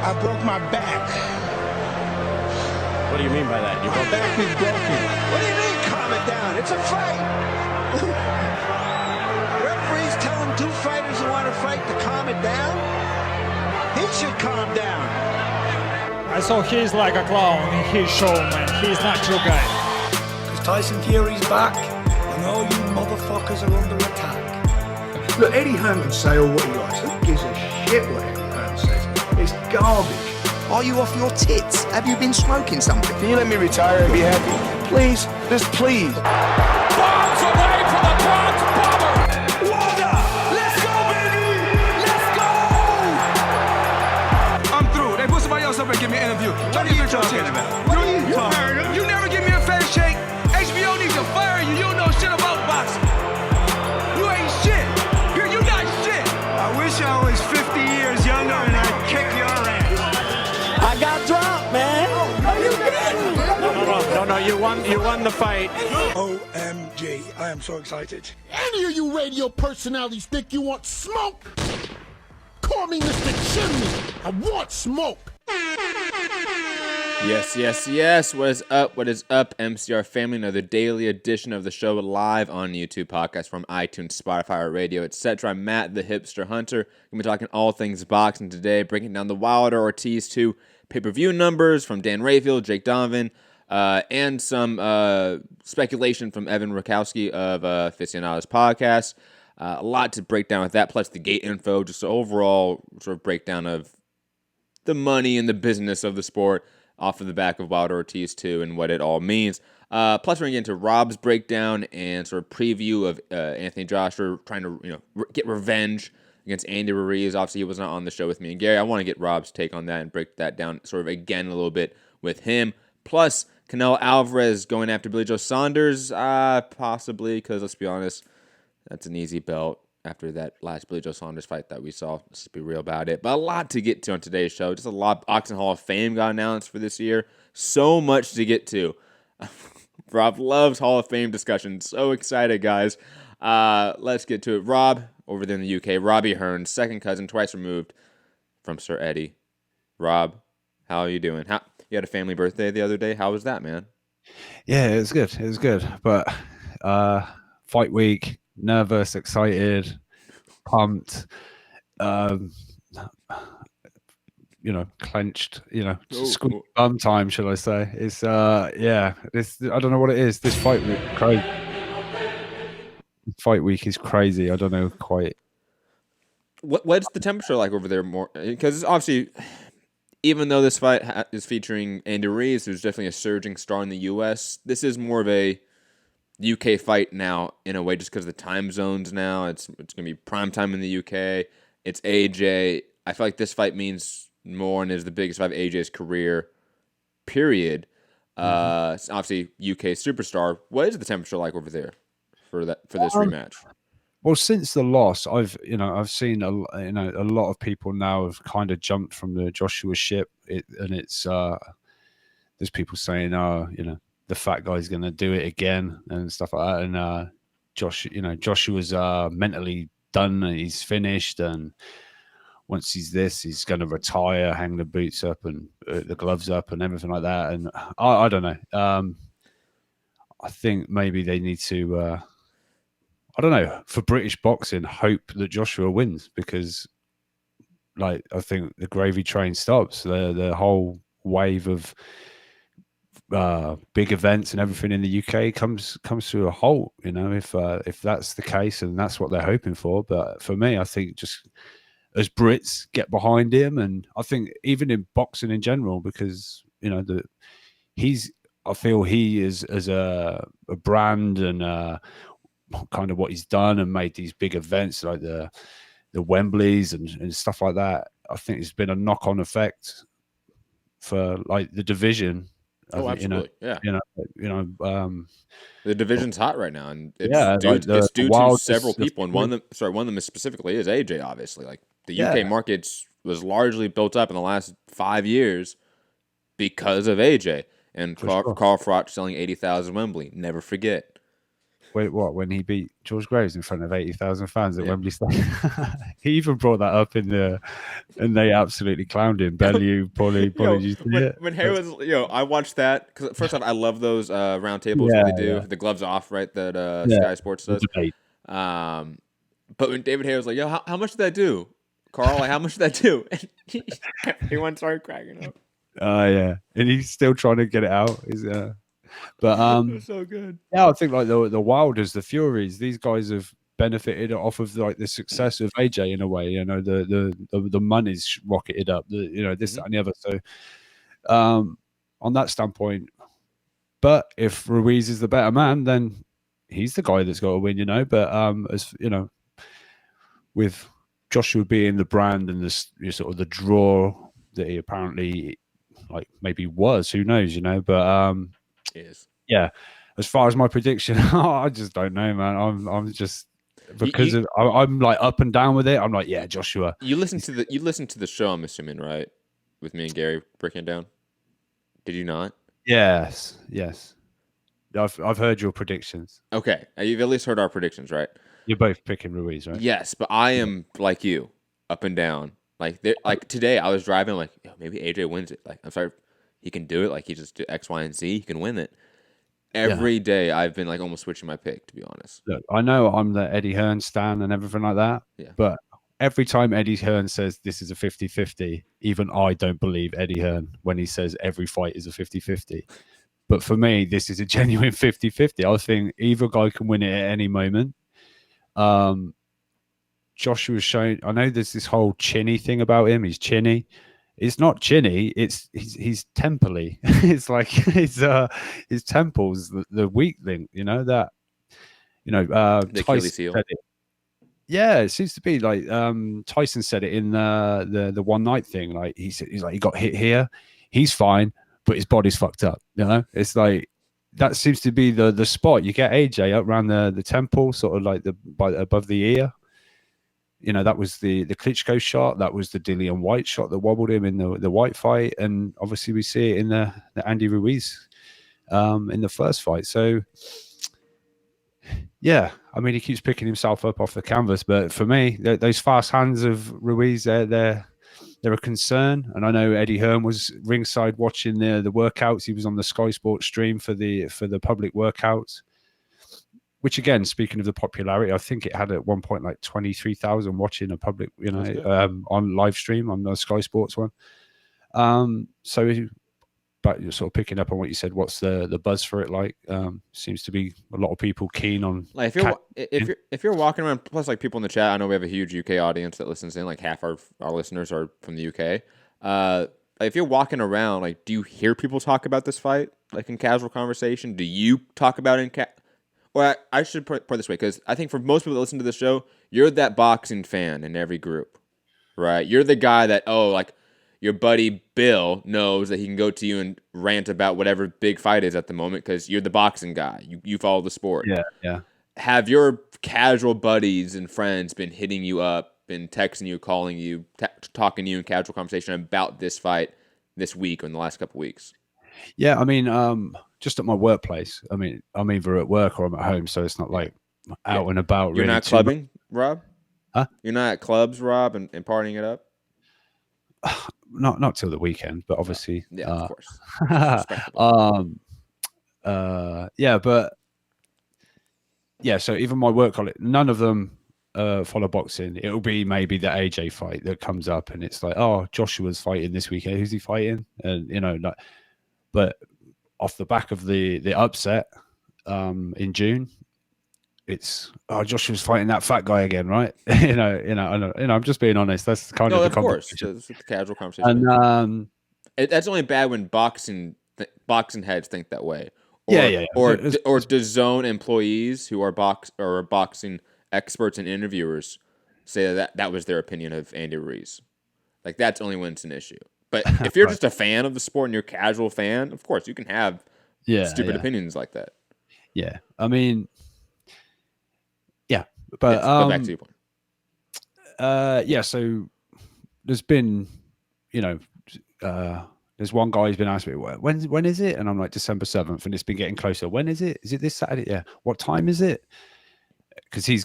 I broke my back. What do you mean by that? My back is broken. What do you mean, calm it down? It's a fight. Referees telling two fighters who want to fight to calm it down? He should calm down. I saw he's like a clown in his show, man. He's not your guy. Because Tyson Fury's back, and all you motherfuckers are under attack. Look, Eddie Hearn can say all what he likes. Who gives a shit what Eddie Hearn says? It's garbage. Are you off your tits? Have you been smoking something? Can you let me retire and be happy? Please, just please. Bombs away from the Bronx Bomber! Wanda! Let's go, baby! Let's go! I'm through. They put somebody else up and give me an interview. What are you talking about? What are you talking about? You never give me a fair shake. HBO needs to fire you. You don't know shit about boxing. You ain't shit. You not shit. I wish I was 50 years younger and I'd kick your ass. I got dropped, man. Are you kidding? No. You won the fight. OMG, I am so excited. Any of you radio personalities think you want smoke? Call me Mr. Chimney. I want smoke. Yes. What is up, MCR family? Another daily edition of the show live on YouTube, podcast from iTunes, Spotify, radio, etc. I'm Matt, the Hipster Hunter. We're going to be talking all things boxing today, breaking down the Wilder Ortiz 2 pay-per-view numbers from Dan Rayfield, Jake Donovan, and some speculation from Evan Rakowski of Aficionados Podcast. A lot to break down with that, plus the gate info, just an overall sort of breakdown of the money and the business of the sport off of the back of Wilder Ortiz 2 and what it all means. Plus, we're going to get into Rob's breakdown and sort of preview of Anthony Joshua trying to get revenge against Andy Ruiz. Obviously, he was not on the show with me and Gary. I want to get Rob's take on that and break that down sort of again a little bit with him. Plus, Canelo Alvarez going after Billy Joe Saunders, possibly, because let's be honest, that's an easy belt after that last Billy Joe Saunders fight that we saw. Let's be real about it. But a lot to get to on today's show. Just a lot. Boxing Hall of Fame got announced for this year. So much to get to. Rob loves Hall of Fame discussion. So excited, guys. Let's get to it. Rob, over there in the UK, Robbie Hearns, second cousin, twice removed from Sir Eddie. Rob, how are you doing? You had a family birthday the other day. How was that, man? Yeah, it was good. It was good. But fight week, nervous, excited, pumped, clenched, squeaky bum time, shall I say. It's, this, I don't know what it is. This fight week, crazy. Fight week is crazy. I don't know quite. What's the temperature like over there? More because obviously, even though this fight is featuring Andy Ruiz, who's definitely a surging star in the U.S., this is more of a UK fight now in a way, just because of the time zones now. It's going to be prime time in the UK. It's AJ. I feel like this fight means more and is the biggest fight of AJ's career, period. It's obviously UK superstar. What is the temperature like over there for this rematch? Well, since the loss, I've seen a lot of people now have kind of jumped from the Joshua ship, and it's there's people saying, the fat guy's going to do it again and stuff like that. And Joshua's mentally done and he's finished. And once he's he's going to retire, hang the boots up and the gloves up and everything like that. And I don't know. I think maybe they need to, I don't know, for British boxing, hope that Joshua wins, because I think the gravy train stops. The whole wave of big events and everything in the UK comes to a halt, if that's the case, and that's what they're hoping for. But for me, I think just as Brits get behind him, and I think even in boxing in general, because I feel he is as a brand and kind of what he's done and made these big events like the Wembleys and stuff like that. I think it's been a knock-on effect for the division. Oh, absolutely. The division's hot right now, and it's due to several people, and one of them specifically is AJ. Obviously, the UK markets was largely built up in the last 5 years because of AJ and Carl Froch selling 80,000 Wembley. Never forget. when he beat George Graves in front of 80,000 fans at Yeah. Wembley Stadium. He even brought that up and they absolutely clowned him. Bellew, Polly, did you see it? When Harry was, I watched that because first off, I love those round tables where they do the gloves off, right? That Sky Sports does. But when David Harry was like, "Yo, how much did that do, Carl? Like, how much did that do?" And everyone started cracking up. Yeah, and he's still trying to get it out. But It was so good. Yeah, I think like the Wilders, the Furies, these guys have benefited off of like the success of AJ in a way. You know, the money's rocketed up. This that, and the other. So, on that standpoint, but if Ruiz is the better man, then he's the guy that's got to win. But as you know, with Joshua being the brand and this sort of the draw that he apparently like maybe was, who knows? But is. Yeah, as far as my prediction, I just don't know, man. I'm just because I'm like up and down with it. I'm like, yeah, Joshua. You listened to the show, I'm assuming, right? With me and Gary breaking it down. Did you not? Yes. I've heard your predictions. Okay, you've at least heard our predictions, right? You're both picking Ruiz, right? Yes, but I am like you, up and down. Like today, I was driving, like maybe AJ wins it. Like I'm sorry, he can do it. Like he just do X, Y, and Z. He can win it. Every day, I've been like almost switching my pick, to be honest. Look, I know I'm the Eddie Hearns stan and everything like that. Yeah. But every time Eddie Hearn says this is a 50-50, even I don't believe Eddie Hearn when he says every fight is a 50-50. But for me, this is a genuine 50-50. I think either guy can win it at any moment. Joshua's shown. I know there's this whole chinny thing about him. He's chinny. It's not chinny. He's temple-y. It's like his temples, the weak link. The Achilles heel. Yeah, it seems to be like Tyson said it in the one night thing. Like he's like he got hit here. He's fine, but his body's fucked up. It's like that seems to be the spot. You get AJ up around the temple, sort of like above the ear. That was the Klitschko shot. That was the Dillian White shot that wobbled him in the White fight, and obviously we see it in the Andy Ruiz in the first fight. So yeah, I mean he keeps picking himself up off the canvas, but for me, those fast hands of Ruiz, they're a concern. And I know Eddie Hearn was ringside watching the workouts. He was on the Sky Sports stream for the public workouts. Which again, speaking of the popularity, I think it had at one point like 23,000 watching a public, on live stream on the Sky Sports one. But you're sort of picking up on what you said. What's the buzz for it like? Seems to be a lot of people keen on. Like if you're walking around, plus like people in the chat, I know we have a huge UK audience that listens in. Like half our listeners are from the UK. Like if you're walking around, like do you hear people talk about this fight like in casual conversation? Do you talk about it in Or I should put it this way, because I think for most people that listen to the show, you're that boxing fan in every group, right? You're the guy that, like your buddy Bill knows that he can go to you and rant about whatever big fight is at the moment because you're the boxing guy. You follow the sport. Yeah. Have your casual buddies and friends been hitting you up, been texting you, calling you, talking to you in casual conversation about this fight this week or in the last couple weeks? Yeah, I mean, just at my workplace. I mean, I'm either at work or I'm at home, so it's not like out and about. You're really not clubbing, Rob? Huh? You're not at clubs, Rob, and partying it up? Not till the weekend, but obviously. Yeah, of course. So even my work colleague, none of them follow boxing. It'll be maybe the AJ fight that comes up, and it's like, oh, Joshua's fighting this weekend. Who's he fighting? And but off the back of the upset in June, it's Joshua's fighting that fat guy again, right? I'm just being honest. That's kind of the conversation. It's the casual conversation. And that's only bad when boxing heads think that way. Or DAZN employees who are boxing experts and interviewers say that was their opinion of Andy Ruiz. Like that's only when it's an issue. But if you're just a fan of the sport and you're a casual fan, of course you can have stupid opinions like that. Yeah, I mean, but go back to your point. So there's been, There's one guy who's been asking me, when is it? And I'm like, December 7th, and it's been getting closer. When is it? Is it this Saturday? Yeah. What time is it? Because he's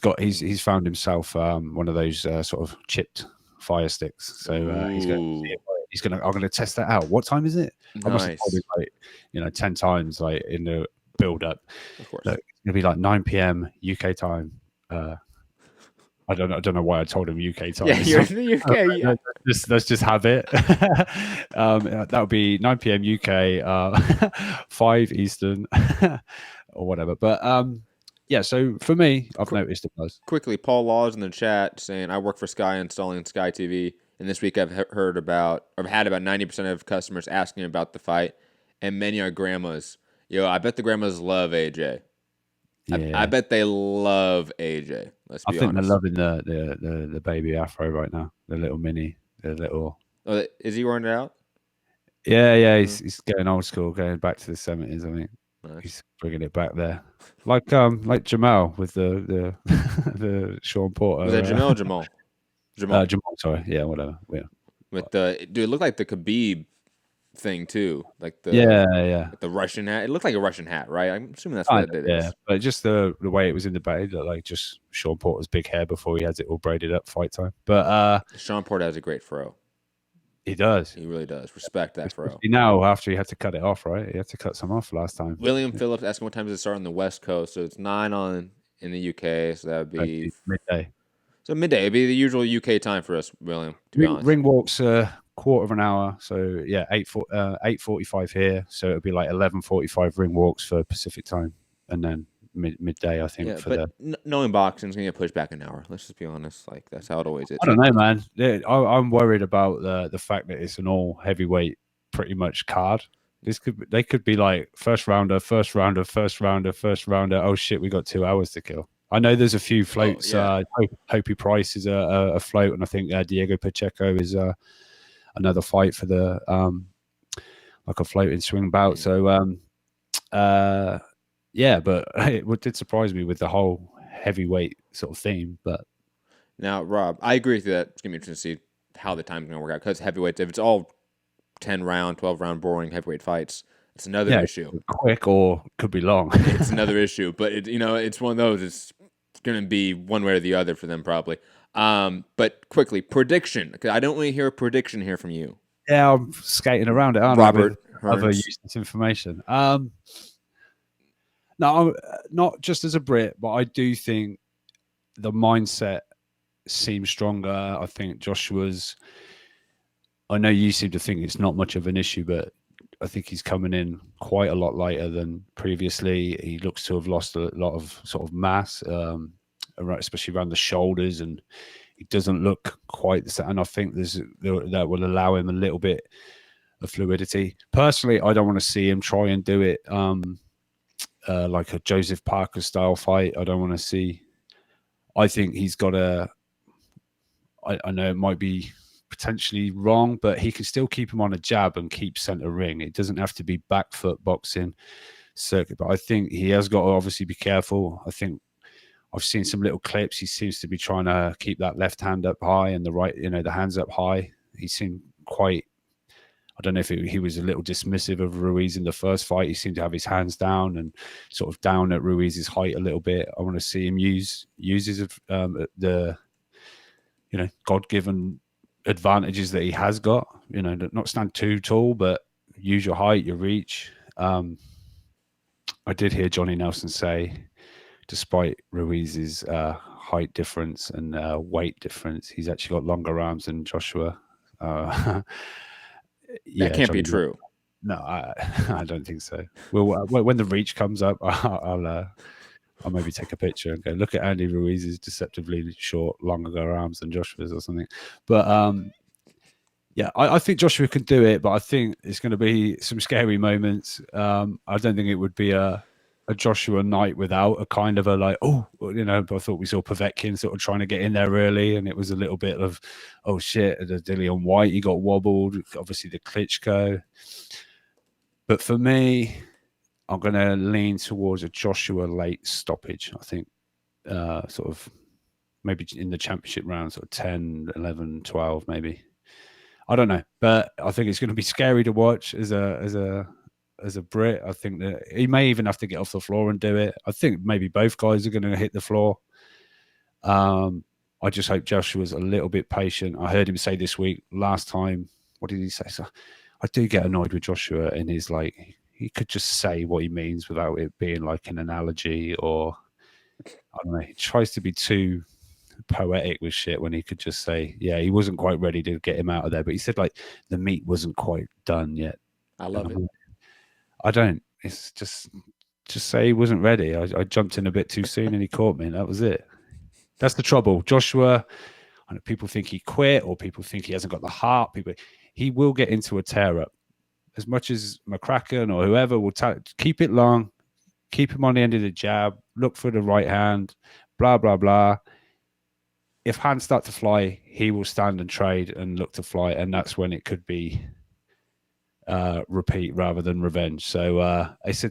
found himself one of those sort of chipped fire sticks. So I'm going to test that out. What time is it? Nice. I must have told him, like, 10 times, like, in the build up. Of course. Look, it's going to be like 9 p.m. UK time. I don't know why I told him UK time. Yeah, you're in the UK. Yeah. Let's just have it. That would be 9 p.m. UK, 5 Eastern, or whatever. But yeah. So for me, I've noticed it does. Quickly, Paul Laws in the chat saying, "I work for Sky installing Sky TV, and this week I've had about 90% of customers asking about the fight, and many are grandmas. Yo, I bet the grandmas love AJ. Yeah. I bet they love AJ. Let's be honest. I think they're loving the baby afro right now. The little mini, the little. Oh, is he wearing it out? Yeah. He's going old school, going back to the 70s. I think he's bringing it back there, like Jamal with the the Sean Porter. Was that Jamal? Jamal. Sorry. Yeah. Whatever. Yeah. With it looked like the Khabib thing too, like the the Russian hat. It looked like a Russian hat, right? I'm assuming that's what it is. Yeah, but just the way it was in the bag, like just Sean Porter's big hair before he has it all braided up fight time. But Sean Porter has a great fro. He does. He really does. Respect that fro. Now, after he had to cut it off, right? He had to cut some off last time. William Phillips asking what time does it start on the West Coast? So it's 9 in the UK, so that would be midday. So midday. It'd be the usual UK time for us, William. To be honest, ring walks quarter of an hour, so yeah, 8:45 here, so it'll be like 11:45 ring walks for Pacific time, and then midday, I think. Yeah, for but knowing boxing's gonna get pushed back an hour. Let's just be honest, like that's how it always is. I don't know, man. I'm worried about the fact that it's an all heavyweight pretty much card. They could be like first rounder. Oh shit, we got 2 hours to kill. I know there's a few floats. Hopey Price is a float, and I think Diego Pacheco is another fight for the like a floating swing bout. So yeah, but it did surprise me with the whole heavyweight sort of theme. But now, Rob, I agree with you that it's gonna be interesting to see how the time's gonna work out because heavyweights, if it's all 10-round, 12-round boring heavyweight fights, it's another issue. Quick or could be long. It's another issue, but it's one of those. It's gonna be one way or the other for them probably. But quickly, prediction. Because I don't really hear a prediction here from you. Yeah, I'm skating around it, aren't Robert I? Other useless information. No, not just as a Brit, but I do think the mindset seems stronger. I think Joshua's. I know you seem to think it's not much of an issue, but I think he's coming in quite a lot lighter than previously. He looks to have lost a lot of sort of mass, especially around the shoulders, and he doesn't look quite the same. And I think that will allow him a little bit of fluidity. Personally, I don't want to see him try and do it like a Joseph Parker style fight. I don't want to see. I think he's got a. I know it might be potentially wrong, but he can still keep him on a jab and keep center ring. It doesn't have to be back foot boxing circuit, but I think he has got to obviously be careful. I think I've seen some little clips. He seems to be trying to keep that left hand up high and the right, the hands up high. He seemed quite, I don't know if he was a little dismissive of Ruiz in the first fight. He seemed to have his hands down and sort of down at Ruiz's height a little bit. I want to see him use the, God-given advantages that he has got, not stand too tall, but use your height, your reach. I did hear Johnny Nelson say, despite Ruiz's height difference and weight difference, he's actually got longer arms than Joshua. That can't be true. No, I don't think so. Well, when the reach comes up, I'll maybe take a picture and go, look at Andy Ruiz's deceptively short, longer arms than Joshua's or something. But yeah, I think Joshua can do it, but I think it's going to be some scary moments. I don't think it would be a Joshua night without a kind of a like, I thought we saw Povetkin sort of trying to get in there early, and it was a little bit of, oh shit, the Dillian White, he got wobbled, obviously the Klitschko. But for me, I'm going to lean towards a Joshua late stoppage. I think sort of maybe in the championship round, sort of 10, 11, 12 maybe. I don't know, but I think it's going to be scary to watch as a Brit. I think that he may even have to get off the floor and do it. I think maybe both guys are going to hit the floor. I just hope Joshua's a little bit patient. I heard him say this week, last time, what did he say? So I do get annoyed with Joshua in his, like, he could just say what he means without it being like an analogy, or I don't know. He tries to be too poetic with shit when he could just say, yeah, he wasn't quite ready to get him out of there. But he said, like, the meat wasn't quite done yet. I love it. I don't. It's just say he wasn't ready. I jumped in a bit too soon and he caught me, and that was it. That's the trouble. Joshua, I know people think he quit, or people think he hasn't got the heart. He will get into a tear up. As much as McCracken or whoever will keep it long, keep him on the end of the jab, look for the right hand, blah, blah, blah. If hands start to fly, he will stand and trade and look to fly, and that's when it could be repeat rather than revenge. So it's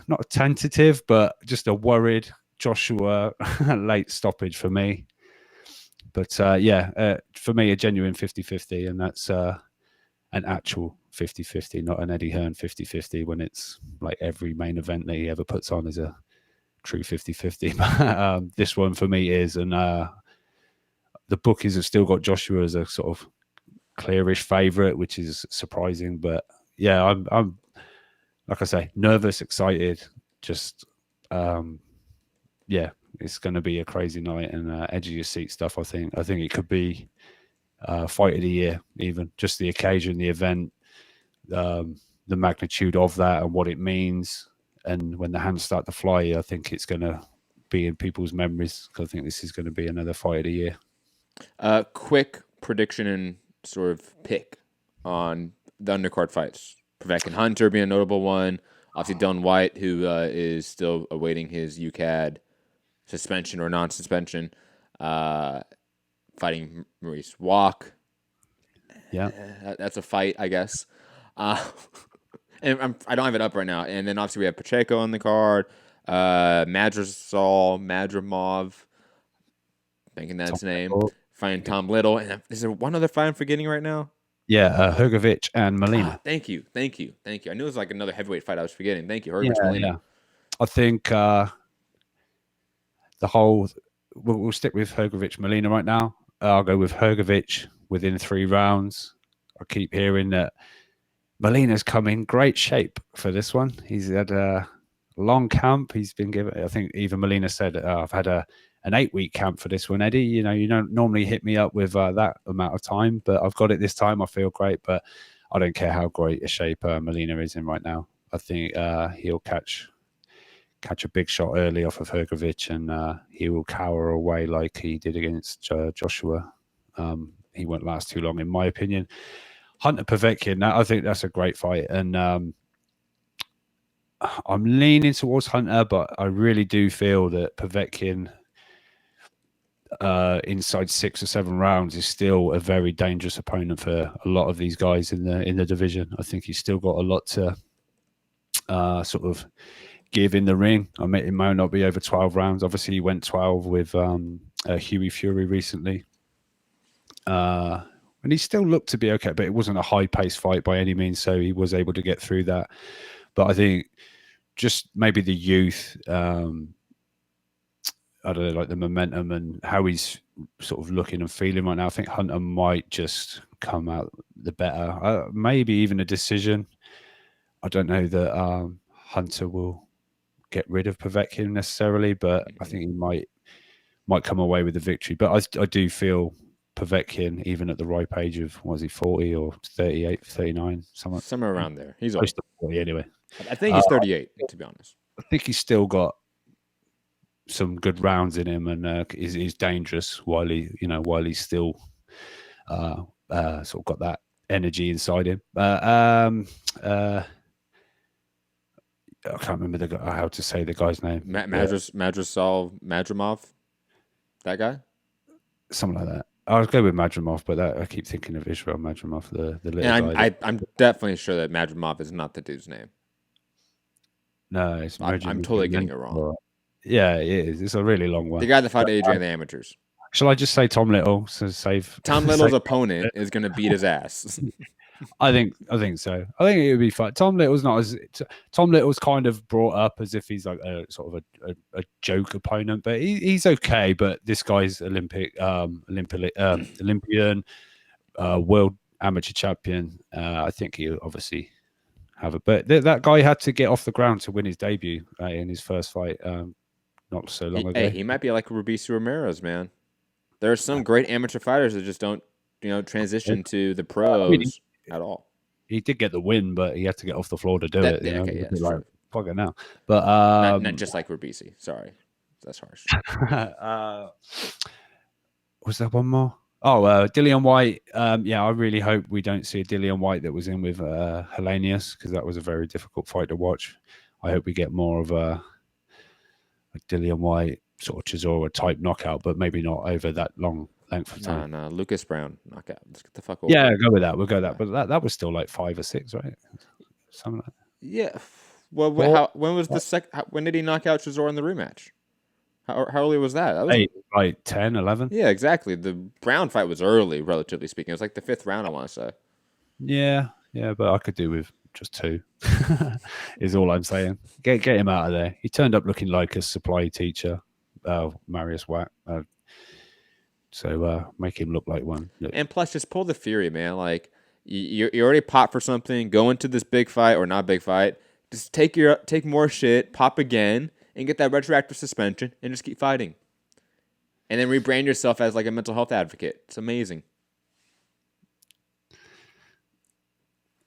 not a tentative, but just a worried Joshua late stoppage for me. But for me, a genuine 50-50, and that's an actual 50-50, not an Eddie Hearn 50-50, when it's like every main event that he ever puts on is a true 50-50. This one for me is, and the bookies have still got Joshua as a sort of clearish favorite, which is surprising. But yeah, I'm like I say, nervous, excited, just it's going to be a crazy night and edge of your seat stuff. I think it could be fight of the year, even just the occasion, the event, the magnitude of that and what it means. And when the hands start to fly, I think it's going to be in people's memories, because I think this is going to be another fight of the year. Quick prediction and sort of pick on the undercard fights. Povetkin Hunter being a notable one. Obviously, Don White, who is still awaiting his UCAD suspension or non-suspension, fighting Maurice Walk. Yeah, that's a fight, I guess. And I don't have it up right now. And then obviously we have Pacheco on the card, Madrimov, thinking that's his name. Fighting Tom Little. And is there one other fight I'm forgetting right now? Yeah, Hrgovic and Molina. Thank you. I knew it was like another heavyweight fight I was forgetting. Thank you, Hrgovic, Molina. Yeah. I think we'll stick with Hrgovic Molina right now. I'll go with Hrgovic within 3 rounds. I keep hearing that Molina's come in great shape for this one. He's had a long camp. He's been given, I think even Molina said, I've had an 8-week camp for this one, Eddie. You don't normally hit me up with that amount of time, but I've got it this time. I feel great, but I don't care how great a shape Molina is in right now. I think he'll catch a big shot early off of Hrgovic, and he will cower away like he did against Joshua. He won't last too long, in my opinion. Hunter Povetkin, I think that's a great fight, and I'm leaning towards Hunter, but I really do feel that Povetkin inside 6 or 7 rounds is still a very dangerous opponent for a lot of these guys in the division. I think he's still got a lot to sort of give in the ring. I mean, it might not be over 12 rounds. Obviously, he went 12 with Hughie Fury recently. And he still looked to be okay, but it wasn't a high-paced fight by any means, so he was able to get through that. But I think just maybe the youth, I don't know, like the momentum and how he's sort of looking and feeling right now, I think Hunter might just come out the better. Maybe even a decision. I don't know that Hunter will get rid of Povetkin necessarily, but I think he might come away with the victory. But I do feel Povetkin, even at the ripe age of, was he 40 or 38, 39? Somewhere around there. He's close to 40 anyway. I think he's 38, to be honest. I think he's still got some good rounds in him, and he's dangerous while he's still sort of got that energy inside him. I can't remember how to say the guy's name. Madrimov, that guy? Something like that. I'll go with Madrimov, but I keep thinking of Israel Madrimov, the little guy. I'm definitely sure that Madrimov is not the dude's name. No, it's I'm totally getting it wrong. Yeah, it is. It's a really long one. The guy that fought Adrian in the amateurs. Shall I just say Tom Little to save Tom Little's opponent is going to beat his ass. I think so. I think it would be fun. Tom Little's not as Tom Little's kind of brought up as if he's like a sort of a joke opponent, but he's okay. But this guy's Olympian, world amateur champion. I think he'll obviously have it. But that guy had to get off the ground to win his debut in his first fight not so long ago. Hey, he might be like Robbie Ramirez, man. There are some great amateur fighters that just don't, transition to the pros at all. He did get the win, but he had to get off the floor to do it. Okay, yeah, like, fuck it now. But not just like Robbie. Sorry, that's harsh. Was there one more? Oh, Dillian White. I really hope we don't see a Dillian White that was in with Helenius, because that was a very difficult fight to watch. I hope we get more of a Dillian White sort of Chisora type knockout, but maybe not over that long length of time. No, Lucas Brown knockout. Let's get the fuck over. Yeah, go with that. We'll go with that. But that was still like 5 or 6, right? Something like that. Yeah. Well, when was the second? When did he knock out Chisora in the rematch? How early was that? That was 8, like 10, 11. Yeah, exactly. The Brown fight was early, relatively speaking. It was like the 5th round, I want to say. Yeah, but I could do with just 2. Is all I'm saying. Get him out of there. He turned up looking like a supply teacher, Marius Wack. So make him look like one. And plus, just pull the Fury, man. Like you already popped for something. Go into this big fight or not big fight. Just take more shit, pop again, and get that retroactive suspension, and just keep fighting. And then rebrand yourself as like a mental health advocate. It's amazing.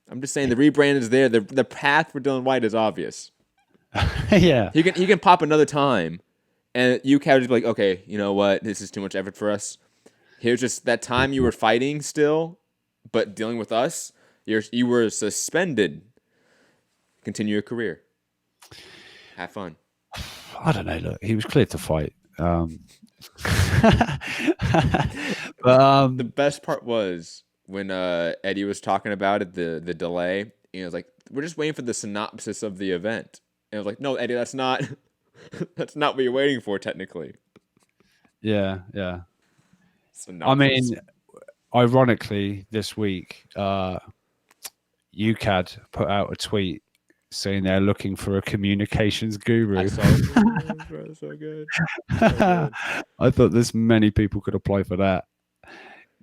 I'm just saying the rebrand is there. The path for Dillian White is obvious. Yeah. He can pop another time, and you can just be like, okay, you know what? This is too much effort for us. Here's just that time you were fighting still, but dealing with us. You were suspended. Continue your career. Have fun. I don't know. Look, he was cleared to fight. But the best part was when Eddie was talking about it, the delay. And he was like, "We're just waiting for the synopsis of the event." And I was like, "No, Eddie, that's not what you're waiting for, technically." Yeah. Synopsis. I mean, ironically, this week, UCAD put out a tweet saying they're looking for a communications guru. I saw it. So good. I thought there's many people could apply for that.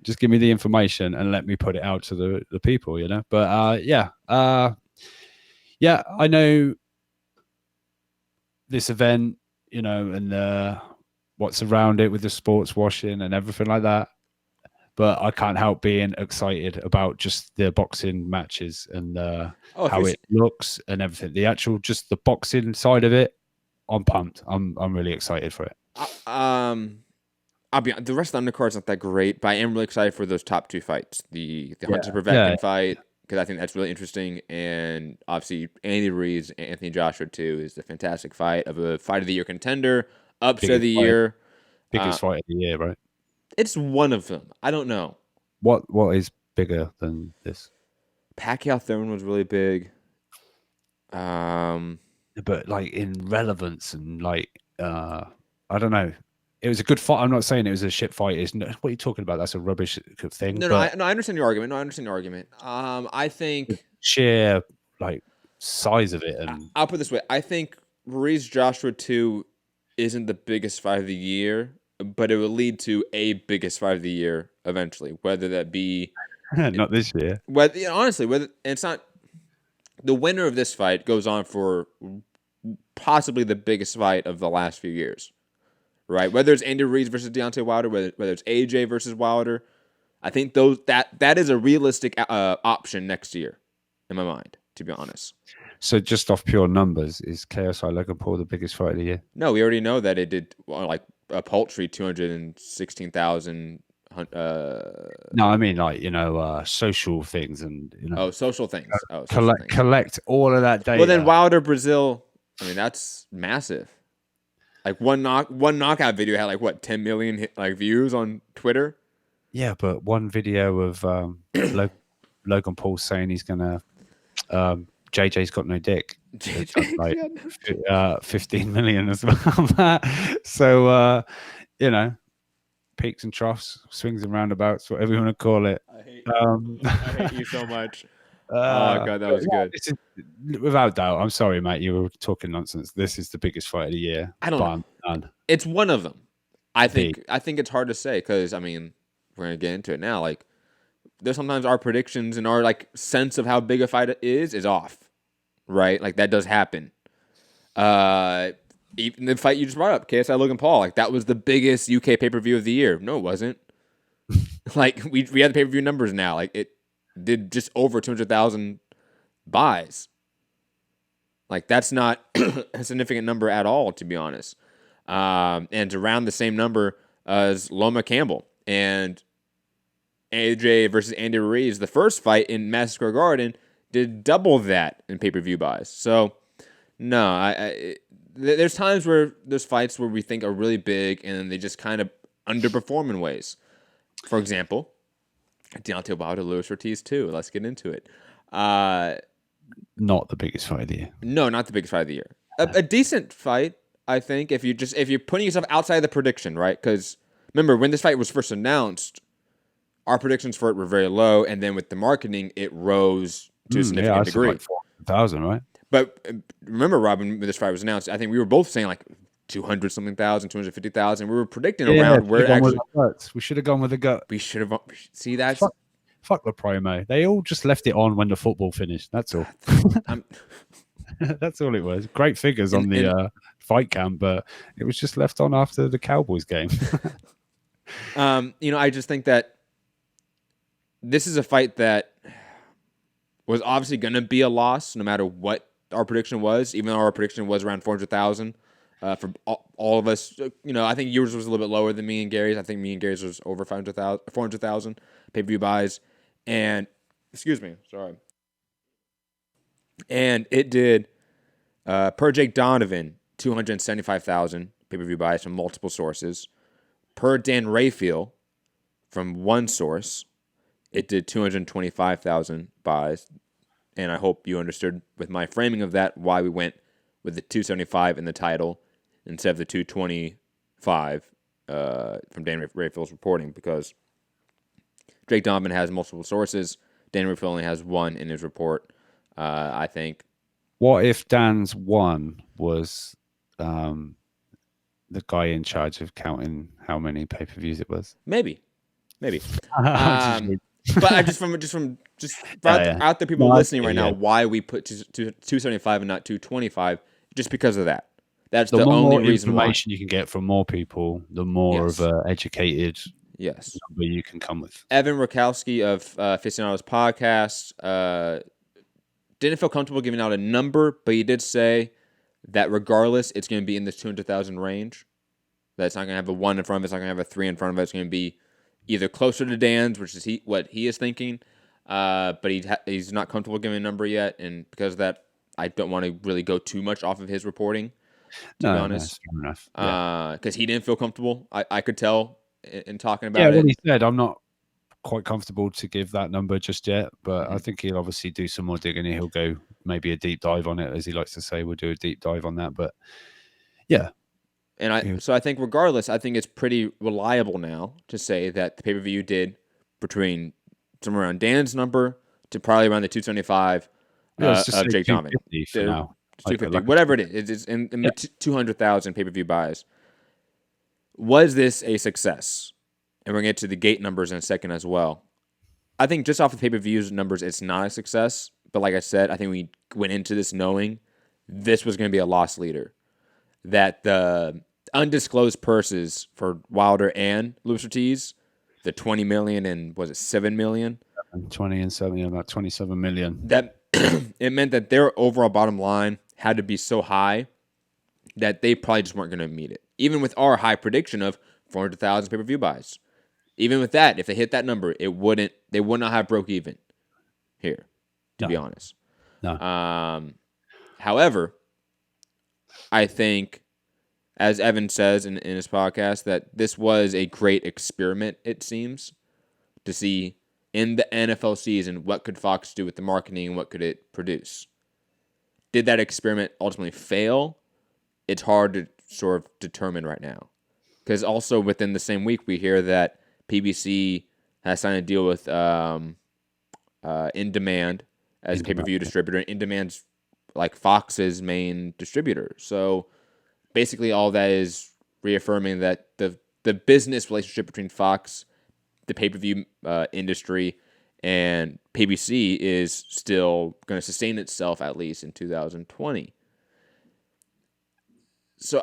Just give me the information and let me put it out to the people, But I know this event, and what's around it with the sports washing and everything like that. But I can't help being excited about just the boxing matches and how it looks and everything. The actual, just the boxing side of it, I'm pumped. I'm really excited for it. I'll be honest, the rest of the undercard's not that great, but I am really excited for those top 2 fights. The Hunter Povetkin fight, because I think that's really interesting, and obviously Andy Ruiz, Anthony Joshua too, is a fantastic fight of a fight of the year contender, upset of the year, biggest fight of the year, right? It's one of them. I don't know. What is bigger than this? Pacquiao Thurman was really big. But like in relevance and like I don't know. It was a good fight. I'm not saying it was a shit fight. What are you talking about? That's a rubbish thing. No, I understand your argument. I think sheer like size of it, and I'll put it this way. I think Ruiz Joshua 2 isn't the biggest fight of the year, but it will lead to a biggest fight of the year eventually, whether that be not this year. Honestly, whether it's not the winner of this fight goes on for possibly the biggest fight of the last few years, right? Whether it's Andy Ruiz versus Deontay Wilder, whether it's AJ versus Wilder, I think that is a realistic option next year, in my mind, to be honest. So just off pure numbers, is KSI Logan Paul the biggest fight of the year? No, we already know that it did like a paltry 216,000. No, I mean like social things and social things. Collect all of that data. Well, then Wilder Brazil. I mean that's massive. Like one knockout video had like what 10 million views on Twitter. Yeah, but one video of Logan Paul saying he's gonna JJ's got no dick. Like 15 million as well. So peaks and troughs, swings and roundabouts, whatever you want to call it. I hate you so much. Oh god, that was good. This is, without doubt, I'm sorry, mate. You were talking nonsense. This is the biggest fight of the year. I don't know. It's one of them. I think it's hard to say because I mean we're gonna get into it now. Like there's sometimes our predictions and our like sense of how big a fight is off, right? Like that does happen. Even the fight you just brought up, KSI Logan Paul, like that was the biggest UK pay-per-view of the year. No, it wasn't. Like we had the pay-per-view numbers now. Like it did just over 200,000 buys. Like that's not a significant number at all, to be honest. And it's around the same number as Loma Campbell and AJ versus Andy Ruiz. The first fight in Madison Square Garden did double that in pay-per-view buys. So no, there's times where there's fights where we think are really big and they just kind of underperform in ways. For example, Deontay Wilder, Luis Ortiz 2. Let's get into it. Not the biggest fight of the year. No, not the biggest fight of the year. A decent fight, I think, if you're putting yourself outside the prediction, right? Because remember, when this fight was first announced, our predictions for it were very low, and then with the marketing, it rose to a significant degree. Like 400,000, right? But remember, Robin, when this fight was announced, I think we were both saying like 200-something thousand, 250,000. We were predicting around where it actually. We should have gone with the gut. We should have. See, that's. Fuck the promo. They all just left it on when the football finished. That's all. That's all it was. Great figures on the fight cam, but it was just left on after the Cowboys game. I just think that this is a fight that was obviously going to be a loss no matter what our prediction was, even though our prediction was around 400,000 for all of us. I think yours was a little bit lower than me and Gary's. I think me and Gary's was over 400,000 pay-per-view buys. And, excuse me, sorry. And it did, per Jake Donovan, 275,000 pay-per-view buys from multiple sources. Per Dan Rayfield, from one source, it did 225,000 buys. And I hope you understood with my framing of that why we went with the 275 in the title instead of the 225 from Dan Rayfield's reporting, because Jake Donovan has multiple sources. Dan Rayfield only has one in his report, I think. What if Dan's one was the guy in charge of counting how many pay-per-views it was? Maybe. But I out there, people listening right now, why we put 275 and not 225, just because of that. That's the only reason why. Information you can get from more people, the more of an educated number you can come with. Evan Rakowski of Aficionados Podcast didn't feel comfortable giving out a number, but he did say that regardless, it's going to be in this 200,000 range. That it's not going to have a 1 in front of it. It's not going to have a 3 in front of it. It's going to be either closer to Dan's, which is what he is thinking, but he's not comfortable giving a number yet, and because of that, I don't want to really go too much off of his reporting, to be honest. Because he didn't feel comfortable. I could tell in talking about it. What he said, I'm not quite comfortable to give that number just yet, but I think he'll obviously do some more digging. He'll go maybe a deep dive on it, as he likes to say. We'll do a deep dive on that, but yeah. And so I think regardless, I think it's pretty reliable now to say that the pay-per-view did between somewhere around Dan's number to probably around the 275 of Jake Donovan. 250, whatever it is. It's in the 200,000 pay-per-view buys. Was this a success? And we're going to get to the gate numbers in a second as well. I think just off the pay-per-views numbers, it's not a success. But like I said, I think we went into this knowing this was going to be a loss leader. That the undisclosed purses for Wilder and Luis Ortiz, the 20 million and was it 7 million? 20 and 7, about 27 million. That it meant that their overall bottom line had to be so high that they probably just weren't going to meet it. Even with our high prediction of 400,000 pay-per-view buys. Even with that, if they hit that number, they would not have broke even here, to be honest. No. However, I think, as Evan says in his podcast, that this was a great experiment, it seems, to see in the NFL season what could Fox do with the marketing and what could it produce. Did that experiment ultimately fail? It's hard to sort of determine right now. Because also within the same week, we hear that PBC has signed a deal with In Demand as a pay-per-view distributor. In Demand's like Fox's main distributor. So basically all that is reaffirming that the business relationship between Fox, the pay-per-view industry, and PBC is still going to sustain itself at least in 2020. So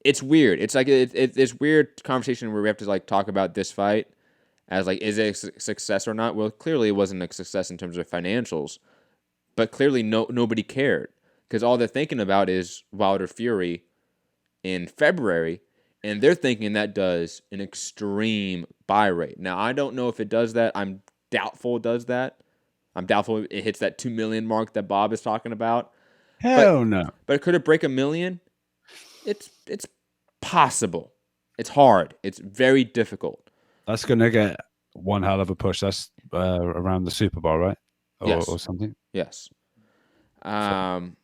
it's weird. It's like it's weird conversation where we have to like talk about this fight as like, is it a success or not? Well, clearly it wasn't a success in terms of financials, but clearly nobody cared because all they're thinking about is Wilder Fury in February, and they're thinking that does an extreme buy rate. Now, I don't know if it does that. I'm doubtful it does that. I'm doubtful it hits that 2 million mark that Bob is talking about. Hell no. But could it break 1 million? It's possible. It's hard. It's very difficult. That's going to get one hell of a push. That's around the Super Bowl, right? Yes. Or something? Yes. And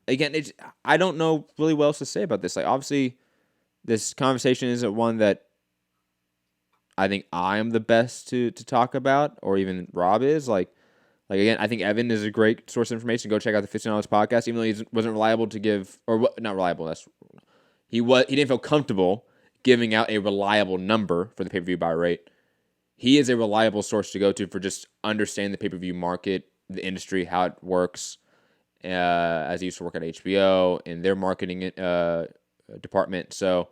again, I don't know really what else to say about this. Like, obviously, this conversation isn't one that I think I am the best to talk about, or even Rob is. Like again, I think Evan is a great source of information. Go check out the $15 podcast, even though he wasn't reliable to give, or not reliable. He didn't feel comfortable giving out a reliable number for the pay-per-view buy rate. He is a reliable source to go to for just understanding the pay-per-view market, the industry, how it works. As he used to work at HBO in their marketing department. So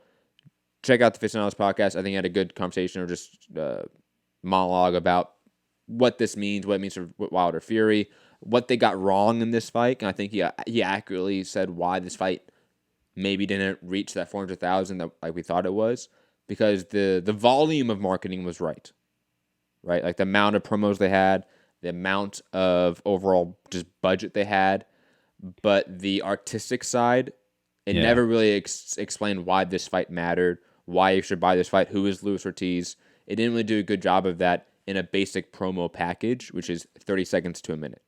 check out the $15 podcast. I think he had a good conversation or just monologue about what this means, what it means for Wilder Fury, what they got wrong in this fight. And I think he accurately said why this fight maybe didn't reach that 400,000 that like we thought it was, because the volume of marketing was right? Like the amount of promos they had, the amount of overall just budget they had, but the artistic side, it never really explained why this fight mattered, why you should buy this fight, who is Luis Ortiz. It didn't really do a good job of that in a basic promo package, which is 30 seconds to a minute.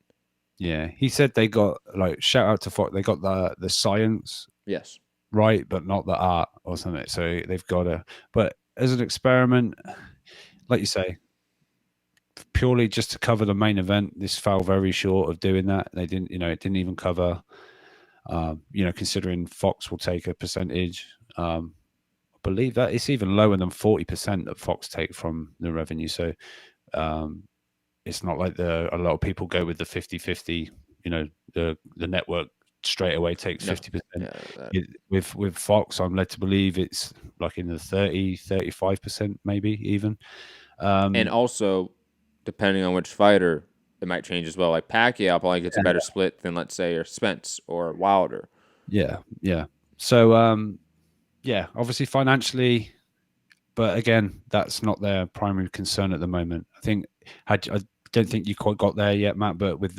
Yeah, he said they got, like, shout out to Fox, they got the science right, but not the art or something. So they've got to, but as an experiment, like you say, purely just to cover the main event, this fell very short of doing that. They didn't, it didn't even cover, considering Fox will take a percentage. I believe that it's even lower than 40% that Fox take from the revenue. So it's not like a lot of people go with the 50-50, the network straight away takes 50%. With Fox, I'm led to believe it's like in the 30-35% maybe even. And also, depending on which fighter, it might change as well. Like Pacquiao probably gets a better split than, let's say, or Spence or Wilder. Yeah. So, obviously financially, but again, that's not their primary concern at the moment. I don't think you quite got there yet, Matt, but with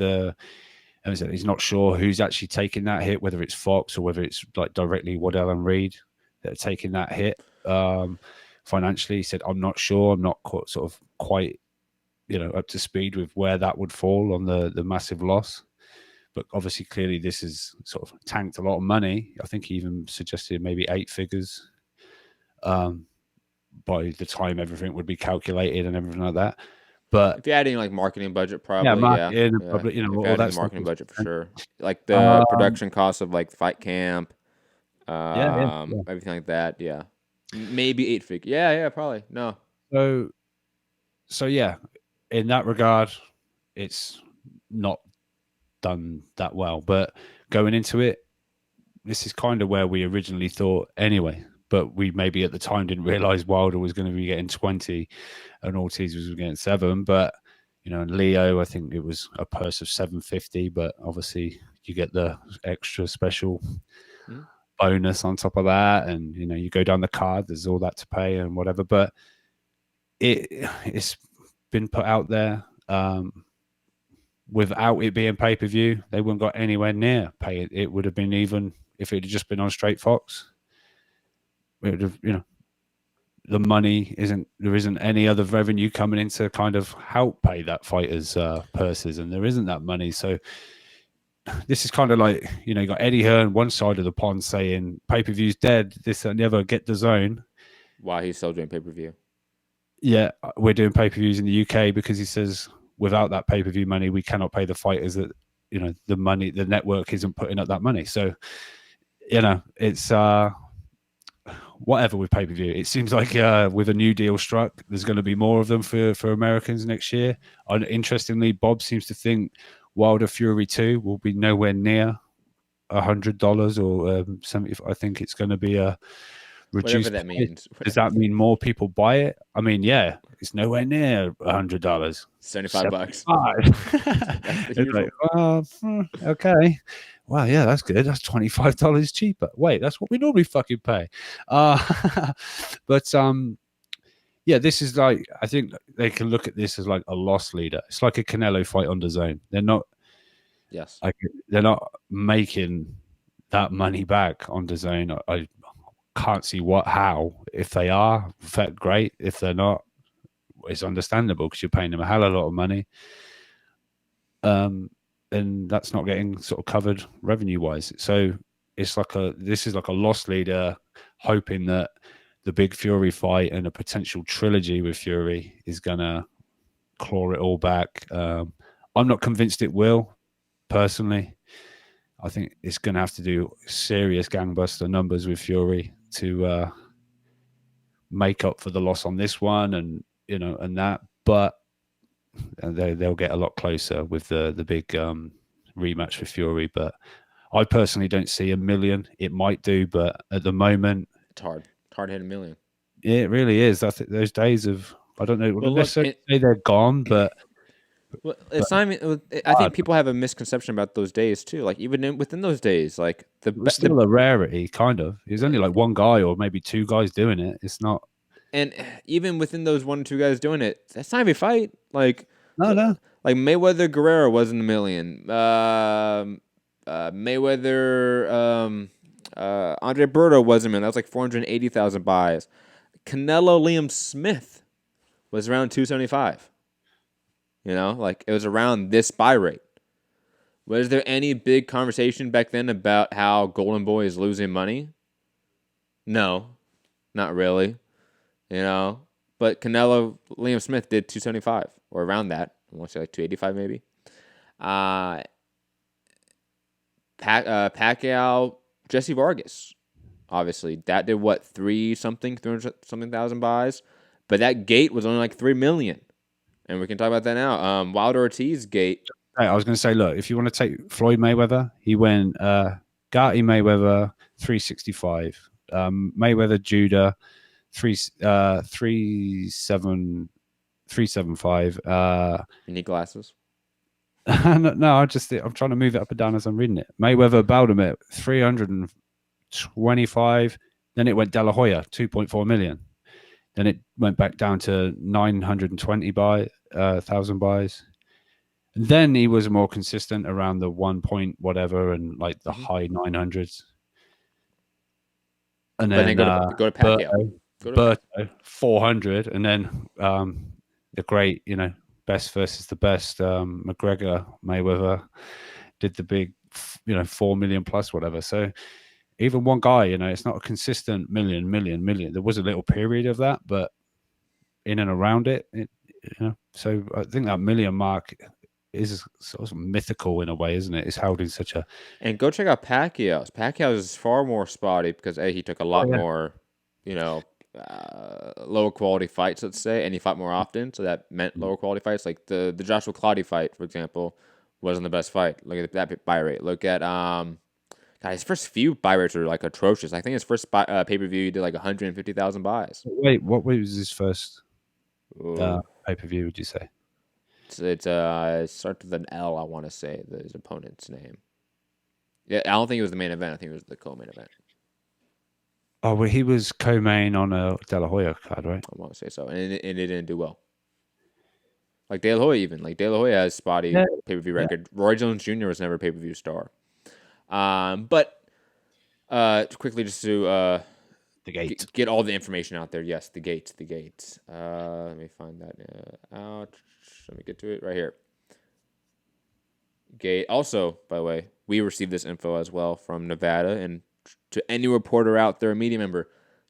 he's not sure who's actually taking that hit, whether it's Fox or whether it's like directly Waddell and Reed that are taking that hit. Financially, he said, I'm not sure. I'm not quite up to speed with where that would fall on the massive loss. But obviously, clearly, this has sort of tanked a lot of money. I think he even suggested maybe 8 figures by the time everything would be calculated and everything like that. But if you're adding like marketing budget, probably all that marketing budget for sure. Like the production costs of like Fight Camp, everything like that. Yeah, maybe 8 figures. Yeah, probably no. So yeah, in that regard, it's not done that well. But going into it, this is kind of where we originally thought anyway. But we maybe at the time didn't realize Wilder was going to be getting 20 and Ortiz was getting 7. But, and Leo, I think it was a purse of 750. But obviously you get the extra special bonus on top of that. And, you go down the card, there's all that to pay and whatever. But it's been put out there. Without it being pay-per-view, they wouldn't got anywhere near pay it. It would have been even if it had just been on straight Fox. It would have, the money there isn't any other revenue coming in to kind of help pay that fighter's purses, and there isn't that money. So this is kind of like, you know, you got Eddie Hearn one side of the pond saying pay-per-view's dead, this and the other, get the zone. Why he's still doing pay-per-view. Yeah, we're doing pay-per-views in the UK because he says without that pay-per-view money, we cannot pay the fighters that, you know, the money, the network isn't putting up that money. So, you know, it's whatever with pay-per-view. It seems like with a new deal struck, there's going to be more of them for Americans next year. And interestingly, Bob seems to think Wilder Fury 2 will be nowhere near $100 or 70. I think it's going to be a reduced. Whatever that means. Does that mean more people buy it? I mean, yeah, it's nowhere near $100. $75. It's like, okay. Wow, yeah, that's good. That's $25 cheaper. Wait, that's what we normally fucking pay. But yeah, this is like, I think they can look at this as like a loss leader. It's like a Canelo fight on DAZN. They're not. Yes. Like, they're not making that money back on DAZN. I can't see how. If they are, great. If they're not, it's understandable because you're paying them a hell of a lot of money. And that's not getting sort of covered revenue wise. So it's like this is like a loss leader, hoping that the big Fury fight and a potential trilogy with Fury is gonna claw it all back. I'm not convinced it will, personally. I think it's gonna have to do serious gangbuster numbers with Fury to make up for the loss on this one, and you know, and that. But they'll get a lot closer with the big rematch with Fury. But I personally don't see $1 million. It might do, but at the moment, it's hard. It's hard to hit $1 million. Yeah, it really is. I think those days of, I don't know, Well, necessarily say they're gone, but well, it's not even, I think people have a misconception about those days too. Like even within those days, like it was still a rarity, kind of. There's only like one guy or maybe two guys doing it. It's not. And even within those 1 or 2 guys doing it, that's not even a fight. Like no. Like Mayweather Guerrero wasn't $1 million. Mayweather Andre Berto wasn't $1 million. That was like 480,000 buys. Canelo Liam Smith was around 275. You know, like it was around this buy rate. Was there any big conversation back then about how Golden Boy is losing money? No, not really. You know, but Liam Smith did 275 or around that. I want to say like 285 maybe. Pacquiao, Jesse Vargas, obviously that did what 300 something thousand buys, but that gate was only like 3 million, and we can talk about that now. Wilder Ortiz gate. Hey, I was going to say, look, if you want to take Floyd Mayweather, he went Gatti Mayweather 365, Mayweather Judah 375. You need glasses? No, I'm trying to move it up and down as I'm reading it. Mayweather Baldomir 325. Then it went De La Hoya 2.4 million. Then it went back down to 920 thousand buys. And then he was more consistent around the 1 point whatever and like the high 900s. And then go to Pacquiao. Berto 400, and then the great, you know, best versus the best, McGregor Mayweather did the big, you know, 4 million plus whatever. So even one guy, you know, it's not a consistent million. There was a little period of that, but in and around it, you know. So I think that million mark is sort of mythical in a way, isn't it? It's held in such a. And go check out Pacquiao's. Pacquiao's is far more spotty because he took a lot more, you know, lower quality fights, let's say, and he fought more often, so that meant lower quality fights. Like the Joshua Clottey fight, for example, wasn't the best fight. Look at that buy rate. Look at God, his first few buy rates were like atrocious. I think his first pay-per-view he did like 150,000 buys. Wait, what was his first pay-per-view, would you say? It starts with an L, I want to say, his opponent's name. Yeah, I don't think it was the main event. I think it was the co-main event. Oh, well, he was co-main on a De La Hoya card, right? I want to say so. And it didn't do well. Like De La Hoya even. Like De La Hoya has spotty pay-per-view record. Roy Jones Jr. was never a pay-per-view star. But quickly just to the gate. Get all the information out there. Yes, the gate. Let me find that out. Let me get to it right here. gate. Also, by the way, we received this info as well from Nevada, and to any reporter out there, media member,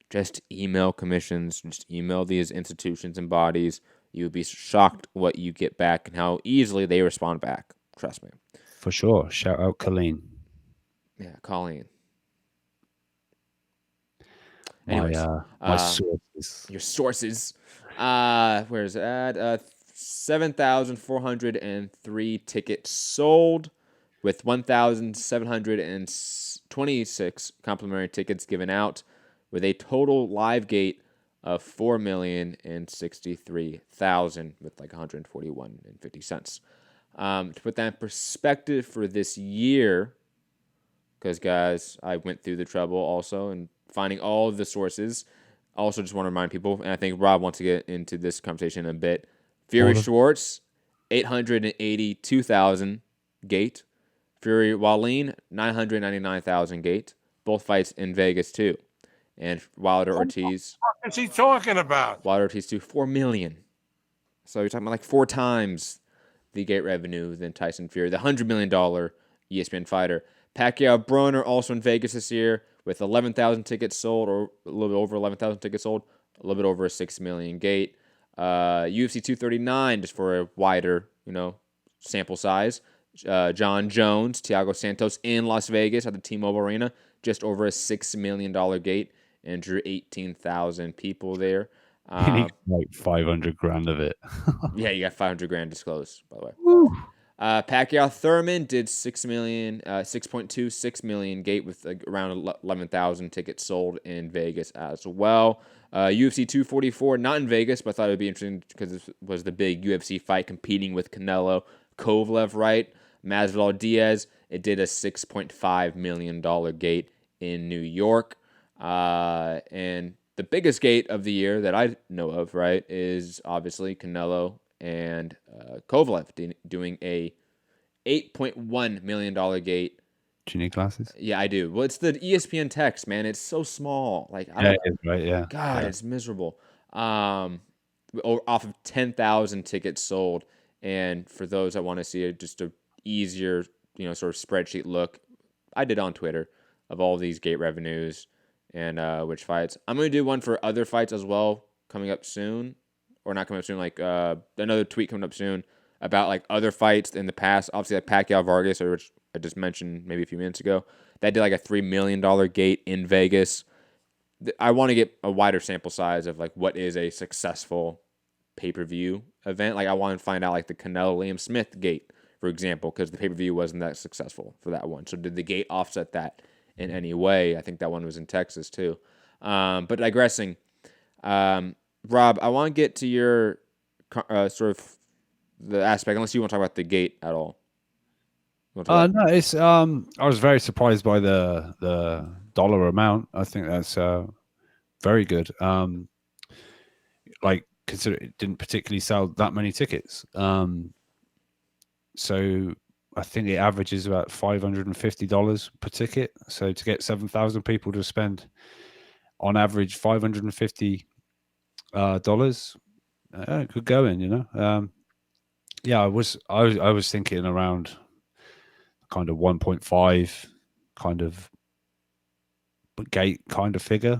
just email commissions, just email these institutions and bodies. You would be shocked what you get back and how easily they respond back. Trust me. For sure. Shout out Colleen. Yeah, Colleen. My, Anyways, my sources. Your sources. Where is it at? 7,403 tickets sold, with 1,726 complimentary tickets given out, with a total live gate of 4,063,000, with like 141.50 cents. To put that in perspective for this year, because guys, I went through the trouble also and finding all of the sources. Also, just want to remind people, and I think Rob wants to get into this conversation in a bit. Fury Schwartz, 882,000 gate. Fury Wallin, 999,000 gate. Both fights in Vegas too. And Wilder Ortiz. What is he talking about? Wilder Ortiz too, 4 million. So you're talking about like 4 times the gate revenue than Tyson Fury, the $100 million ESPN fighter. Pacquiao Broner also in Vegas this year with 11,000 tickets sold, or a little bit over 11,000 tickets sold, a little bit over a 6 million gate. UFC 239, just for a wider, sample size. John Jones, Thiago Santos in Las Vegas at the T-Mobile Arena, just over a $6 million gate, and drew 18,000 people there. Like 500 grand of it. Yeah, you got 500 grand disclosed, by the way. Woo. Pacquiao Thurman did 6.26 million gate with around 11,000 tickets sold in Vegas as well. UFC 244, not in Vegas, but I thought it would be interesting because this was the big UFC fight competing with Canelo Kovalev, right? Masvidal Diaz, it did a $6.5 million gate in New York. And the biggest gate of the year that I know of, right, is obviously Canelo and Kovalev doing a $8.1 million gate. Do you need glasses? Yeah, I do. Well, it's the ESPN text, man. It's so small. Like, yeah, it is, right? Yeah. God, it's miserable. Off of 10,000 tickets sold, and for those that want to see just a easier, sort of spreadsheet look, I did on Twitter of all these gate revenues and which fights. I'm going to do one for other fights as well coming up soon. Or not coming up soon, like another tweet coming up soon about like other fights in the past. Obviously, like Pacquiao Vargas, which I just mentioned maybe a few minutes ago, that did like a $3 million gate in Vegas. I want to get a wider sample size of like what is a successful pay-per-view event. Like I want to find out like the Canelo Liam Smith gate, for example, because the pay-per-view wasn't that successful for that one. So did the gate offset that in any way? I think that one was in Texas too. But digressing. Rob, I want to get to your sort of the aspect, unless you want to talk about the gate at all. No, it's I was very surprised by the dollar amount. I think that's very good. Like consider it didn't particularly sell that many tickets. So I think it averages about $550 per ticket. So to get 7,000 people to spend on average $550 good going, yeah, I was thinking around kind of 1.5 kind of gate kind of figure.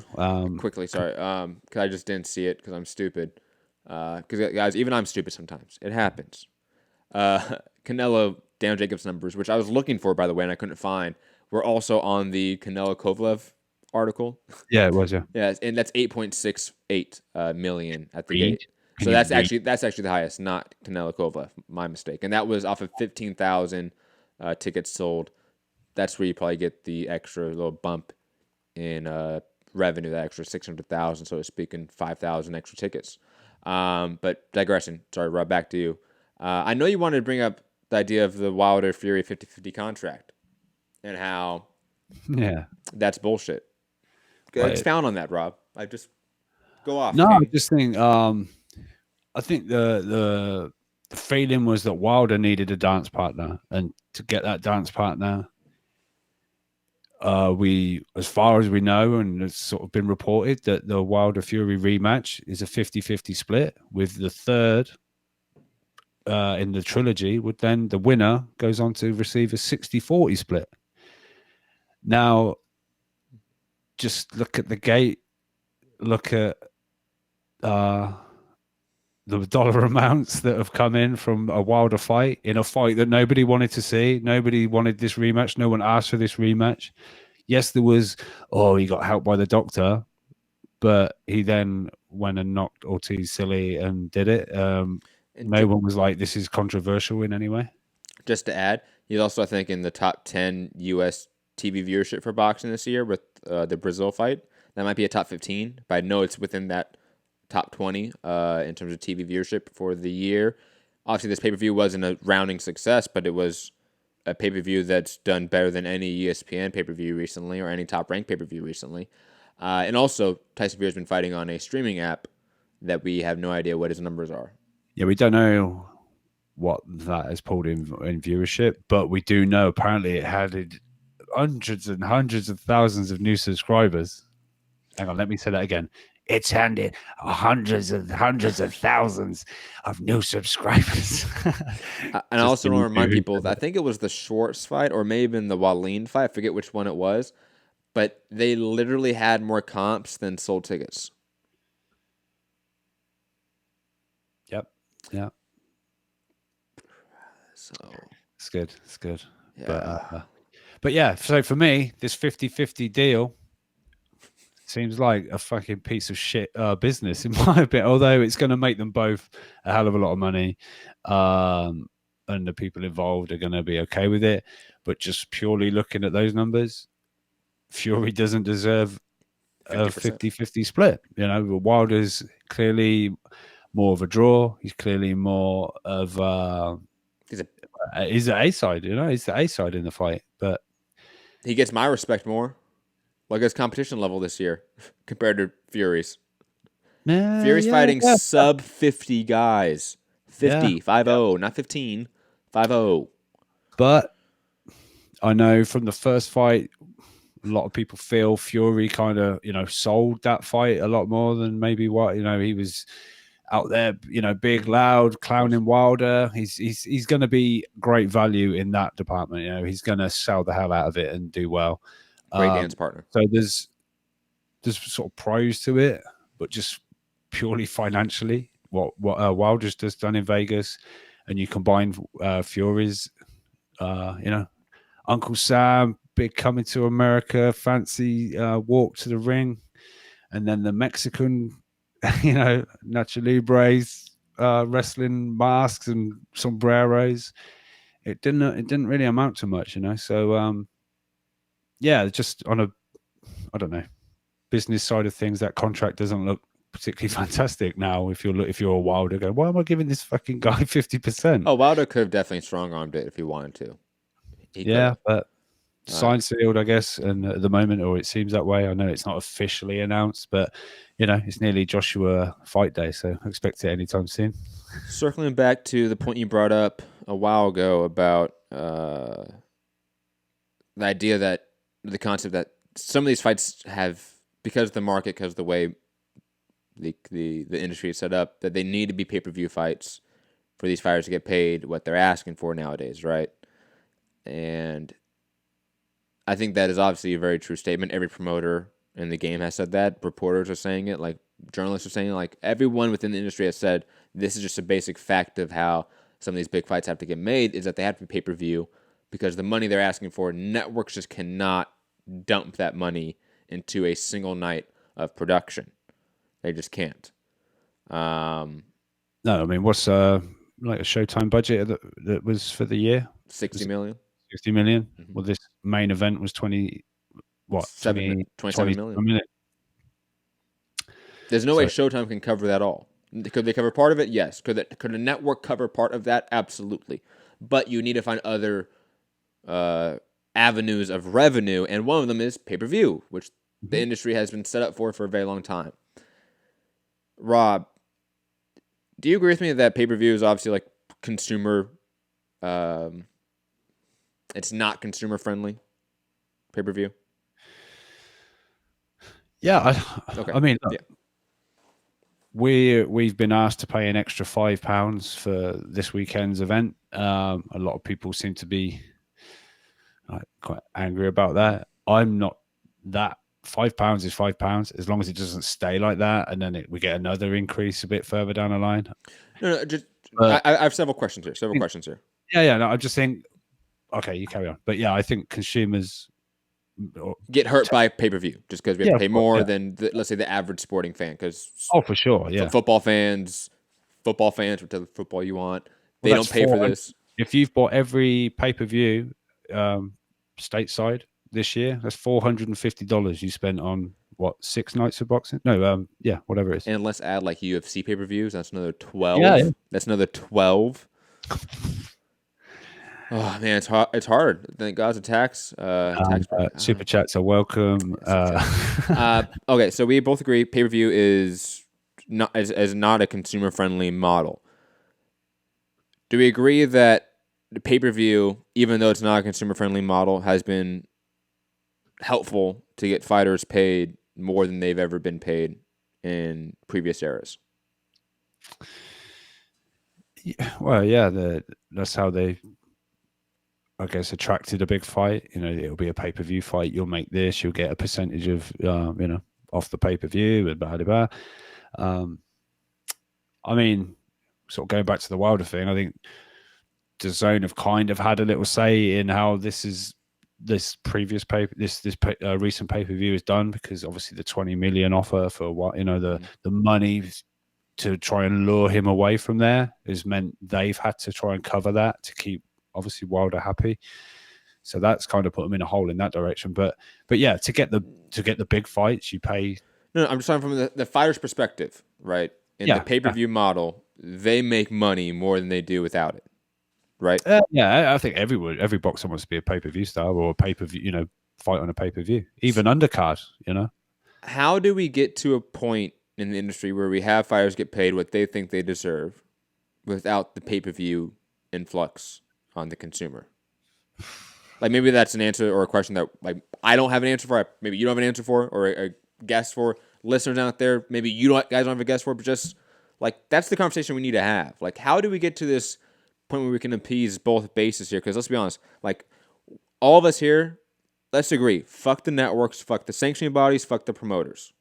Quickly, sorry, because I just didn't see it because I'm stupid. Because guys, even I'm stupid sometimes. It happens. Canelo Dan Jacobs numbers, which I was looking for, by the way, and I couldn't find, were also on the Canelo Kovalev article. Yeah, it was. Yeah. Yeah, and that's 8.68 million at the gate. So that's actually the highest, not Canelo Kovalev. My mistake. And that was off of 15,000 tickets sold. That's where you probably get the extra little bump in revenue, that extra 600,000, so to speak, and 5,000 extra tickets. But digressing. Sorry, Rob, back to you. I know you wanted to bring up the idea of the Wilder Fury 50-50 contract and how that's bullshit. Expound on that, Rob. I just go off. No, I just think I think the feeling was that Wilder needed a dance partner, and to get that dance partner, we, as far as we know, and it's sort of been reported, that the Wilder Fury rematch is a 50-50 split, with the third in the trilogy would then the winner goes on to receive a 60-40 split. Now, just look at the gate, look at the dollar amounts that have come in from a Wilder fight, in a fight that nobody wanted to see. Nobody wanted this rematch. No one asked for this rematch. Yes, there was, he got helped by the doctor, but he then went and knocked Ortiz silly and did it. No one was like, this is controversial in any way. Just to add, he's also, I think, in the top 10 U.S. TV viewership for boxing this year with the Brazil fight. That might be a top 15, but I know it's within that top 20 in terms of TV viewership for the year. Obviously, this pay-per-view wasn't a rounding success, but it was a pay-per-view that's done better than any ESPN pay-per-view recently or any top-ranked pay-per-view recently. And also, Tyson Fury's been fighting on a streaming app that we have no idea what his numbers are. Yeah, we don't know what that has pulled in viewership, but we do know apparently it had hundreds and hundreds of thousands of new subscribers. Hang on, let me say that again. It's handed hundreds and hundreds of thousands of new subscribers. And I also want to remind people, I think it was the Schwartz fight or maybe in the Wallin fight. I forget which one it was. But they literally had more comps than sold tickets. Yep. Yeah. So it's good. It's good. Yeah. But yeah, so for me, this 50-50 deal seems like a fucking piece of shit business in my opinion, although it's going to make them both a hell of a lot of money. And the people involved are going to be okay with it. But just purely looking at those numbers, Fury doesn't deserve a 50-50 split. You know, Wilder's clearly more of a draw. He's clearly more of he's the A side, you know, he's the A side in the fight. But he gets my respect more. Like his competition level this year compared to Fury's. Fury's fighting sub 50 guys. 50, 5-0, not 15, 5-0. But I know from the first fight, a lot of people feel Fury kind of, you know, sold that fight a lot more than maybe what, you know, he was out there, you know, big, loud, clowning Wilder. He's going to be great value in that department. You know, he's going to sell the hell out of it and do well. Great dance partner. So there's sort of pros to it, but just purely financially, what Wilder's just done in Vegas, and you combine Fury's, you know, Uncle Sam, big coming to America, fancy walk to the ring, and then the Mexican, you know, Nacho Libres, wrestling masks and sombreros. It didn't really amount to much, you know. So yeah, just on a, I don't know, business side of things, that contract doesn't look particularly fantastic now. If you're a Wilder, going, why am I giving this fucking guy 50%? Oh, Wilder could have definitely strong-armed it if he wanted to. Yeah, but signed, sealed, I guess, and at the moment, or it seems that way. I know it's not officially announced, but you know, it's nearly Joshua fight day, so I expect it anytime soon. Circling back to the point you brought up a while ago about the idea that the concept that some of these fights have, because of the market, because of the way the industry is set up, that they need to be pay-per-view fights for these fighters to get paid what they're asking for nowadays, right? And I think that is obviously a very true statement. Every promoter in the game has said that. Reporters are saying it, like journalists are saying it, like everyone within the industry has said this is just a basic fact of how some of these big fights have to get made, is that they have to be pay-per-view because the money they're asking for, networks just cannot dump that money into a single night of production. They just can't. No, I mean, what's like a Showtime budget that was for the year? 60 million. 60 million. Mm-hmm. Well, this main event was 27 million. There's no way Showtime can cover that all. Could they cover part of it? Yes. Could a network cover part of that? Absolutely. But you need to find other avenues of revenue, and one of them is pay-per-view, which the industry has been set up for a very long time. Rob, do you agree with me that pay-per-view is obviously like consumer? It's not consumer friendly. Pay-per-view. Yeah, Okay. I mean, look, we've been asked to pay an extra £5 for this weekend's event. A lot of people seem to be quite angry about that. I'm not that. £5 is £5 as long as it doesn't stay like that, and then we get another increase a bit further down the line. No, just I have several questions here. Yeah. No, I just think. Okay, you carry on. But yeah, I think consumers get hurt by pay-per-view just because we have to pay more than let's say the average sporting fan. Because for sure, football fans, whatever football you want, they don't pay for this. If you've bought every pay-per-view stateside this year, that's $450 you spent on what, 6 nights of boxing? No, whatever it is. And let's add like UFC pay-per-views. That's another 12. Yeah. That's another 12. Oh man, it's hard. Thank God's a tax. Super chats are welcome. Okay, so we both agree pay-per-view is not a consumer-friendly model. Do we agree that the pay-per-view, even though it's not a consumer-friendly model, has been helpful to get fighters paid more than they've ever been paid in previous eras? Well, yeah, that's how they, I guess, attracted a big fight. It'll be a pay-per-view fight. You'll make this. You'll get a percentage of, off the pay-per-view and blah, blah, blah. I mean, sort of going back to the Wilder thing, I think DAZN have kind of had a little say in how this previous recent pay-per-view is done, because obviously the 20 million offer for what, the money to try and lure him away from there has meant they've had to try and cover that to keep obviously Wilder happy. So that's kind of put them in a hole in that direction. But yeah, to get the big fights, you pay. No, I'm just talking from the fighter's perspective, right? In the pay-per-view model, they make money more than they do without it, right? I think every boxer wants to be a pay-per-view star or a pay-per-view, fight on a pay-per-view, even undercard, How do we get to a point in the industry where we have fighters get paid what they think they deserve without the pay-per-view influx on the consumer? Like, maybe that's an answer or a question that like I don't have an answer for. Maybe you don't have an answer for, or a guess for. Listeners out there, maybe guys don't have a guess for, but just like that's the conversation we need to have. Like, how do we get to this point where we can appease both bases here? Because let's be honest, like all of us here, let's agree: fuck the networks, fuck the sanctioning bodies, fuck the promoters.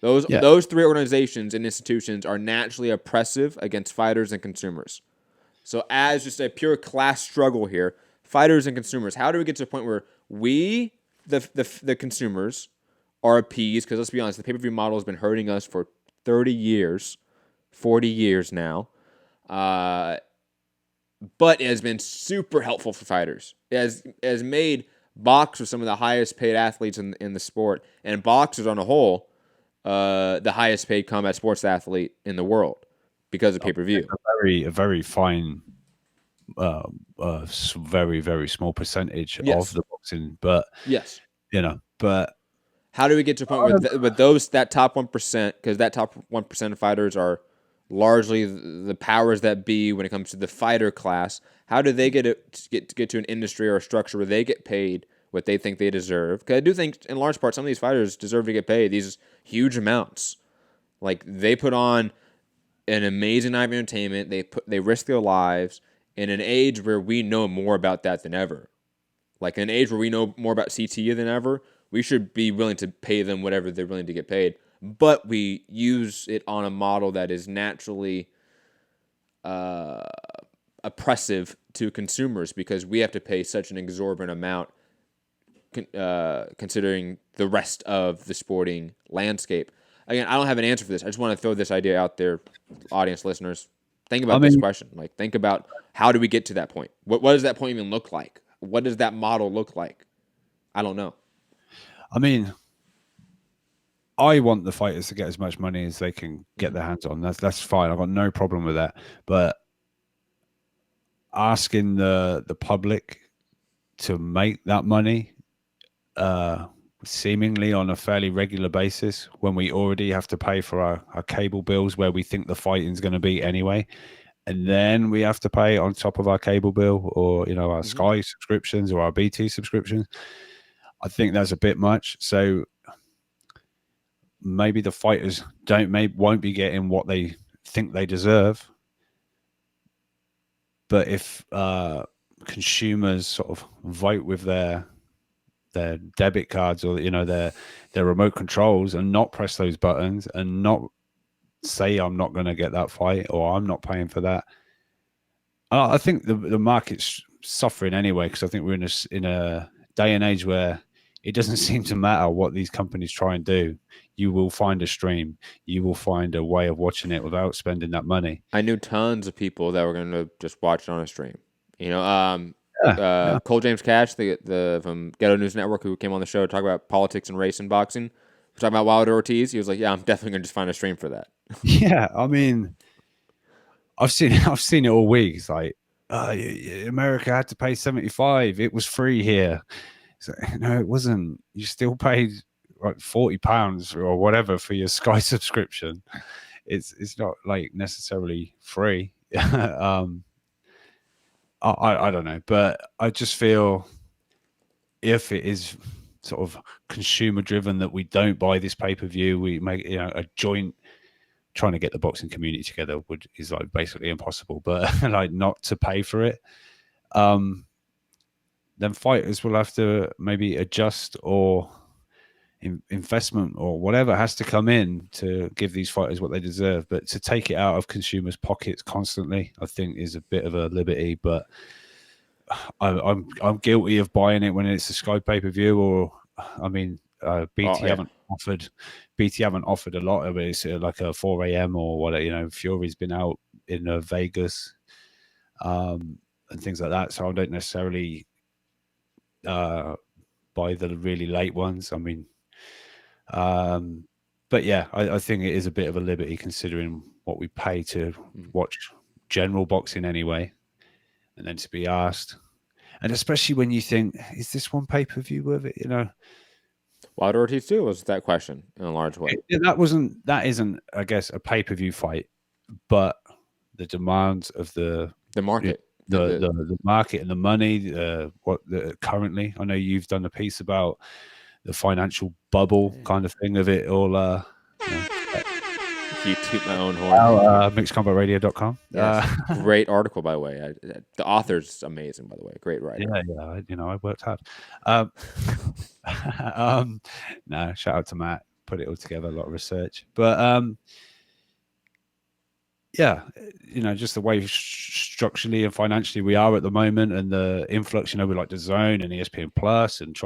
Those three organizations and institutions are naturally oppressive against fighters and consumers. So as just a pure class struggle here, fighters and consumers, how do we get to a point where we, the consumers, are appeased? Because let's be honest, the pay-per-view model has been hurting us for 30 years, 40 years now. But it has been super helpful for fighters. It has made boxers some of the highest paid athletes in the sport, and boxers on a whole, the highest paid combat sports athlete in the world because of pay-per-view. A very fine, very, very small percentage of the boxing, but yes, but how do we get to a point with that top 1%? Because that top 1% of fighters are largely the powers that be when it comes to the fighter class. How do they get to an industry or a structure where they get paid what they think they deserve? Because I do think, in large part, some of these fighters deserve to get paid these huge amounts. Like, they put on an amazing night of entertainment. They risk their lives in an age where we know more about that than ever. Like, in an age where we know more about CTE than ever, we should be willing to pay them whatever they're willing to get paid. But we use it on a model that is naturally oppressive to consumers because we have to pay such an exorbitant amount considering the rest of the sporting landscape. Again, I don't have an answer for this. I just want to throw this idea out there, audience listeners. Think about this question. Like, think about how do we get to that point? What does that point even look like? What does that model look like? I don't know. I mean, I want the fighters to get as much money as they can get their hands on. That's fine. I've got no problem with that. But asking the public to make that money seemingly on a fairly regular basis when we already have to pay for our cable bills where we think the fighting's going to be anyway, and then we have to pay on top of our cable bill or our Sky subscriptions or our BT subscriptions, I think that's a bit much. So maybe the fighters won't be getting what they think they deserve. But if consumers sort of vote with their debit cards or their remote controls and not press those buttons and not say I'm not going to get that fight or I'm not paying for that, I think the market's suffering anyway, because I think we're in a day and age where it doesn't seem to matter what these companies try and do. You will find a stream. You will find a way of watching it without spending that money. I knew tons of people that were going to just watch it on a stream. Cole James Cash, the from Ghetto News Network, who came on the show to talk about politics and race and boxing, we're talking about Wilder Ortiz. He was like, "Yeah, I'm definitely going to just find a stream for that." Yeah, I mean, I've seen it all week. It's like, America had to pay $75. It was free here. So, no, it wasn't. You still paid like £40 or whatever for your Sky subscription. It's not like necessarily free. I don't know, but I just feel if it is sort of consumer driven that we don't buy this pay-per-view, we make a joint trying to get the boxing community together is like basically impossible, but like not to pay for it, then fighters will have to maybe adjust, or investment or whatever has to come in to give these fighters what they deserve. But to take it out of consumers' pockets constantly, I think, is a bit of a liberty. But I'm guilty of buying it when it's a Sky pay-per-view, or I mean, BT haven't offered a lot of it. It's like a 4 a.m. or whatever. Fury's been out in Vegas and things like that, so I don't necessarily buy the really late ones. I mean, but yeah, I think it is a bit of a liberty considering what we pay to watch general boxing anyway, and then to be asked, and especially when you think, is this one pay-per-view worth it? Wilder Ortiz too was that question in a large way. That isn't, I guess, a pay-per-view fight, but the demands of the market, the market and the money. Currently, I know you've done a piece about the financial bubble kind of thing of it all. You toot my own horn. Mixedcombatradio.com. Yes. Great article, by the way. The author's amazing, by the way. Great writer. Yeah. I worked hard. No, shout out to Matt. Put it all together. A lot of research, but yeah, just the way structurally and financially we are at the moment, and the influx, with like the Zone and ESPN Plus, and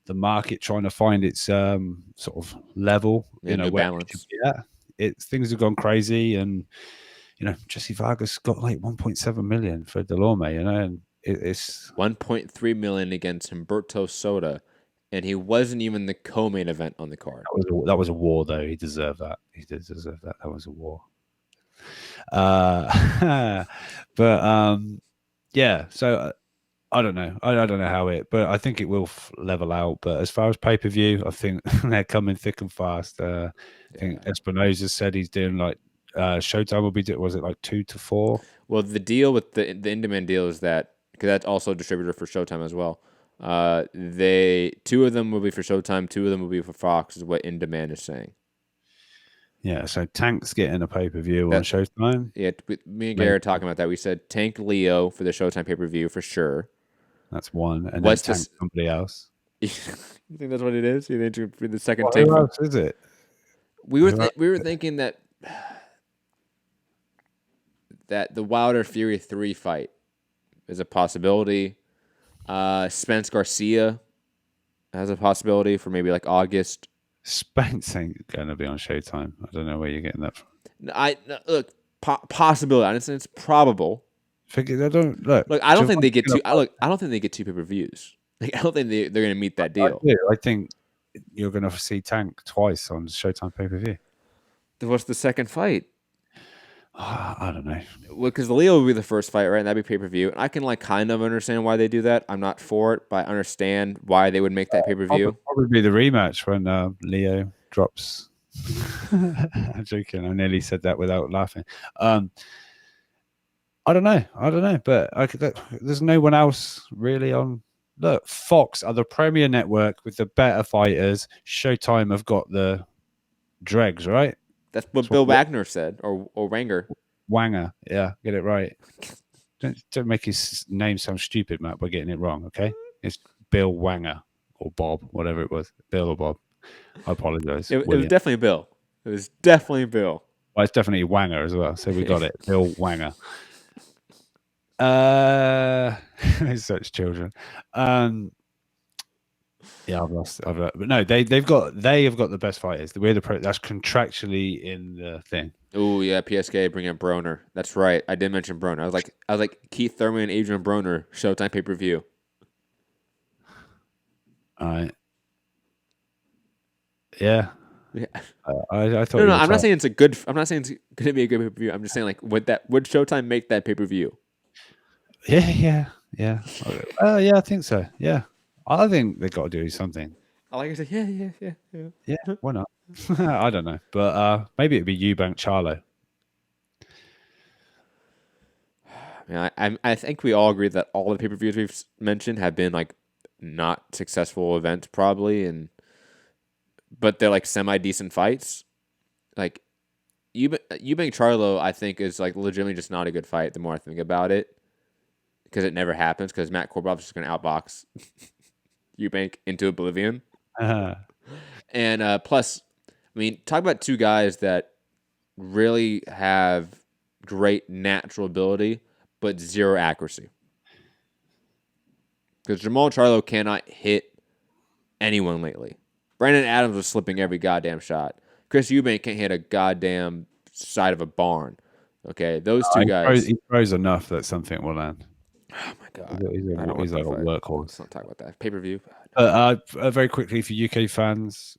the market trying to find its sort of level, where balance. Things have gone crazy, and Jesse Vargas got like 1.7 million for Delorme, and it's 1.3 million against Humberto Soto, and he wasn't even the co-main event on the card. That was a war, though. He deserved that. He did deserve that. That was a war. But yeah. So I don't know. I don't know how but I think it will level out. But as far as pay-per-view, I think they're coming thick and fast. I think Espinoza said he's doing like Showtime will be doing, was it like 2 to 4? Well, the deal with the in-demand deal is that, because that's also a distributor for Showtime as well. 2 of them will be for Showtime, 2 of them will be for Fox, is what in-demand is saying. Yeah, so Tank's getting a pay-per-view on Showtime. Yeah, me and Gary are talking about that. We said Tank Leo for the Showtime pay-per-view for sure. That's one. And then Tank somebody else. You think that's what it is? You think it's the second Tank? Who else is it? We were thinking that the Wilder Fury 3 fight is a possibility. Spence Garcia has a possibility for maybe like August. Spence ain't going to be on Showtime. I don't know where you're getting that from. Look, possibility. I don't think it's probable. I don't think they get two. I don't think they get 2 pay-per-views. Like, I don't think they're going to meet that deal. I think you're going to see Tank twice on Showtime pay-per-view. What's the second fight? I don't know. Well, because the Leo will be the first fight, right? And that'd be pay-per-view. And I can kind of understand why they do that. I'm not for it, but I understand why they would make that pay-per-view. Probably the rematch when Leo drops. I'm joking. I nearly said that without laughing. I don't know. But there's no one else really on. Look, Fox are the premier network with the better fighters. Showtime have got the dregs, right? That's what Bill Wagner said, or Wanger. Wanger, yeah, get it right. Don't make his name sound stupid, Matt, by getting it wrong, okay? It's Bill Wanger or Bob, whatever it was. Bill or Bob. I apologize. It was definitely Bill. It was definitely Bill. Well, it's definitely Wanger as well, so we got it. Bill Wanger. Such children. Yeah, I've lost. But no, they have got the best fighters. That's contractually in the thing. Oh yeah, PSK bring in Broner. That's right. I did mention Broner. I was like Keith Thurman and Adrian Broner, Showtime pay-per-view. All right. Yeah. Yeah. I thought. No, I'm not saying it's a good. I'm not saying it's going to be a good pay-per-view. I'm just saying like would Showtime make that pay-per-view? Yeah. Yeah, I think so. Yeah, I think they got to do something. I like to say, yeah. Yeah, why not? I don't know, but maybe it'd be Eubank Charlo. Yeah, I think we all agree that all the pay-per-views we've mentioned have been like not successful events, probably, but they're like semi-decent fights. Like Eubank Charlo, I think is like legitimately just not a good fight. The more I think about it. Because it never happens. Because Matt Korbov's just going to outbox Eubank into oblivion. And plus, I mean, talk about two guys that really have great natural ability, but zero accuracy. Because Jamal Charlo cannot hit anyone lately. Brandon Adams was slipping every goddamn shot. Chris Eubank can't hit a goddamn side of a barn. Okay, those two guys. He throws enough that something will land. Oh my god! He's like a workhorse. Let's not talk about that. Pay-per-view. Very quickly for UK fans,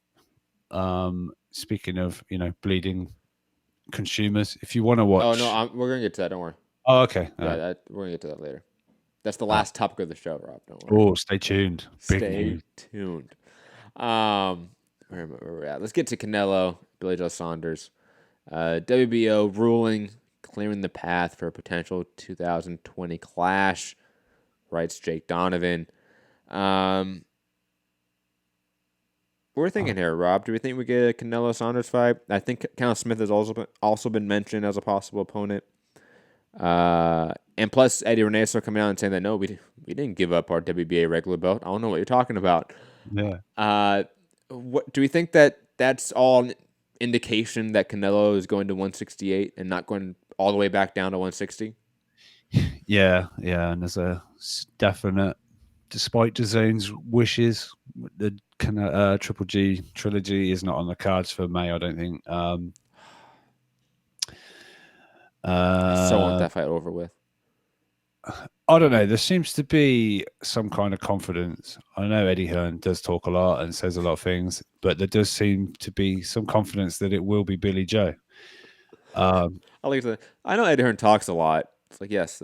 speaking of bleeding consumers, if you want to watch. Oh no, we're gonna get to that. Don't worry. Oh, okay. Yeah, we're gonna get to that later. That's the last topic of the show, Rob. Don't worry. Oh, stay tuned. Stay tuned. Where we're at? Let's get to Canelo, Billy Joe Saunders, WBO ruling. Clearing the path for a potential 2020 clash, writes Jake Donovan. We're thinking here, Rob. Do we think we get a Canelo Saunders fight? I think Callum Smith has also been mentioned as a possible opponent. And plus, Eddie Reneso coming out and saying that no, we didn't give up our WBA regular belt. I don't know what you're talking about. Yeah. What do we think that's all an indication that Canelo is going to 168 and not going all the way back down to 160? Yeah, and there's a definite, despite DAZN's wishes, the Triple G trilogy is not on the cards for May, I don't think. I so want that fight over with. I don't know. There seems to be some kind of confidence. I know Eddie Hearn does talk a lot and says a lot of things, but there does seem to be some confidence that it will be Billy Joe. I know Eddie Hearn talks a lot. It's like, yes.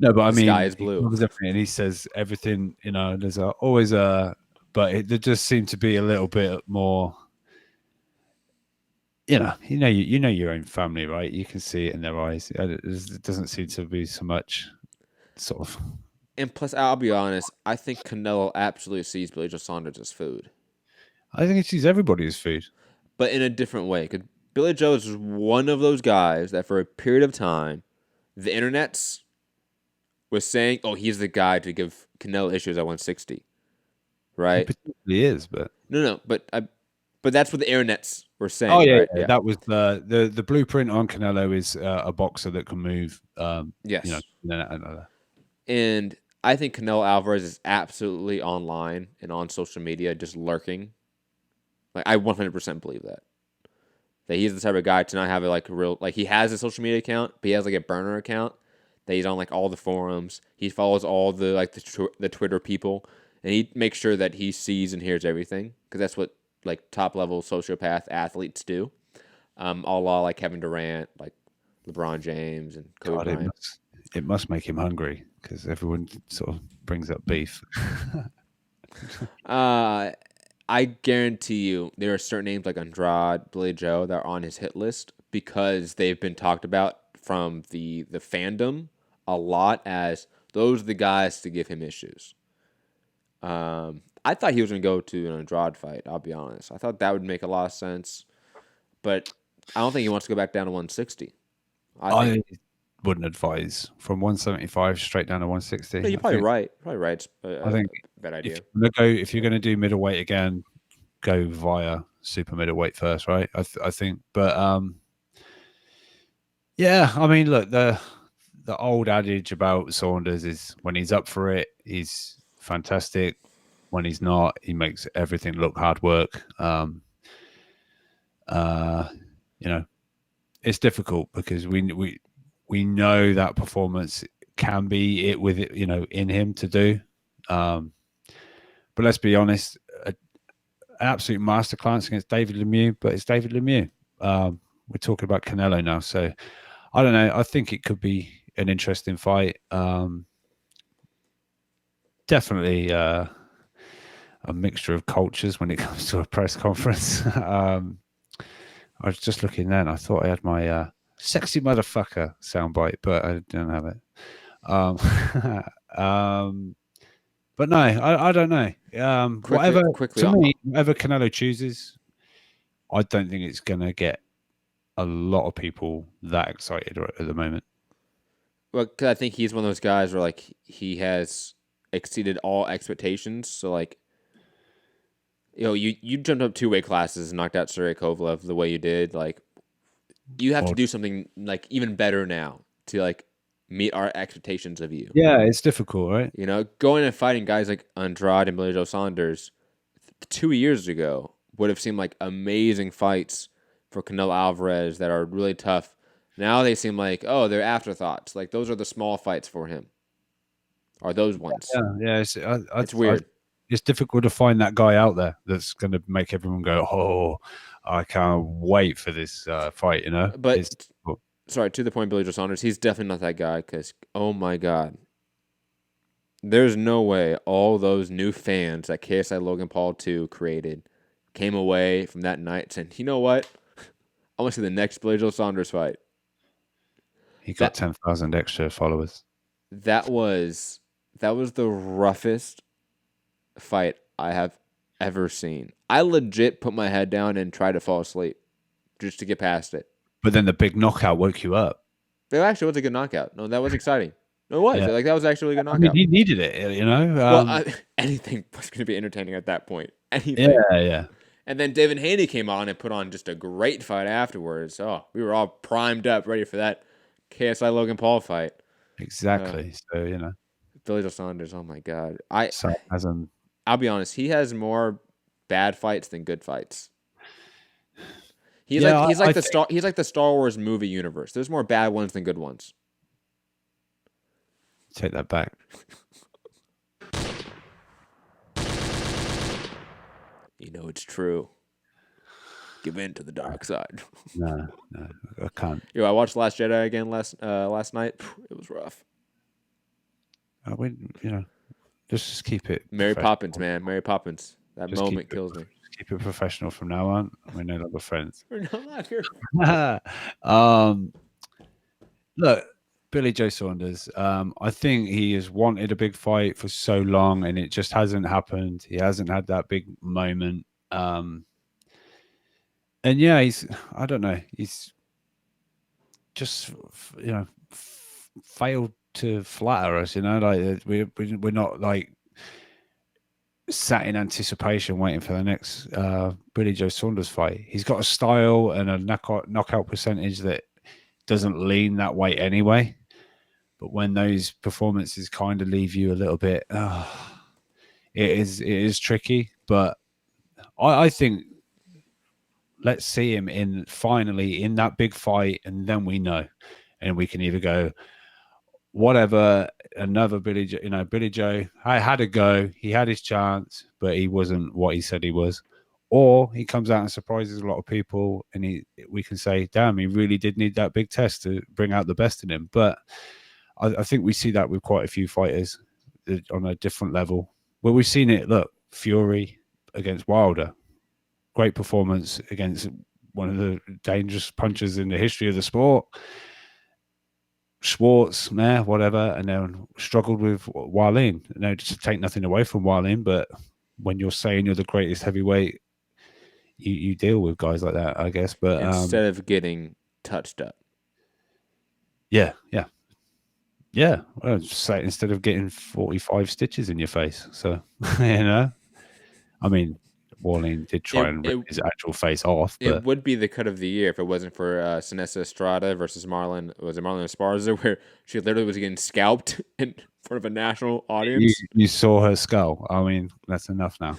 No, but I mean, sky is blue. And he says everything, there's always but there just seemed to be a little bit more, you know your own family, right? You can see it in their eyes. It doesn't seem to be so much sort of. And plus, I'll be honest, I think Canelo absolutely sees Billy Joe Saunders as food. I think he sees everybody as food. But in a different way. Because Billy Joe is one of those guys that for a period of time, the internets was saying, oh, he's the guy to give Canelo issues at 160. Right? He is, but... No, but that's what the internets were saying. Oh, yeah, right? Yeah. That was the blueprint on Canelo is a boxer that can move. Yes. And I think Canelo Alvarez is absolutely online and on social media just lurking. Like, I 100% believe that he's the type of guy to not have he has a social media account, but he has like a burner account that he's on like all the forums. He follows all the the Twitter people, and he makes sure that he sees and hears everything because that's what like top level sociopath athletes do. A la like Kevin Durant, like LeBron James and Kobe Bryant. It must make him hungry because everyone sort of brings up beef. I guarantee you there are certain names like Andrade, Billy Joe that are on his hit list because they've been talked about from the fandom a lot as those are the guys to give him issues. I thought he was going to go to an Andrade fight, I'll be honest. I thought that would make a lot of sense. but I don't think he wants to go back down to 160. I wouldn't advise from 175 straight down to 160. No, you're probably right. Probably right. It's I think a bad idea. If you're going to do middleweight again, go via super middleweight first, right? I think, but yeah, I mean, look, the old adage about Saunders is when he's up for it, he's fantastic. When he's not, he makes everything look hard work. You know, it's difficult because we know that performance can be it with it, you know, in him to do. But let's be honest, an absolute masterclass against David Lemieux, but it's David Lemieux. We're talking about Canelo now, so I don't know. I think it could be an interesting fight. Definitely a mixture of cultures when it comes to a press conference. I was just looking then. I thought I had my sexy motherfucker soundbite, but I don't have it. But no, I don't know. Whatever Canelo chooses, I don't think it's going to get a lot of people that excited at the moment. Well, 'cause I think he's one of those guys where like he has exceeded all expectations. So like, you know, you jumped up 2 weight classes and knocked out Sergey Kovalev the way you did. Like, you have to do something like even better now to like meet our expectations of you. Yeah, it's difficult, right? You know, going and fighting guys like Andrade and Billy Joe Saunders 2 years ago would have seemed like amazing fights for Canelo Alvarez that are really tough. Now they seem like, oh, they're afterthoughts. Like those are the small fights for him. Are those ones? Yeah. It's weird. It's difficult to find that guy out there that's going to make everyone go, oh, I can't wait for this fight, you know? But, sorry, to the point, Billy Joe Saunders, he's definitely not that guy because, oh my God, there's no way all those new fans that KSI Logan Paul 2 created came away from that night saying, you know what? I want to see the next Billy Joe Saunders fight. He got 10,000 extra followers. That was the roughest fight I have ever seen. I legit put my head down and tried to fall asleep just to get past it. But then the big knockout woke you up. It actually was a good knockout. No, that was exciting. No, it was. Yeah. Like, that was actually a good knockout. I mean, he needed it, you know? Well, anything was going to be entertaining at that point. Anything. Yeah. And then David Haney came on and put on just a great fight afterwards. Oh, we were all primed up, ready for that KSI Logan Paul fight. Exactly. So, you know. Billy Joe Saunders, oh my God. I'll be honest, he has more bad fights than good fights. He's like the Star Wars movie universe. There's more bad ones than good ones. Take that back. You know it's true. Give in to the dark side. No, I can't. Yo, I watched Last Jedi again last night. It was rough. Just keep it. Mary Poppins, man. Mary Poppins. That just moment kills me. Just keep it professional from now on. We're no longer friends. We're not Look, Billy Joe Saunders. I think he has wanted a big fight for so long, and it just hasn't happened. He hasn't had that big moment. And yeah, I don't know. He's just, failed to flatter us, like we're not like sat in anticipation waiting for the next Billy Joe Saunders fight. He's got a style and a knockout percentage that doesn't lean that way anyway. But when those performances kind of leave you a little bit, it is tricky. But I think let's see him finally in that big fight, and then we know, and we can either go, whatever, another Billy Joe, I had a go. He had his chance, but he wasn't what he said he was. Or he comes out and surprises a lot of people, and we can say, damn, he really did need that big test to bring out the best in him. But I think we see that with quite a few fighters on a different level. Well, we've seen it, look, Fury against Wilder. Great performance against one of the dangerous punchers in the history of the sport. Schwartz, whatever, and then struggled with Wallin. Just to take nothing away from Wallin, but when you're saying you're the greatest heavyweight, you deal with guys like that, I guess. But Instead of getting touched up. Yeah. Well, say instead of getting 45 stitches in your face. So I mean, Warleen did try and rip his actual face off. But it would be the cut of the year if it wasn't for Sinessa Estrada versus Marlon Esparza, where she literally was getting scalped in front of a national audience. You saw her skull. I mean, that's enough now.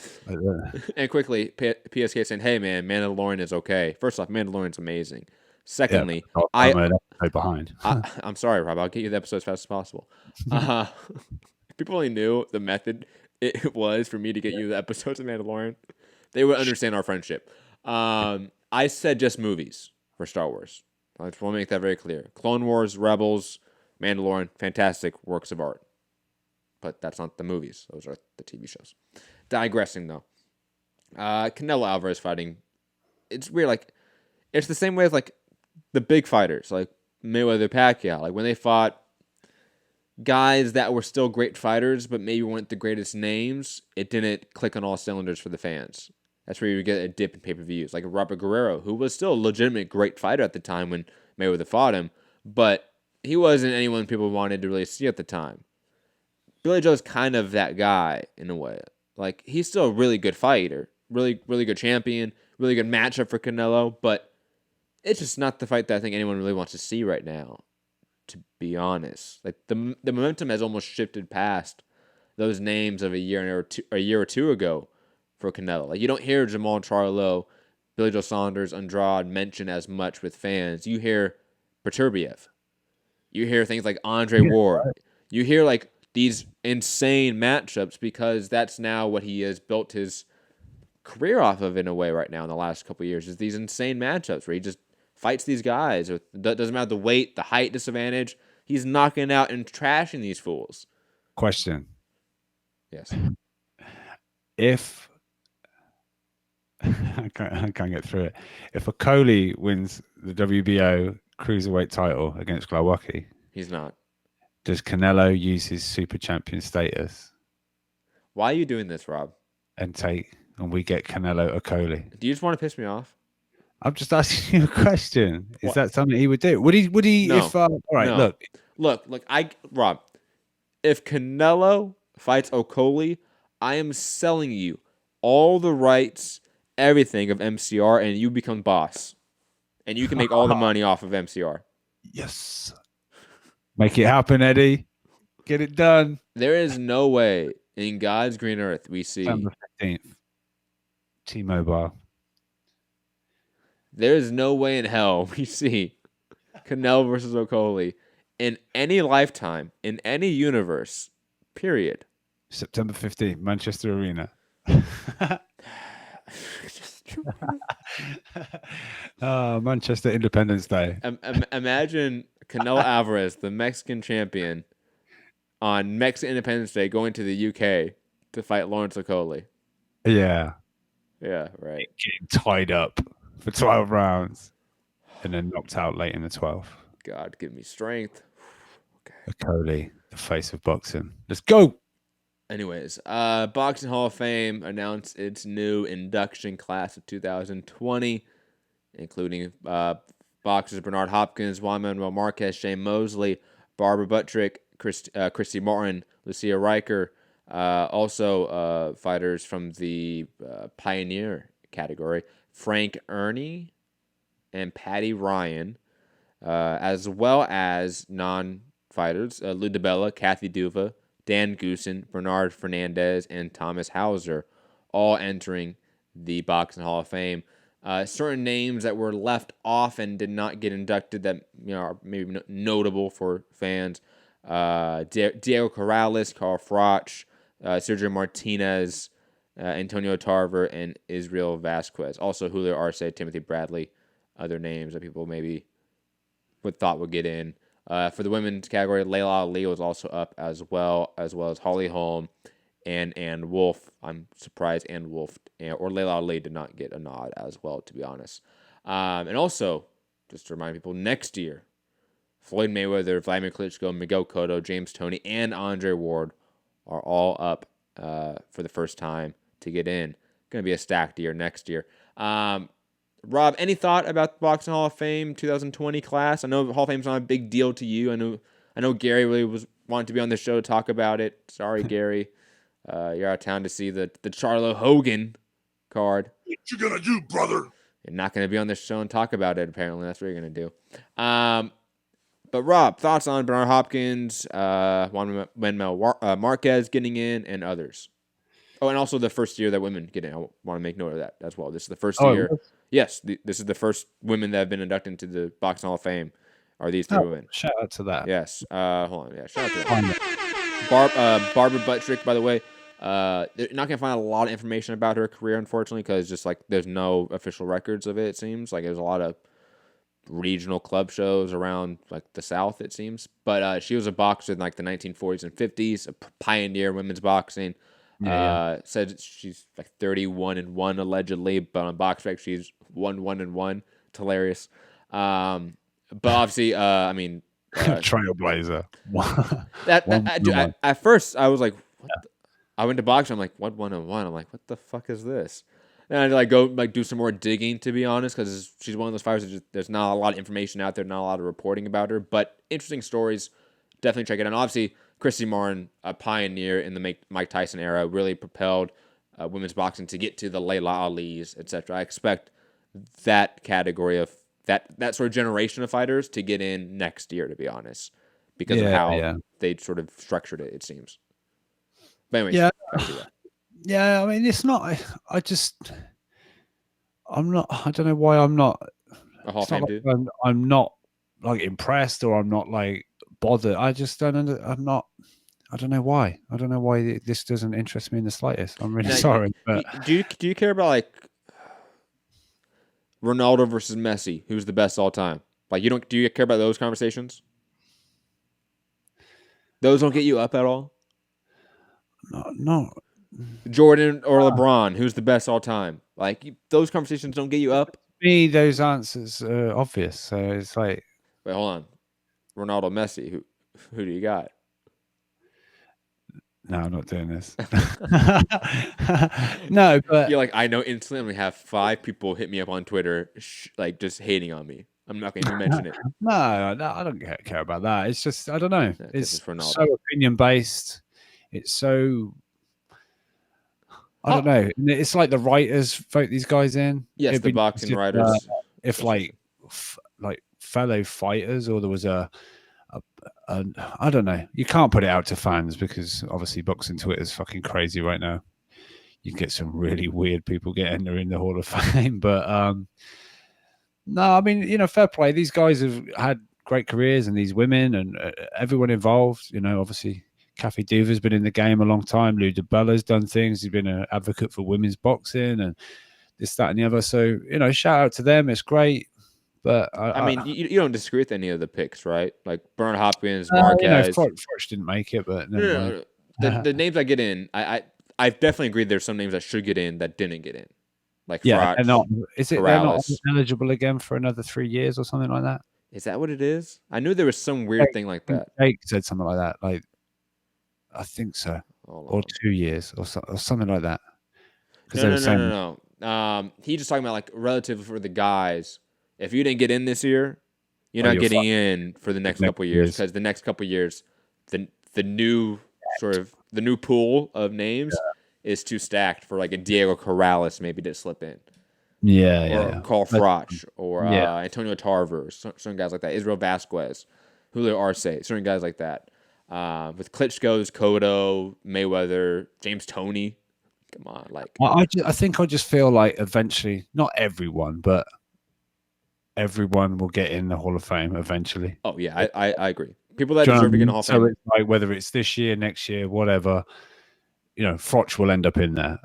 And quickly, PSK saying, "Hey man, Mandalorian is okay." First off, Mandalorian's amazing. Secondly, I'm behind. I'm sorry, Rob. I'll get you the episode as fast as possible. If people only knew the method it was for me to get you the episodes of Mandalorian, they would understand our friendship. I said just movies for Star Wars. I just want to make that very clear. Clone Wars, Rebels, Mandalorian, fantastic works of art. But that's not the movies. Those are the TV shows. Digressing, though. Canelo Alvarez fighting. It's weird. Like, it's the same way as, like, the big fighters, like Mayweather, Pacquiao. Like, when they fought guys that were still great fighters, but maybe weren't the greatest names, it didn't click on all cylinders for the fans. That's where you get a dip in pay-per-views. Like Robert Guerrero, who was still a legitimate great fighter at the time when Mayweather fought him, but he wasn't anyone people wanted to really see at the time. Billy Joe's kind of that guy in a way. Like, he's still a really good fighter, really, really good champion, really good matchup for Canelo, but it's just not the fight that I think anyone really wants to see right now, to be honest. Like, the momentum has almost shifted past those names of a year or two ago for Canelo. Like, you don't hear Jamal Charlo, Billy Joe Saunders, Andrade mentioned as much with fans. You hear Beterbiev. You hear things like Andre Ward. You hear, like, these insane matchups because that's now what he has built his career off of in a way right now in the last couple of years, is these insane matchups where he just fights these guys. It doesn't matter the weight, the height disadvantage. He's knocking out and trashing these fools. Question. Yes. If I can't get through it. If Okoli wins the WBO cruiserweight title against Glowacki, he's not. Does Canelo use his super champion status? Why are you doing this, Rob? And we get Canelo Okoli. Do you just want to piss me off? I'm just asking you a question. Is that something he would do? Would he? No. If all right, no. look. Rob, if Canelo fights Okoli, I am selling you all the rights, everything of MCR, and you become boss, and you can make all the money off of MCR. Yes. Make it happen, Eddie. Get it done. There is no way in God's green earth we see December 15th. T-Mobile. There is no way in hell we see Canelo versus Okoli in any lifetime, in any universe, period. September 15th, Manchester Arena. Manchester Independence Day. Imagine Canelo Alvarez, the Mexican champion, on Mexican Independence Day going to the UK to fight Lawrence Okoli. Yeah. Yeah, right. Getting tied up for 12 rounds and then knocked out late in the 12th. God, give me strength. Okay. Okoli, the face of boxing. Let's go. Anyways, Boxing Hall of Fame announced its new induction class of 2020, including boxers Bernard Hopkins, Juan Manuel Marquez, Shane Mosley, Barbara Buttrick, Christy Martin, Lucia Riker, also fighters from the Pioneer category, Frank Ernie and Patty Ryan, as well as non-fighters, Lou DiBella, Kathy Duva, Dan Goosen, Bernard Fernandez, and Thomas Hauser, all entering the Boxing Hall of Fame. Certain names that were left off and did not get inducted that are maybe notable for fans: Diego Corrales, Carl Froch, Sergio Martinez, Antonio Tarver, and Israel Vasquez. Also Julio Arce, Timothy Bradley, other names that people maybe thought would get in. For the women's category, Layla Ali was also up as well as Holly Holm and Wolf. I'm surprised and Wolf or Layla Ali did not get a nod as well, to be honest. And also, just to remind people, next year, Floyd Mayweather, Vladimir Klitschko, Miguel Cotto, James Toney, and Andre Ward are all up for the first time to get in. going to be a stacked year next year. Rob, any thought about the Boxing Hall of Fame 2020 class? I know Hall of Fame's not a big deal to you. I know Gary really wanted to be on the show to talk about it. Sorry, Gary. You're out of town to see the Charlo Hogan card. What you gonna do, brother? You're not going to be on this show and talk about it, apparently. That's what you're going to do. But Rob, thoughts on Bernard Hopkins, Juan Manuel Marquez getting in, and others? Oh, and also the first year that women get in. I want to make note of that as well. This is the first year. Yes, this is the first women that have been inducted into the Boxing Hall of Fame. Are these three women? Shout out to that. Yes. Hold on. Yeah, shout out to that. Barbara Buttrick, by the way. They're not gonna find a lot of information about her career, unfortunately, because just like there's no official records of it. It seems like there's a lot of regional club shows around like the South. It seems, but she was a boxer in like the 1940s and 50s, a pioneer in women's boxing. Said she's like 31-1 allegedly, but on BoxRec she's 1-1-1. It's hilarious. But obviously, I mean, Trailblazer. At first I was like, what the? I went to boxing. I'm like, 1-1-1. I'm like, what the fuck is this? And I had to like go like do some more digging, to be honest, because she's one of those fighters that there's not a lot of information out there, not a lot of reporting about her, but interesting stories. Definitely check it out. And obviously, Christy Martin, a pioneer in the Mike Tyson era, really propelled women's boxing to get to the Layla Ali's, etc. I expect that category of that sort of generation of fighters to get in next year, to be honest, because of how they sort of structured it. It seems. But anyways, yeah. I mean, it's not. I don't know why I'm not. A Hall of Fame dude. I'm not like impressed, or I'm not like bothered. I just don't. I don't know why. I don't know why this doesn't interest me in the slightest. I'm really sorry. But do you care about like Ronaldo versus Messi? Who's the best all time? Like do you care about those conversations? Those don't get you up at all? No. Jordan or LeBron, who's the best all time? Like those conversations don't get you up? To me, those answers are obvious. So it's like, wait, hold on. Ronaldo, Messi, who do you got? No, I'm not doing this. No, but you're like, I know instantly I'm gonna have 5 people hit me up on Twitter, like just hating on me. I'm not going to even mention it. No, I don't care about that. It's just, I don't know. It's so opinion based. It's so, I don't know. It's like the writers vote these guys in. Yes, the boxing writers. If like fellow fighters, or there was a I don't know. You can't put it out to fans because obviously boxing Twitter is fucking crazy right now. You get some really weird people get entering the Hall of Fame, but no, I mean, fair play. These guys have had great careers, and these women and everyone involved. Obviously, Kathy Duva's been in the game a long time. Lou DiBella's done things. He's been an advocate for women's boxing and this, that, and the other. So, shout out to them. It's great. But I mean, you don't disagree with any of the picks, right? Like Bernard Hopkins, Marquez. Froch didn't make it, but no. The names I get in, I definitely agree. There's some names that should get in that didn't get in. Like they're not. They're not eligible again for another 3 years or something like that? Is that what it is? I knew there was some weird thing like that. Jake said something like that. Like, I think so, or 2 years or something like that. No. He just talking about like relative for the guys. If you didn't get in this year, you're not getting in for the next couple of years, because the next couple of years, the new pool of names is too stacked for like a Diego Corrales maybe to slip in. Or Carl Froch, or Antonio Tarver, certain guys like that. Israel Vasquez, Julio Arce, certain guys like that. With Klitschko's, Cotto, Mayweather, James Toney. Come on, like I think I just feel like eventually, not everyone, but everyone will get in the Hall of Fame eventually. Oh yeah, I agree. People that deserve to get in the Hall of Fame. So it's like whether it's this year, next year, whatever, Froch will end up in there.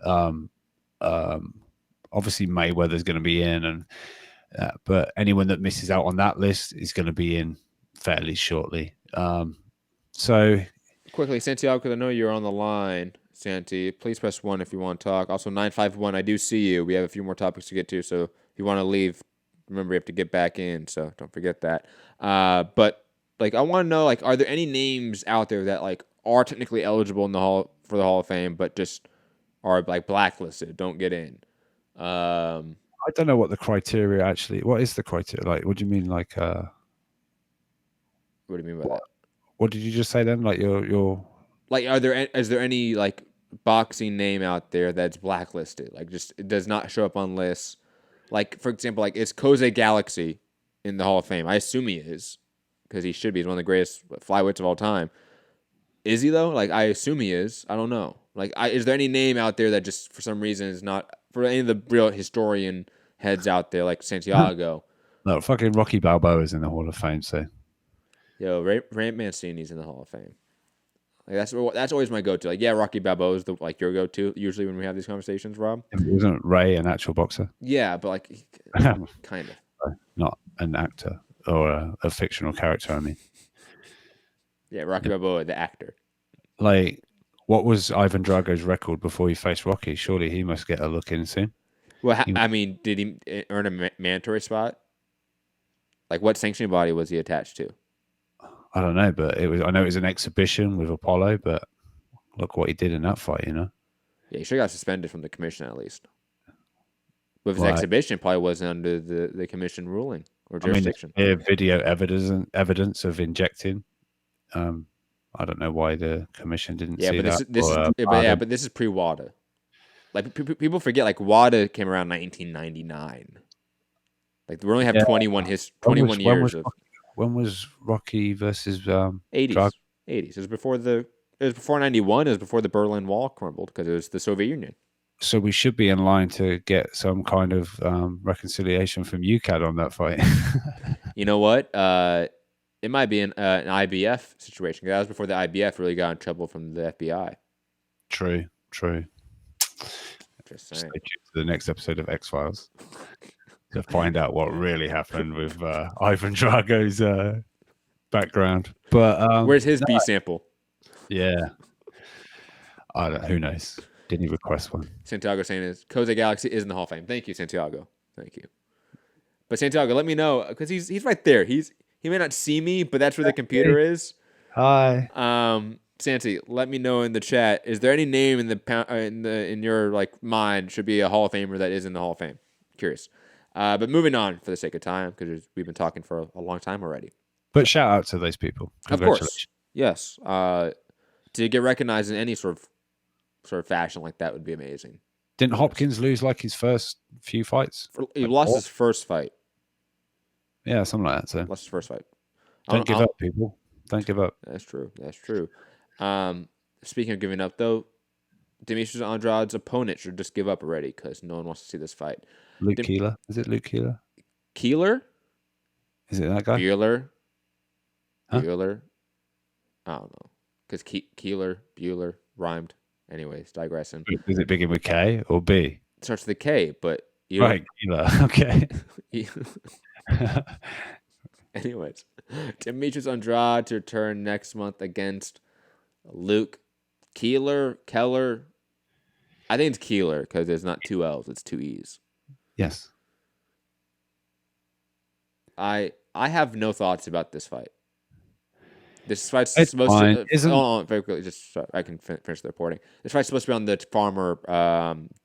Obviously Mayweather's going to be in, and but anyone that misses out on that list is going to be in fairly shortly. So quickly, Santiago, because I know you're on the line. Santi, please press 1 if you want to talk. Also 951, I do see you. We have a few more topics to get to, so if you want to leave, remember, you have to get back in, so don't forget that. But like, I want to know, like, are there any names out there that like are technically eligible in the for the Hall of Fame, but just are like blacklisted, don't get in. I don't know what the criteria actually. What is the criteria? Like, what do you mean? Like, what do you mean by that? What did you just say then? Like, your like, is there any like boxing name out there that's blacklisted? Like, just it does not show up on lists. Like, for example, like is Jose Galaxy in the Hall of Fame? I assume he is, because he should be. He's one of the greatest flyweights of all time. Is he though? Like, I assume he is. I don't know. Like, is there any name out there that just for some reason is not, for any of the real historian heads out there, like Santiago? No, fucking Rocky Balboa is in the Hall of Fame. So, Yo, Ray Mancini's in the Hall of Fame. Like, that's always my go-to. Like, yeah, Rocky Balboa is your go-to usually when we have these conversations, Rob. Wasn't Ray an actual boxer? Yeah, but like, kind of. Not an actor or a fictional character. I mean, yeah, Rocky Balboa, the actor. Like, what was Ivan Drago's record before he faced Rocky? Surely he must get a look in soon. Well, I mean, did he earn a mandatory spot? Like, what sanctioning body was he attached to? I don't know, but I know it was an exhibition with Apollo, but look what he did in that fight, you know? Yeah, he should have got suspended from the commission at least. But his exhibition probably wasn't under the commission ruling or jurisdiction. I mean, video evidence of injecting. I don't know why the commission didn't see that. But this is pre-WADA. Like, people forget, like, WADA came around 1999. Like, we only have 21 years of... When was Rocky versus 80s? 80s. It was before 91. It was before the Berlin Wall crumbled because it was the Soviet Union. So we should be in line to get some kind of reconciliation from UCAD on that fight. You know what? It might be an IBF situation. That was before the IBF really got in trouble from the FBI. True. Just saying. Stay tuned to the next episode of X-Files to find out what really happened with Ivan Drago's background. But where's his B sample? Yeah, who knows? Didn't he request one? Santiago saying is Jose Galaxy is in the Hall of Fame. Thank you, Santiago. Thank you. But Santiago, let me know because he's right there. He may not see me, but that's where the computer is. Hi. Santi, let me know in the chat. Is there any name in your like mind should be a Hall of Famer that is in the Hall of Fame? Curious. But moving on for the sake of time, because we've been talking for a long time already. But shout out to those people. Of course. Yes. To get recognized in any sort of fashion like that would be amazing. Didn't Hopkins lose like his first few fights? He lost his first fight. Yeah, something like that. So lost his first fight. Don't give up, people. Don't give up. That's true. Speaking of giving up, though, Demetrius Andrade's opponent should just give up already because no one wants to see this fight. Luke Keeler. Is it Luke Keeler? Keeler? Is it that guy? Bueller? Huh? Bueller? I don't know. Because Bueller rhymed. Anyways, digressing. Is it begin with K or B? It starts with a K, but... Right, Keeler. Okay. Anyways, Demetrius Andrade to return next month against Luke Keeler. I think it's Keeler because there's not two L's, it's two E's. Yes. I have no thoughts about this fight. This fight's it's supposed fine. to... Hold on, very quickly, just so I can finish the reporting. This fight's supposed to be on the Farmer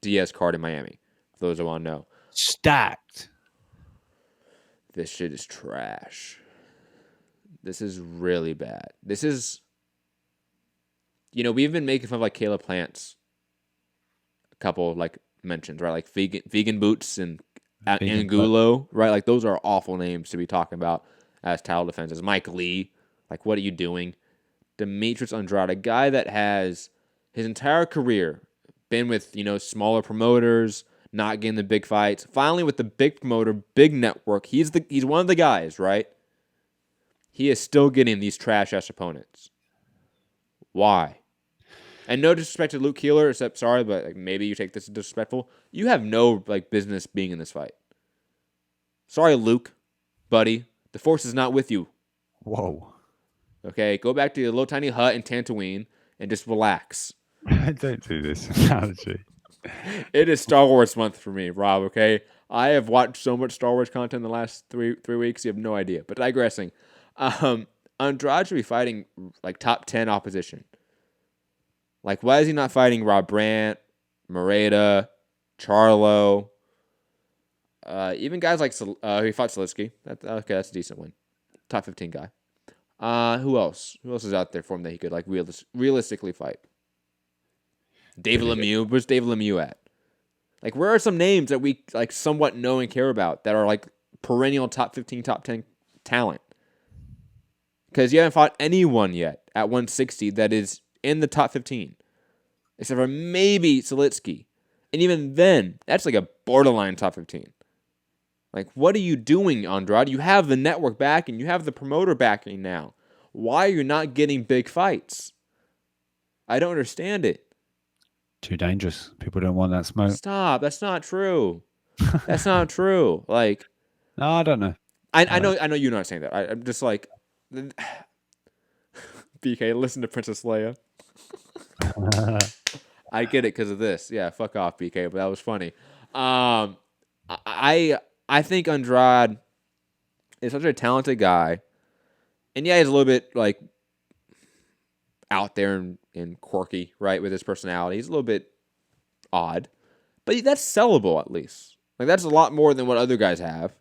Diaz card in Miami, for those who want to know. Stacked. This shit is trash. This is really bad. This is... we've been making fun of, like, Caleb Plant's a couple, like, mentions, right? Like, vegan boots and Angulo, right? Like, those are awful names to be talking about as title defenses. Mike Lee, like, what are you doing? Demetrius Andrade, a guy that has his entire career been with, smaller promoters, not getting the big fights. Finally, with the big promoter, big network, he's one of the guys, right? He is still getting these trash-ass opponents. Why? And no disrespect to Luke Keeler, except, sorry, but like, maybe you take this as disrespectful. You have no business being in this fight. Sorry, Luke, buddy. The force is not with you. Whoa. Okay, go back to your little tiny hut in Tatooine and just relax. Don't do this analogy. It is Star Wars month for me, Rob, okay? I have watched so much Star Wars content in the last three weeks, you have no idea. But digressing. Andrade should be fighting, like, top 10 opposition. Like, why is he not fighting Rob Brandt, Moreta, Charlo, even guys like he fought Selitsky. Okay, that's a decent win. Top 15 guy. Who else? Who else is out there for him that he could like realistically fight? David Lemieux. Where's David Lemieux at? Like, where are some names that we like somewhat know and care about that are like perennial top 15, top 10 talent? Because you haven't fought anyone yet at 160 that is in the top 15, except for maybe Selitsky, and even then, that's like a borderline top 15. Like, what are you doing, Andrade? You have the network backing, you have the promoter backing now. Why are you not getting big fights? I don't understand it. Too dangerous. People don't want that smoke. Stop. That's not true. That's not true. Like, no, I don't know. I know you're not saying that. I'm just like, BK, listen to Princess Leia. I get it because of this. Yeah, fuck off, BK, but that was funny. I think Andrade is such a talented guy. And yeah, he's a little bit like out there and quirky, right, with his personality. He's a little bit odd. But that's sellable at least. Like, that's a lot more than what other guys have.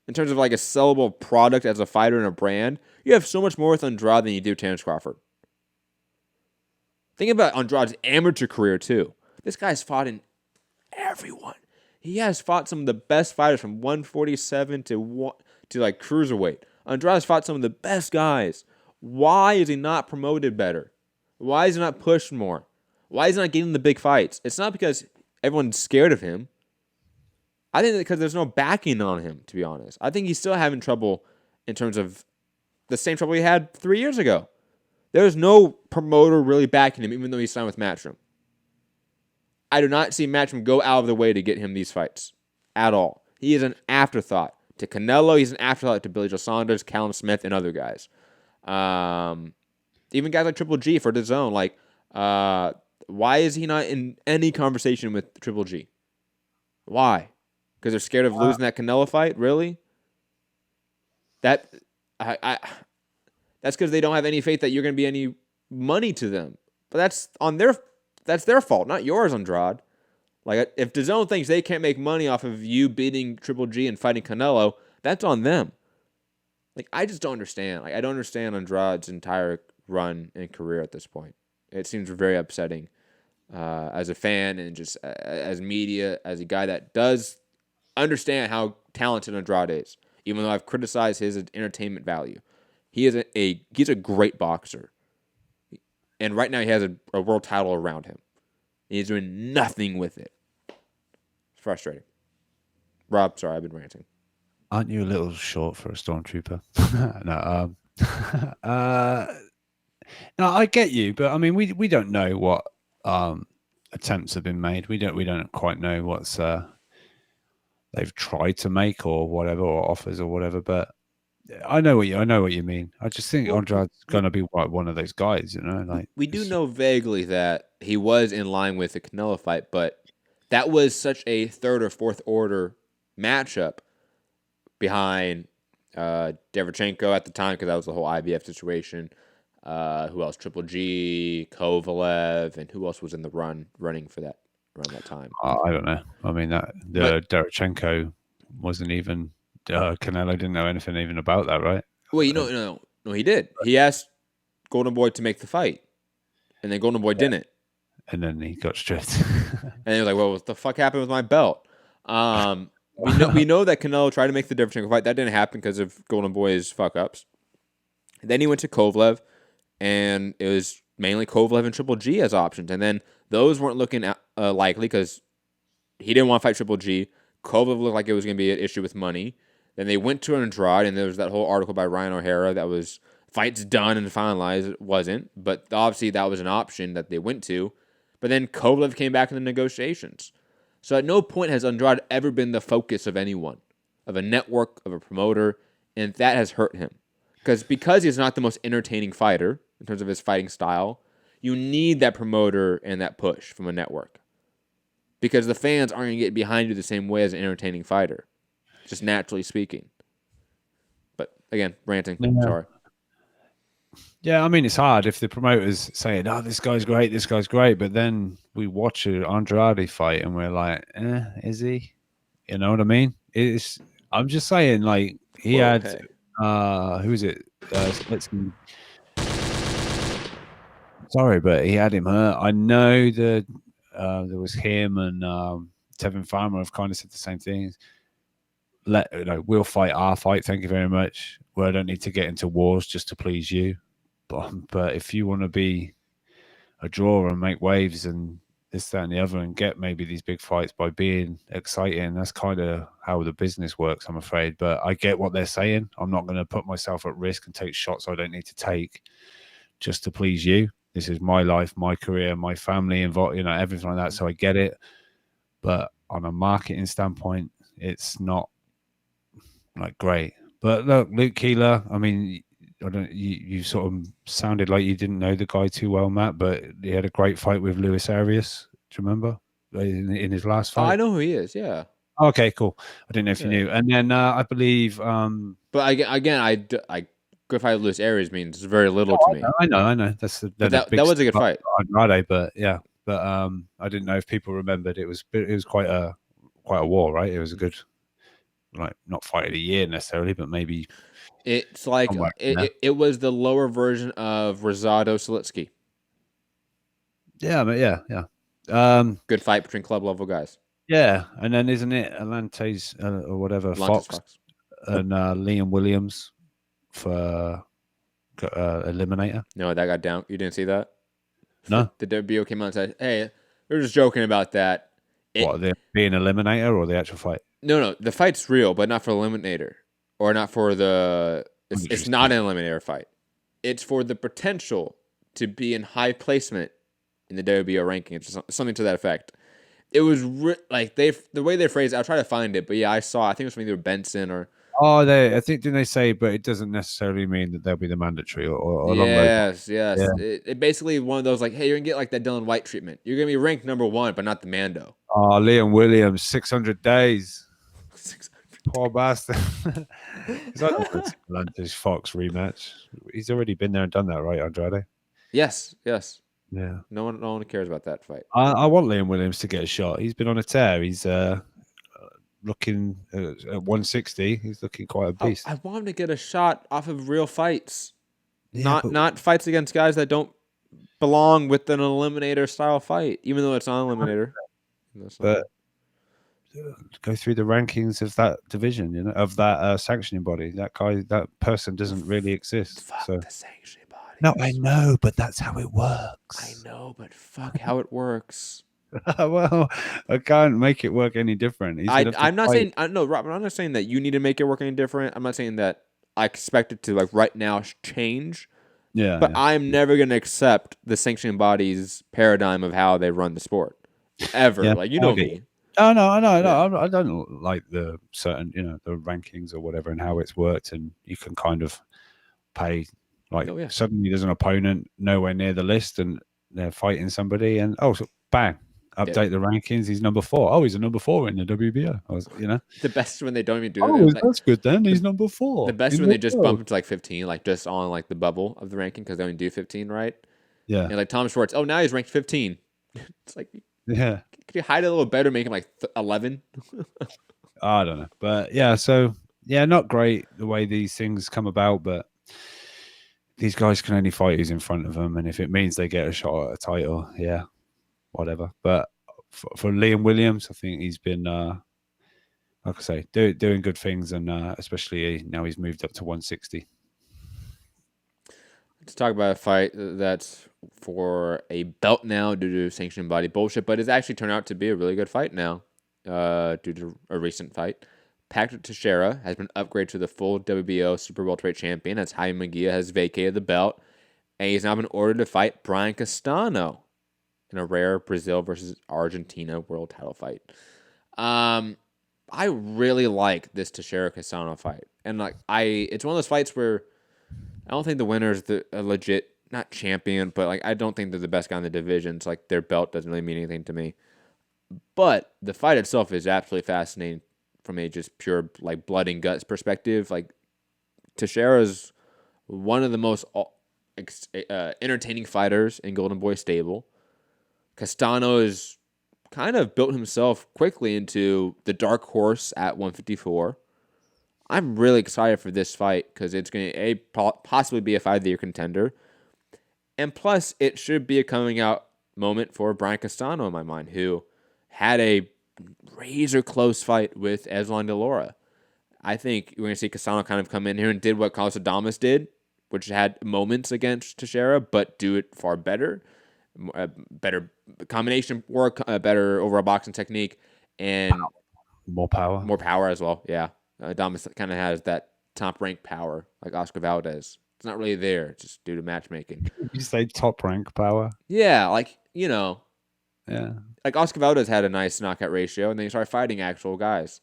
In terms of like a sellable product as a fighter and a brand, you have so much more with Andrade than you do Terrence Crawford. Think about Andrade's amateur career too. This guy's fought in everyone. He has fought some of the best fighters from 147 to like cruiserweight. Andrade's fought some of the best guys. Why is he not promoted better? Why is he not pushed more? Why is he not getting the big fights? It's not because everyone's scared of him. I think because there's no backing on him, to be honest. I think he's still having trouble in terms of the same trouble he had 3 years ago. There's no promoter really backing him, even though he signed with Matchroom. I do not see Matchroom go out of the way to get him these fights at all. He is an afterthought to Canelo. He's an afterthought to Billy Joe Saunders, Callum Smith, and other guys. Even guys like Triple G for the zone. Like, why is he not in any conversation with Triple G? Why? Because they're scared of losing that Canelo fight? Really? That's because they don't have any faith that you're going to be any money to them. But that's their fault, not yours, Andrade. Like, if DAZN thinks they can't make money off of you beating Triple G and fighting Canelo, that's on them. Like, I just don't understand. Like, I don't understand Andrade's entire run and career at this point. It seems very upsetting as a fan and just as media, as a guy that does understand how talented Andrade is, even though I've criticized his entertainment value. He's a great boxer. And right now he has a world title around him. He's doing nothing with it. It's frustrating. Rob, sorry, I've been ranting. Aren't you a little short for a stormtrooper? No, I get you, but I mean, we don't know what attempts have been made. We don't quite know what's they've tried to make or whatever, or offers or whatever. But I know what you mean. I just think Andrade's gonna be one of those guys, you know. Like, we do know vaguely that he was in line with the Canelo fight, but that was such a third or fourth order matchup behind Derevchenko at the time, because that was the whole IBF situation. Who else? Triple G, Kovalev, and who else was in the running for that around that time? I don't know. I mean, Derevchenko wasn't even. Canelo didn't know anything even about that, right? Well, no, he did. He asked Golden Boy to make the fight, and then Golden Boy didn't. And then he got stripped. And he was like, "Well, what the fuck happened with my belt?" We know that Canelo tried to make the Derevchenko fight. That didn't happen because of Golden Boy's fuck ups. Then he went to Kovalev, and it was mainly Kovalev and Triple G as options. And then those weren't looking likely because he didn't want to fight Triple G. Kovalev looked like it was going to be an issue with money. Then they went to Andrade, and there was that whole article by Ryan O'Hara that was fights done and finalized. It wasn't, but obviously that was an option that they went to. But then Kovalev came back in the negotiations. So at no point has Andrade ever been the focus of anyone, of a network, of a promoter, and that has hurt him. Because he's not the most entertaining fighter in terms of his fighting style, you need that promoter and that push from a network. Because the fans aren't going to get behind you the same way as an entertaining fighter, just naturally speaking. But again, ranting. Yeah. Sorry. Yeah, I mean, it's hard if the promoter's saying, "Oh, this guy's great," but then we watch an Andrade fight and we're like, is he? You know what I mean? I'm just saying, like, he Whoa, had hey. who is it? Slitsky. Sorry, but he had him hurt. I know that there was him and Tevin Farmer have kind of said the same things. We'll fight our fight. Thank you very much. Well, I don't need to get into wars just to please you. But if you want to be a drawer and make waves and this, that, and the other, and get maybe these big fights by being exciting, that's kind of how the business works, I'm afraid. But I get what they're saying. I'm not going to put myself at risk and take shots I don't need to take just to please you. This is my life, my career, my family, involved, everything like that. So I get it. But on a marketing standpoint, it's not like great. But look, Luke Keeler, I mean, you sort of sounded like you didn't know the guy too well, Matt, but he had a great fight with Luis Arias. Do you remember in his last fight? Oh, I know who he is. Yeah. Okay, cool. I didn't know if you knew. And then I believe. But again, good fight with Luis Arias means very little to me. I know. That was a good fight. Andrade, but yeah, but I didn't know if people remembered. It was quite a war, right? It was a good, like, not fight of the year necessarily, but maybe. It's like it was the lower version of Rosado Salitsky. Yeah, but yeah. Good fight between club level guys. Yeah, and then isn't it Atlantes or whatever Fox and Liam Williams for Eliminator? No, that got down. You didn't see that? No. The WBO came out and said, "Hey, we were just joking about that." What, the being Eliminator or the actual fight? No, the fight's real, but not for Eliminator. Or not for the... It's not an Eliminator fight. It's for the potential to be in high placement in the WBO rankings, something to that effect. It was the way they phrased it, I'll try to find it, but yeah, I think it was from either Benson or... Oh, I think, didn't they say, but it doesn't necessarily mean that they'll be the mandatory or Yes. Yeah. It basically one of those, like, hey, you're going to get like that Dylan White treatment. You're going to be ranked number 1, but not the Mando. Oh, Liam Williams, 600 days. 600. Poor bastard. Is that the Atlantis Fox rematch? He's already been there and done that, right, Andrade? Yes. Yeah. No one cares about that fight. I want Liam Williams to get a shot. He's been on a tear. He's looking at 160. He's looking quite a beast. I want him to get a shot off of real fights, Yeah, not fights against guys that don't belong with an Eliminator style fight, even though it's not an Eliminator. But go through the rankings of that division, of that sanctioning body. That person doesn't really exist. Fuck so the sanctioning body. No, I know, but that's how it works. I know, but fuck how it works. Well, I can't make it work any different. I'm not saying Robert. I'm not saying that you need to make it work any different. I'm not saying that I expect it to, like, right now change. Yeah, but I'm never gonna accept the sanctioning body's paradigm of how they run the sport ever. Yeah, like, you know me. Oh no, I know. Yeah. I don't like the certain, the rankings or whatever and how it's worked, and you can kind of pay like suddenly there's an opponent nowhere near the list and they're fighting somebody, and so bang, update the rankings. He's number 4. Oh, he's a number 4 in the WBO. The best when they don't even do it. That's good then. He's number 4. The best when they just bump him to like 15, like just on like the bubble of the ranking because they only do 15, right? Yeah. And like Tom Schwartz, now he's ranked 15. It's like, yeah. Could you hide it a little better, make him like 11? I don't know, but yeah. So yeah, not great the way these things come about, but these guys can only fight who's in front of them, and if it means they get a shot at a title, yeah, whatever. But for Liam Williams, I think he's been, like I say, doing good things, and especially now he's moved up to 160. Let's talk about a fight that's for a belt now due to sanctioning body bullshit, but it's actually turned out to be a really good fight now due to a recent fight. Patrick Teixeira has been upgraded to the full WBO super welterweight champion as Jaime Munguia has vacated the belt, and he's now been ordered to fight Brian Castano in a rare Brazil versus Argentina world title fight. I really like this Teixeira Castano fight, and it's one of those fights where I don't think the winner is a legit, not champion, but like I don't think they're the best guy in the division. So like their belt doesn't really mean anything to me. But the fight itself is absolutely fascinating from a just pure like blood and guts perspective. Like Teixeira's one of the most entertaining fighters in Golden Boy stable. Castano has kind of built himself quickly into the dark horse at 154. I'm really excited for this fight because it's going to possibly be a fight of the year contender. And plus, it should be a coming out moment for Brian Castano in my mind, who had a razor close fight with Aslan De Lara. I think we're going to see Castano kind of come in here and did what Carlos Adames did, which had moments against Teixeira, but do it far better. Better combination work, better overall boxing technique, and more power. More power as well, yeah. Adames kind of has that top-rank power, like Oscar Valdez. It's not really there, just due to matchmaking. You say top-rank power? Yeah, like, you know. Yeah. Like Oscar Valdez had a nice knockout ratio, and then he started fighting actual guys.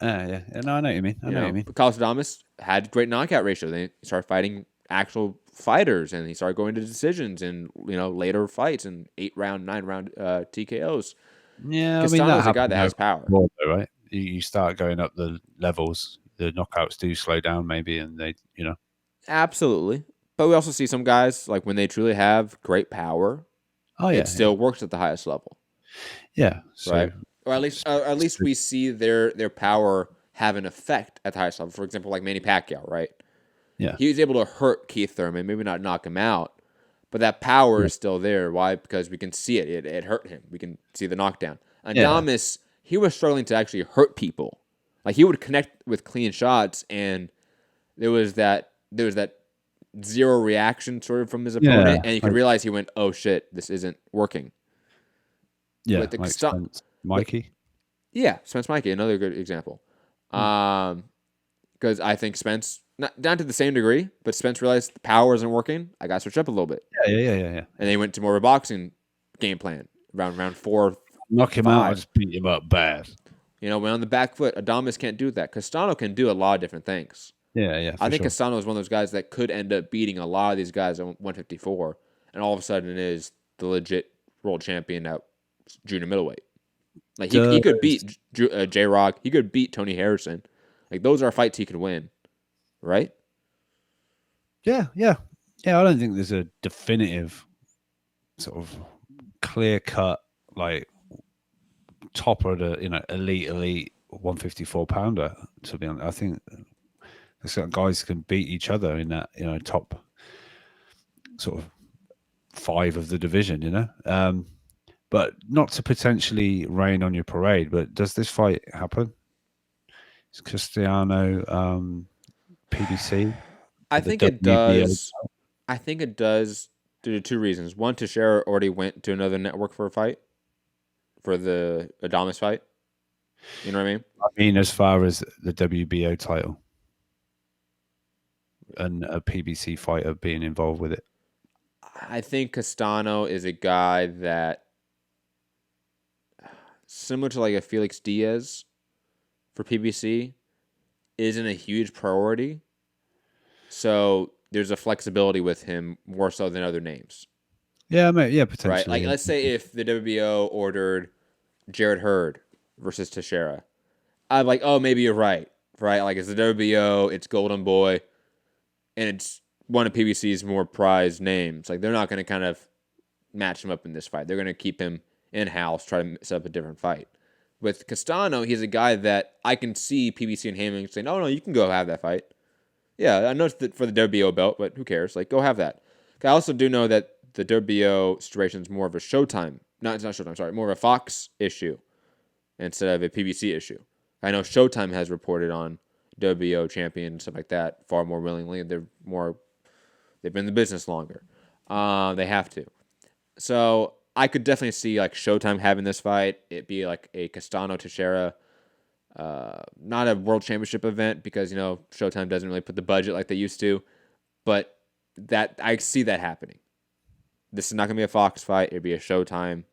Yeah. No, I know what you mean. I know what you mean. Carlos Adames had great knockout ratio. Then he started fighting actual fighters, and he started going to decisions in later fights and 8-round, 9-round TKOs. Yeah, Castano's a guy that has power, right? You start going up the levels, the knockouts do slow down, maybe, and they, absolutely. But we also see some guys like when they truly have great power. Oh yeah, it still works at the highest level. Yeah, so, right. Or at least we see their power have an effect at the highest level. For example, like Manny Pacquiao, right? Yeah, he was able to hurt Keith Thurman, maybe not knock him out, but that power is still there. Why? Because we can see it. It hurt him. We can see the knockdown. Adames, he was struggling to actually hurt people. Like he would connect with clean shots, and there was that zero reaction sort of from his opponent, and you could realize he went, "Oh shit, this isn't working." Yeah, like Spence Mikey. Yeah, Spence Mikey, another good example. Because I think Spence, not down to the same degree, but Spence realized the power isn't working. I got to switch up a little bit. Yeah. And they went to more of a boxing game plan round 4. Knock him out, just beat him up bad. Went on the back foot. Adames can't do that. Castano can do a lot of different things. Yeah. I think Castano is one of those guys that could end up beating a lot of these guys at 154, and all of a sudden is the legit world champion at junior middleweight. Like he could beat J-Rock. He could beat Tony Harrison. Like those are fights he could win, right? Yeah. I don't think there's a definitive sort of clear cut like top of the elite 154 pounder. To be honest, I think certain guys can beat each other in that top sort of 5 of the division. But not to potentially rain on your parade. But does this fight happen? Is Castano PBC? I think it does. I think it does due to 2 reasons. One, Teixeira already went to another network for a fight, for the Adames fight. You know what I mean? I mean, as far as the WBO title and a PBC fighter being involved with it. I think Castano is a guy that, similar to like a Felix Diaz for PBC, isn't a huge priority. So there's a flexibility with him more so than other names. Yeah, potentially. Right? Like, let's say if the WBO ordered Jared Hurd versus Teixeira, I'm like, oh, maybe you're right? Like, it's the WBO, it's Golden Boy, and it's one of PBC's more prized names. Like, they're not going to kind of match him up in this fight. They're going to keep him in-house, try to set up a different fight. With Castano, he's a guy that I can see PBC and Hamming saying, no, you can go have that fight. Yeah, I know it's for the WBO belt, but who cares? Like, go have that. I also do know that the WBO situation is more of a Showtime. It's not Showtime, sorry. More of a Fox issue instead of a PBC issue. I know Showtime has reported on WBO champion and stuff like that far more willingly. They've been in the business longer. They have to. So I could definitely see like Showtime having this fight. It'd be like a Castano Teixeira, not a world championship event because Showtime doesn't really put the budget like they used to, but that I see that happening. This is not gonna be a Fox fight. It'd be a Showtime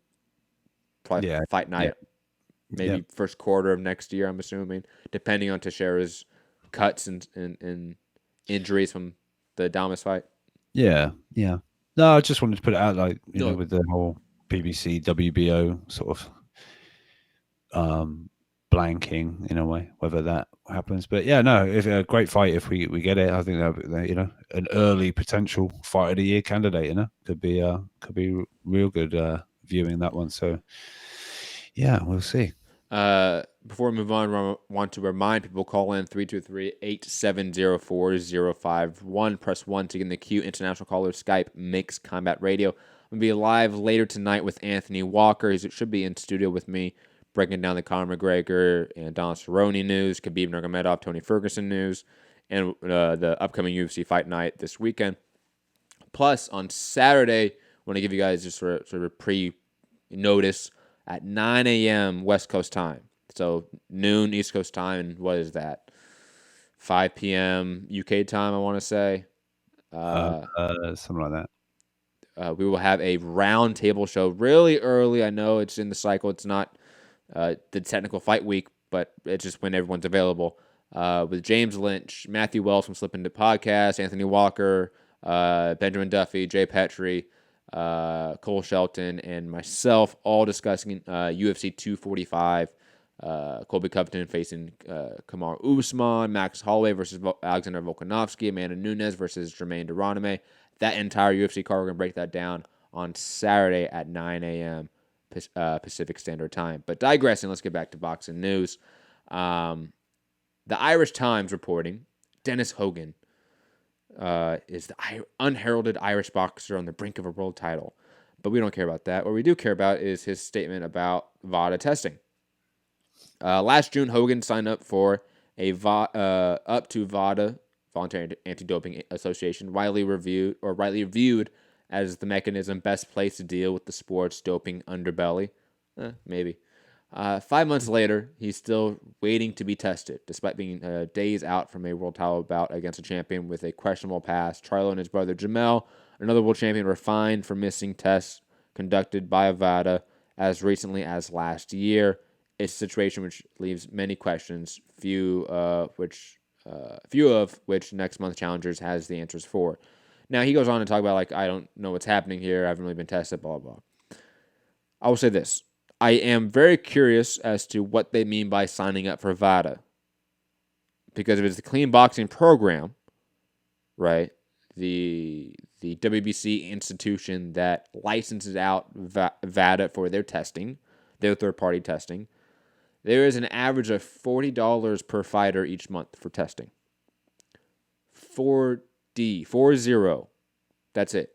fight night. Yeah. Maybe first quarter of next year, I'm assuming, depending on Teixeira's cuts and injuries from the Adames fight. Yeah. No, I just wanted to put it out, like, with the whole PBC, WBO sort of blanking in a way, whether that happens. But yeah, no, if a great fight if we get it. I think that, you know, an early potential fight of the year candidate, you know, could be real good viewing that one. So yeah, we'll see. Before we move on, I want to remind people, call in 323-870-4051. Press 1 to get in the queue. International caller, Skype, Mixed Combat Radio. I'm going to be live later tonight with Anthony Walker. He should be in studio with me, breaking down the Conor McGregor and Donald Cerrone news, Khabib Nurmagomedov, Tony Ferguson news, and the upcoming UFC fight night this weekend. Plus, on Saturday, I want to give you guys just sort of pre-notice at 9 a.m. West Coast time. So noon East Coast time, and what is that? 5 p.m. UK time, I want to say. Something like that. We will have a round table show really early. I know it's in the cycle. It's not the technical fight week, but it's just when everyone's available. With James Lynch, Matthew Wells from Slip Into Podcast, Anthony Walker, Benjamin Duffy, Jay Petrie, Cole Shelton, and myself, all discussing UFC 245. Colby Covington facing Kamaru Usman, Max Holloway versus Alexander Volkanovski, Amanda Nunes versus Jermaine Duraname. That entire UFC card, we're going to break that down on Saturday at 9 a.m. Pacific Standard Time. But digressing, let's get back to boxing news. The Irish Times reporting Dennis Hogan is the unheralded Irish boxer on the brink of a world title. But we don't care about that. What we do care about is his statement about VADA testing. Last June, Hogan signed up for a up to VADA, Voluntary Anti-Doping Association, widely viewed as the mechanism best placed to deal with the sport's doping underbelly. Maybe. 5 months later, he's still waiting to be tested, despite being days out from a world title bout against a champion with a questionable past. Charlo and his brother Jamel, another world champion, were fined for missing tests conducted by VADA as recently as last year. It's a situation which leaves many questions, few of which next month challengers has the answers for. Now, he goes on to talk about, like, I don't know what's happening here. I haven't really been tested, blah, blah, blah. I will say this. I am very curious as to what they mean by signing up for VADA. Because if it's the clean boxing program, right, the WBC institution that licenses out VADA for their testing, their third-party testing, there is an average of $40 per fighter each month for testing. 40. That's it.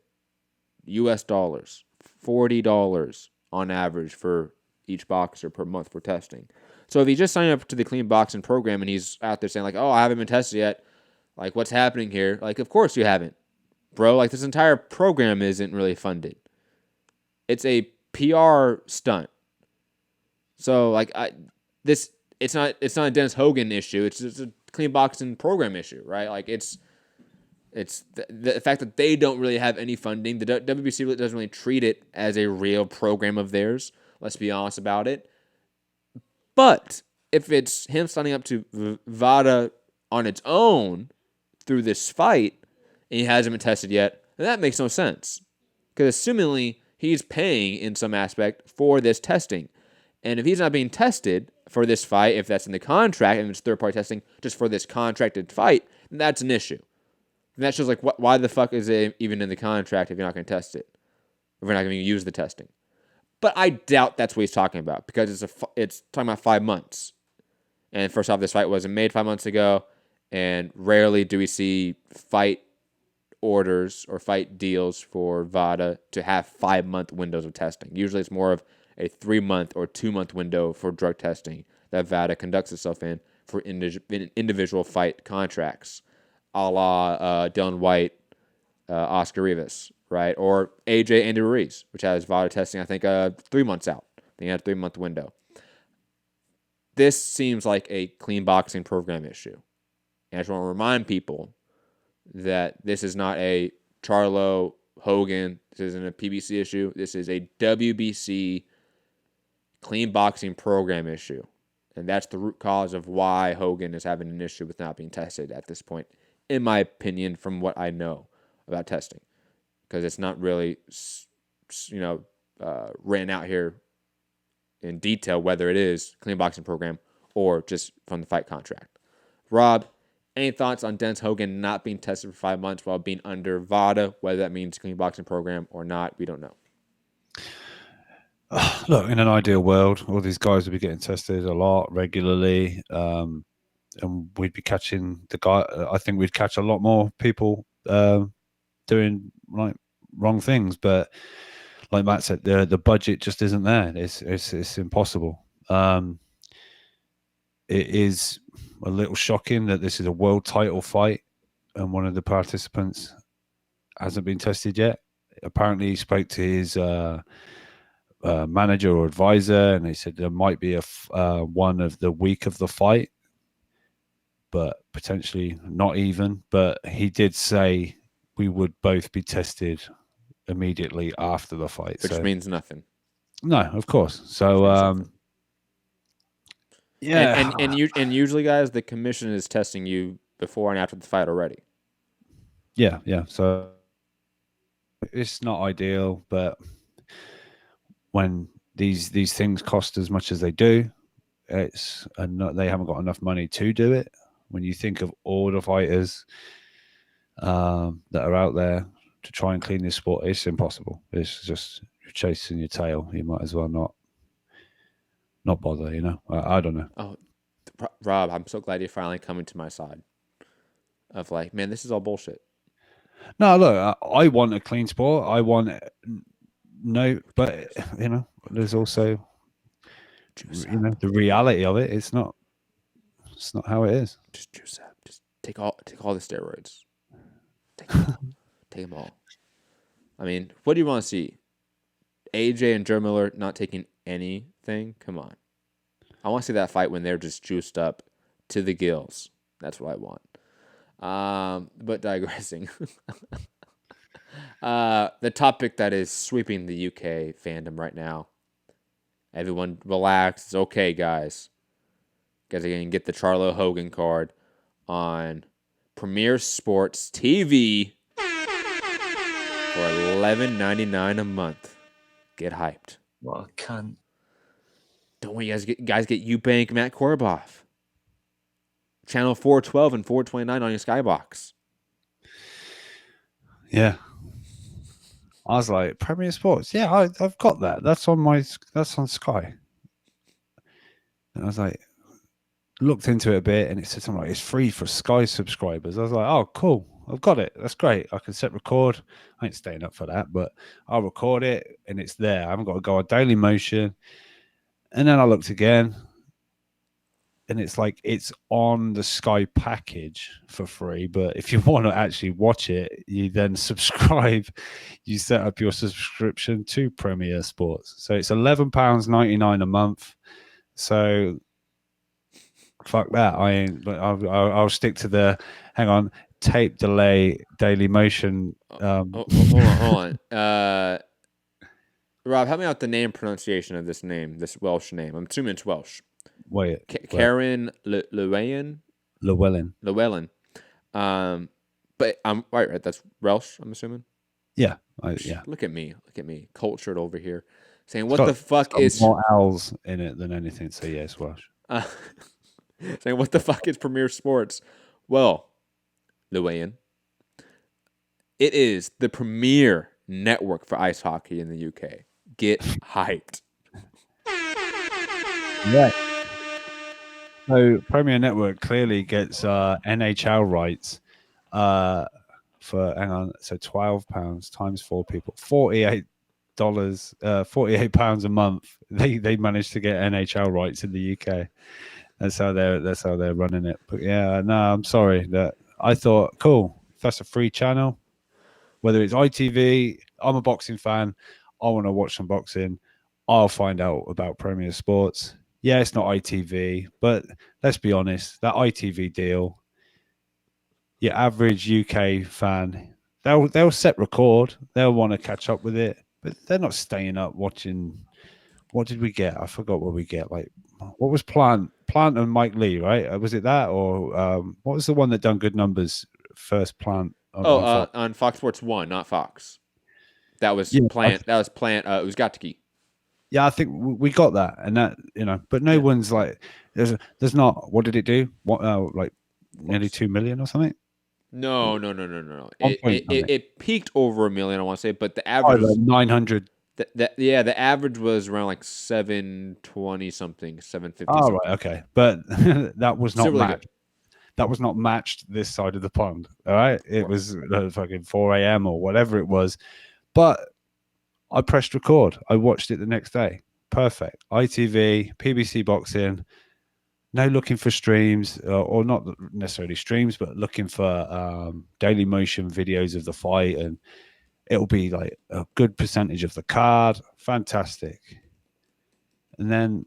US dollars. $40 on average for each boxer per month for testing. So if he just signed up to the clean boxing program and he's out there saying, like, oh, I haven't been tested yet, like, what's happening here? Like, of course you haven't, bro. Like, this entire program isn't really funded. It's a PR stunt. So, like, it's not a Dennis Hogan issue. It's just a clean boxing program issue, right? Like, it's the fact that they don't really have any funding. The WBC doesn't really treat it as a real program of theirs. Let's be honest about it. But if it's him signing up to VADA on its own through this fight, and he hasn't been tested yet, then that makes no sense. Because assumingly, he's paying in some aspect for this testing. And if he's not being tested for this fight, if that's in the contract, and it's third-party testing just for this contracted fight, then that's an issue. And that shows, like, why the fuck is it even in the contract if you're not going to test it? If we're not going to use the testing? But I doubt that's what he's talking about, because it's talking about 5 months. And first off, this fight wasn't made 5 months ago, and rarely do we see fight orders or fight deals for VADA to have 5-month windows of testing. Usually it's more of a 3-month or 2-month window for drug testing that VADA conducts itself in for individual fight contracts, a la Dylan White, Oscar Rivas, right? Or AJ Andy Ruiz, which has VADA testing, I think, 3 months out. They had a 3-month window. This seems like a clean boxing program issue. And I just want to remind people that this is not a Charlo, Hogan, this isn't a PBC issue. This is a WBC clean boxing program issue. And that's the root cause of why Hogan is having an issue with not being tested at this point, in my opinion, from what I know about testing. Because it's not really, written out here in detail whether it is clean boxing program or just from the fight contract. Rob, any thoughts on Dennis Hogan not being tested for 5 months while being under VADA, whether that means clean boxing program or not? We don't know. Look, in an ideal world, all these guys would be getting tested a lot regularly, and we'd be catching the guy. I think we'd catch a lot more people doing like wrong things, but like Matt said, the budget just isn't there. It's impossible. It is a little shocking that this is a world title fight and one of the participants hasn't been tested yet. Apparently, he spoke to his manager or advisor, and they said there might be one of the week of the fight, but potentially not even. But he did say we would both be tested immediately after the fight, which means nothing. No, of course. So yeah, and usually, guys, the commission is testing you before and after the fight already. Yeah. So it's not ideal, but when these things cost as much as they do, they haven't got enough money to do it. When you think of all the fighters that are out there to try and clean this sport, it's impossible. It's just you're chasing your tail. You might as well not bother. You know, I don't know. Oh, Rob, I'm so glad you're finally coming to my side. Of like, man, this is all bullshit. No, look, I want a clean sport. I want. No, but you know, there's also the reality of it. It's not how it is. Just juice up. Just take all the steroids. Take them all. I mean, what do you want to see? AJ and Joe Miller not taking anything? Come on. I want to see that fight when they're just juiced up to the gills. That's what I want. But digressing. The topic that is sweeping the UK fandom right now. Everyone relax. It's okay, guys. Guys are going to get the Charlo Hogan card on Premier Sports TV for $11.99 a month. Get hyped. What a cunt. Don't worry, guys get Eubank, Matt Korboff. Channel 412 and 429 on your Skybox. Yeah. I was like, Premier Sports. Yeah, I've got that. That's on Sky. And I was like, looked into it a bit, and it said something like it's free for Sky subscribers. I was like, oh, cool. I've got it. That's great. I can set record. I ain't staying up for that, but I'll record it, and it's there. I haven't got to go on Daily Motion. And then I looked again, and it's like it's on the Sky package for free. But if you want to actually watch it, you then subscribe. You set up your subscription to Premier Sports. So it's £11.99 a month. So fuck that. I'll stick to the tape delay Daily Motion. Hold on. Rob, help me out the name pronunciation of this name, this Welsh name. I'm assuming it's Welsh. Wait, Karen Llewellyn. Llewellyn. But I'm right. That's Welsh, I'm assuming. Yeah. Look at me, cultured over here, saying what the fuck is more L's in it than anything. So yes, Welsh. Saying what the fuck is Premier Sports? Well, Llewellyn, it is the premier network for ice hockey in the UK. Get hyped. Yeah. So Premier Network clearly gets NHL rights for so £12 times 4 people, £48, £48 a month. They managed to get NHL rights in the UK. That's how they're running it. But yeah, no, I'm sorry that I thought cool. If that's a free channel, whether it's ITV, I'm a boxing fan. I want to watch some boxing. I'll find out about Premier Sports. Yeah, it's not ITV, but let's be honest, that ITV deal, your average UK fan, they'll set record. They'll want to catch up with it, but they're not staying up watching. What did we get? I forgot what we get. Like, what was Plant and Mike Lee, right? Was it that, or what was the one that done good numbers? First Plant. On Fox Sports 1, not Fox. That was Plant. That was Plant. It was Gattuki. Yeah, I think we got that, and that but no one's like There's not. What did it do? What like nearly 2 million or something? No. 1 point something. It peaked over 1 million, I want to say, but the Oh, average was 900. the average was around like 720 something, 750 Oh, something. right, okay, but that was not Still really matched. That was not matched this side of the pond. All right, it was fucking 4 a.m. or whatever it was, but I pressed record. I watched it the next day. Perfect. ITV, PBC Boxing. No looking for streams or not necessarily streams, but looking for daily motion videos of the fight, and it'll be like a good percentage of the card. Fantastic. And then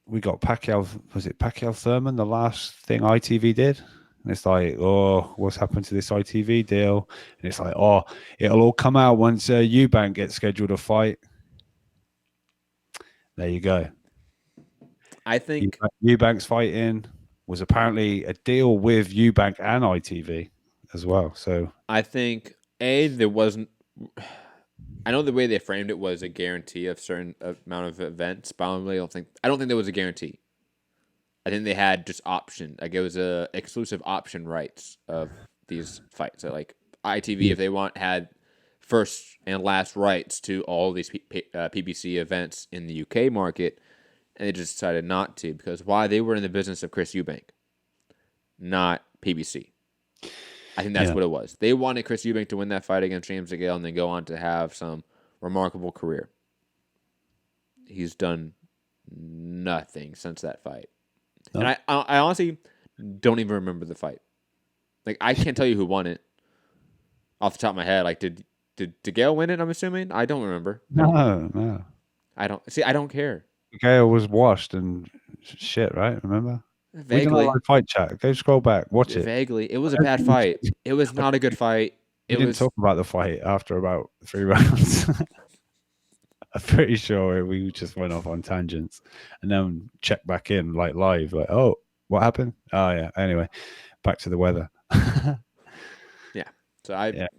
we got Pacquiao. Was it Pacquiao Thurman? The last thing ITV did, and it's like, oh, what's happened to this ITV deal? And it's like, oh, it'll all come out once Eubank gets scheduled a fight. There you go. I think Eubank's fighting was apparently a deal with Eubank and ITV as well. So I think there wasn't. I know the way they framed it was a guarantee of certain amount of events, but I don't think there was a guarantee. I think they had just option, like it was a exclusive option rights of these fights. So like ITV, if they had first and last rights to all these PBC events in the UK market, and they just decided not to because why? They were in the business of Chris Eubank, not PBC. I think that's what it was. They wanted Chris Eubank to win that fight against James DeGale and then go on to have some remarkable career. He's done nothing since that fight. No. And I honestly don't even remember the fight. Like, I can't tell you who won it off the top of my head. Like, did DeGale win it, I'm assuming? I don't remember. No. I don't care. DeGale was washed and shit, right? Remember? Vaguely. We fight chat. Go scroll back. Watch it. Vaguely. It was a bad fight. It was not a good fight. We didn't talk about the fight after about 3 rounds. I'm pretty sure we just went off on tangents and then checked back in like live. Like, oh, what happened? Oh, yeah. Anyway, back to the weather. Yeah. So it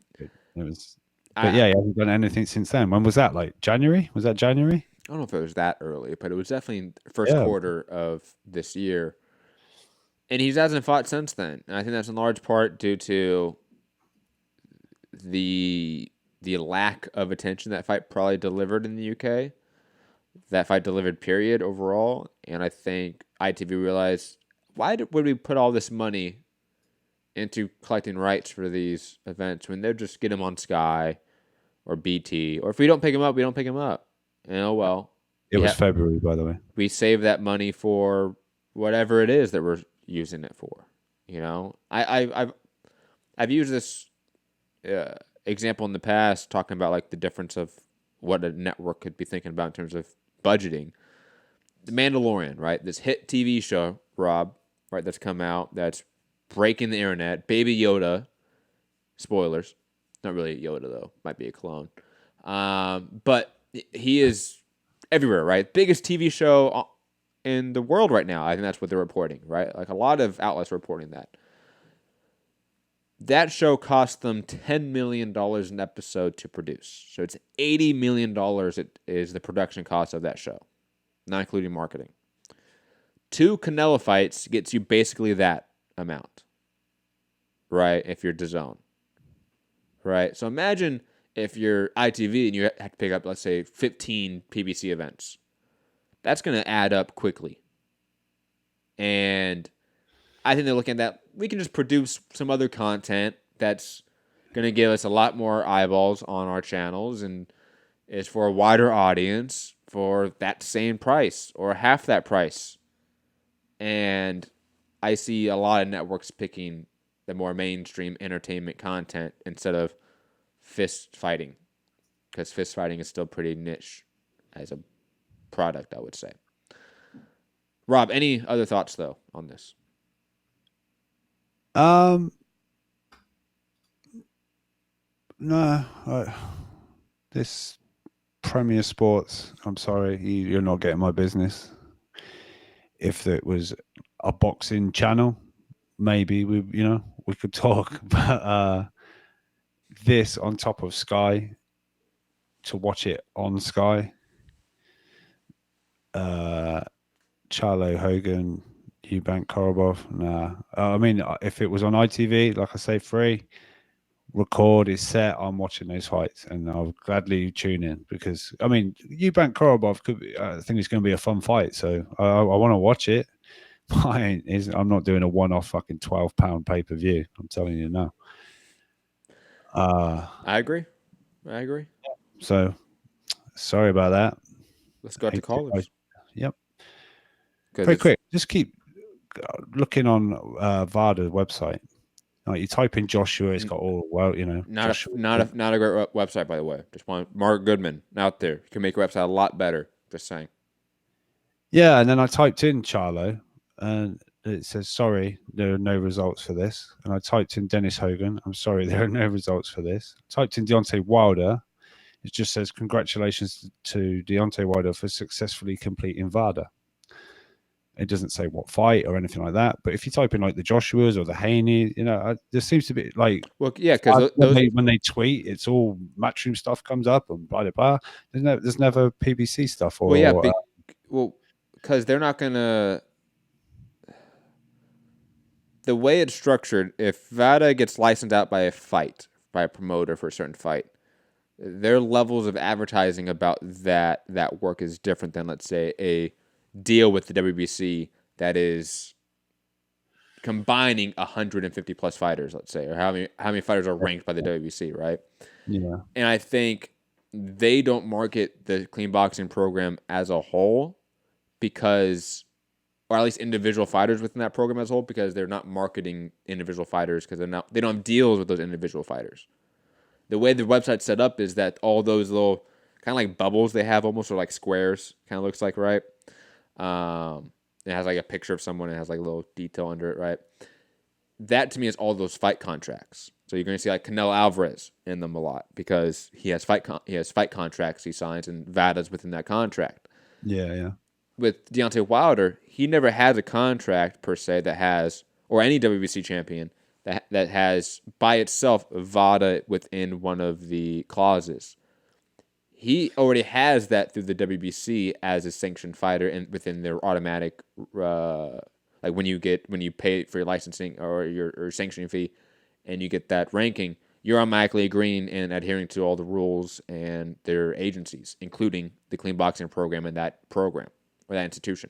was. But yeah, you haven't done anything since then. When was that? Like January? Was that January? I don't know if it was that early, but it was definitely the first quarter of this year. And he hasn't fought since then. And I think that's in large part due to the lack of attention that fight probably delivered in the UK. That fight delivered, period, overall. And I think ITV realized, would we put all this money into collecting rights for these events when they'll just get them on Sky or BT? Or if we don't pick them up, we don't pick them up. And oh well. It was February, by the way. We save that money for whatever it is that we're using it for. You know, I've used this example in the past, talking about like the difference of what a network could be thinking about in terms of budgeting. The Mandalorian, right? This hit TV show, Rob, right? That's come out, that's breaking the internet. Baby Yoda, spoilers, not really Yoda though, might be a clone. But he is everywhere, right? Biggest TV show in the world right now. I think that's what they're reporting, right? Like a lot of outlets are reporting that. That show cost them $10 million an episode to produce. So it's $80 million it is the production cost of that show, not including marketing. 2 Canelo fights gets you basically that amount, right? If you're DAZN, right? So imagine if you're ITV and you have to pick up, let's say, 15 PBC events. That's going to add up quickly. And I think they're looking at that. We can just produce some other content that's going to give us a lot more eyeballs on our channels and is for a wider audience for that same price or half that price. And I see a lot of networks picking the more mainstream entertainment content instead of fist fighting, because fist fighting is still pretty niche as a product, I would say. Rob, any other thoughts though on this? No, this Premier Sports, I'm sorry, you're not getting my business. If it was a boxing channel, maybe we could talk, but this on top of Sky, to watch it on Sky, Charlo Hogan, Eubank Korobov. Nah. I mean, if it was on ITV, like I say, free, record is set, I'm watching those fights, and I'll gladly tune in because, I mean, Eubank Korobov could be, I think it's going to be a fun fight, so I want to watch it. I'm not doing a one-off fucking £12 pay-per-view. I'm telling you now. I agree. So, sorry about that. Let's go to callers. Yep. Very quick. Just keep looking on VADA's website. Like you type in Joshua, it's got all not a great website, by the way. Just want Mark Goodman out there. You can make your website a lot better. Just saying. Yeah, and then I typed in Charlo, and it says sorry, there are no results for this. And I typed in Dennis Hogan. I'm sorry, there are no results for this. Typed in Deontay Wilder. It just says congratulations to Deontay Wilder for successfully completing VADA. It doesn't say what fight or anything like that. But if you type in like the Joshuas or the Haney, there seems to be like, because when they tweet, it's all Matchroom stuff comes up and blah blah blah. There's never PBC stuff or because they're not gonna. The way it's structured, if VADA gets licensed out by a promoter for a certain fight, their levels of advertising about that work is different than, let's say, a deal with the WBC that is combining 150 plus fighters, let's say, or how many fighters are ranked by the WBC, right? Yeah. And I think they don't market the clean boxing program as a whole because, or at least individual fighters within that program as a whole, because they're not marketing individual fighters because they don't have deals with those individual fighters. The way the website's set up is that all those little kind of like bubbles they have almost, or like squares, kind of looks like, right? It has like a picture of someone. It has like a little detail under it, right? That to me is all those fight contracts. So you're going to see like Canelo Alvarez in them a lot because he has fight contracts he signs, and VADA's within that contract. Yeah. With Deontay Wilder, he never has a contract per se that has, or any WBC champion that has by itself VADA within one of the clauses. He already has that through the WBC as a sanctioned fighter and within their automatic, like when you pay for your licensing or your sanctioning fee, and you get that ranking, you're automatically agreeing and adhering to all the rules and their agencies, including the clean boxing program and that program or that institution.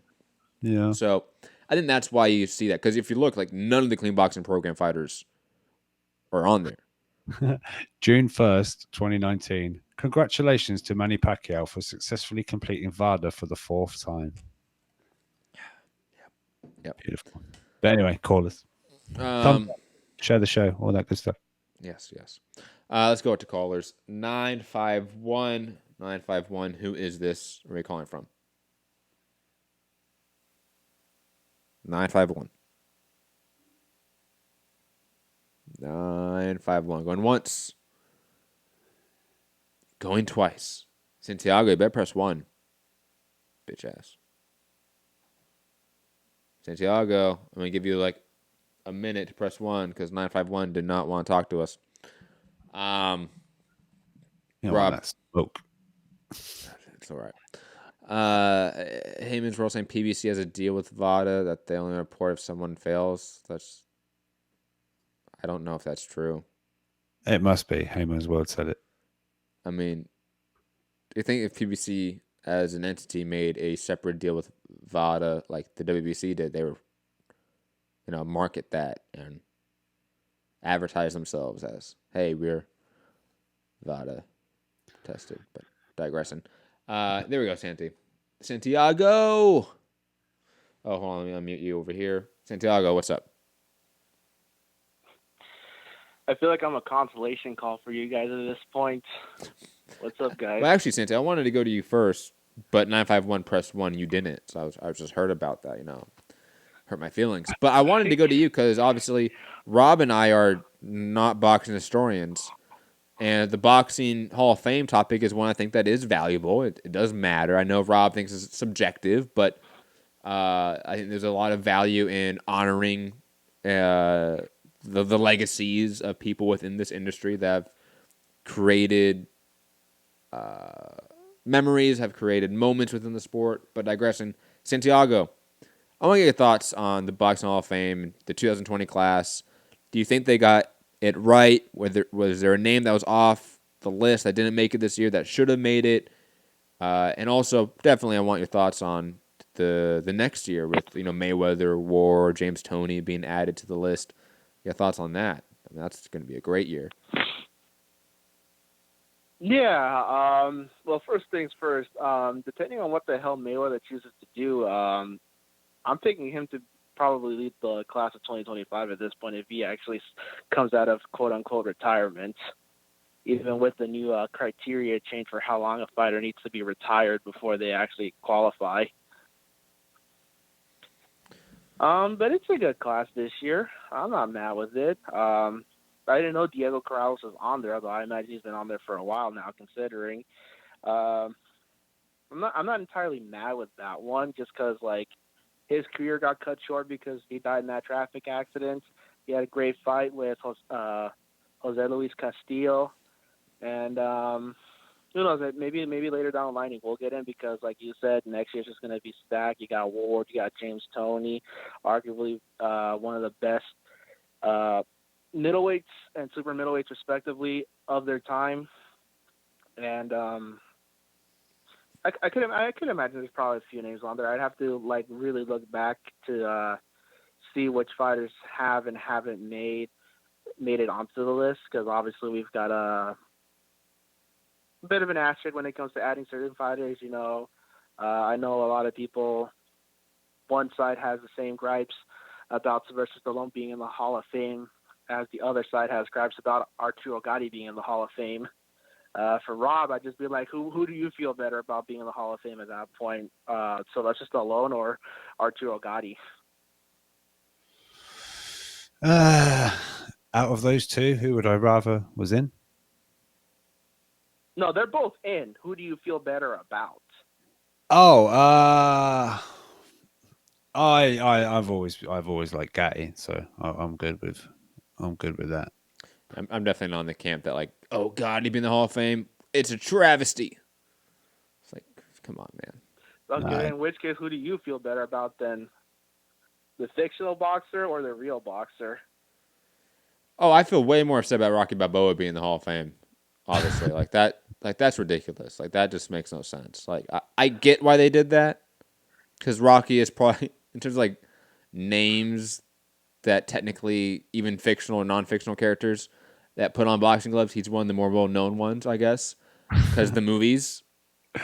Yeah. So I think that's why you see that, because if you look, like none of the clean boxing program fighters are on there. June 1st, 2019. Congratulations to Manny Pacquiao for successfully completing VADA for the 4th time. Yep. Beautiful. But anyway, call us. Share the show, all that good stuff. Yes. Let's go to callers. 951. Who is this? Where are you calling from? 951. 951. Going once. Going twice. Santiago, you better press 1. Bitch ass. Santiago, I'm going to give you like a minute to press 1 because 951 did not want to talk to us. Rob. That's smoke. It's all right. Heyman's World saying PBC has a deal with VADA that they only report if someone fails. I don't know if that's true. It must be. Heyman's World said it. I mean, do you think if PBC as an entity made a separate deal with VADA like the WBC did, they were, market that and advertise themselves as, hey, we're VADA tested, but digressing. There we go, Santiago. Oh, hold on, let me unmute you over here. Santiago, what's up? I feel like I'm a consolation call for you guys at this point. What's up, guys? Well, actually, Santiago, I wanted to go to you first, but 951 pressed 1, you didn't. So I was just hurt about that, hurt my feelings. But I wanted to go to you because obviously Rob and I are not boxing historians. And the Boxing Hall of Fame topic is one I think that is valuable. It does matter. I know Rob thinks it's subjective, but I think there's a lot of value in honoring the legacies of people within this industry that have created memories, have created moments within the sport. But digressing, Santiago, I want to get your thoughts on the Boxing Hall of Fame, the 2020 class. Do you think they got it right? Was there a name that was off the list that didn't make it this year that should have made it? And also, definitely, I want your thoughts on the next year with Mayweather, War, James Toney being added to the list. Your thoughts on that? I mean, that's going to be a great year. Yeah. Well, first things first. Depending on what the hell Mayweather chooses to do, I'm picking him to probably lead the class of 2025 at this point if he actually comes out of quote-unquote retirement, even with the new criteria change for how long a fighter needs to be retired before they actually qualify. But it's a good class this year. I'm not mad with it. I didn't know Diego Corrales was on there, although I imagine he's been on there for a while now, considering. I'm not entirely mad with that one, just because his career got cut short because he died in that traffic accident. He had a great fight with Jose Luis Castillo, and who knows? Maybe later down the line he will get in because, like you said, next year's just going to be stacked. You got Ward, you got James Toney, arguably one of the best middleweights and super middleweights, respectively, of their time. And I could imagine there's probably a few names on there. I'd have to really look back to see which fighters have and haven't made it onto the list, because obviously we've got a bit of an asterisk when it comes to adding certain fighters. I know a lot of people. One side has the same gripes about Sylvester Stallone being in the Hall of Fame as the other side has gripes about Arturo Gatti being in the Hall of Fame. For Rob, I'd just be like, who do you feel better about being in the Hall of Fame at that point? Sylvester Stallone or Arturo Gatti? Out of those two, who would I rather was in? No, they're both in. Who do you feel better about? Oh, I've always liked Gatti, so I'm good with that. I'm definitely not in the camp that oh God, he'd be in the Hall of Fame. It's a travesty. It's like, come on, man. Okay, in which case, who do you feel better about then? The fictional boxer or the real boxer? Oh, I feel way more upset about Rocky Balboa being in the Hall of Fame. Obviously, that's ridiculous. That just makes no sense. I get why they did that, because Rocky is probably, in terms of names that technically even fictional or non-fictional characters that put on boxing gloves, he's one of the more well-known ones, I guess, because the movies.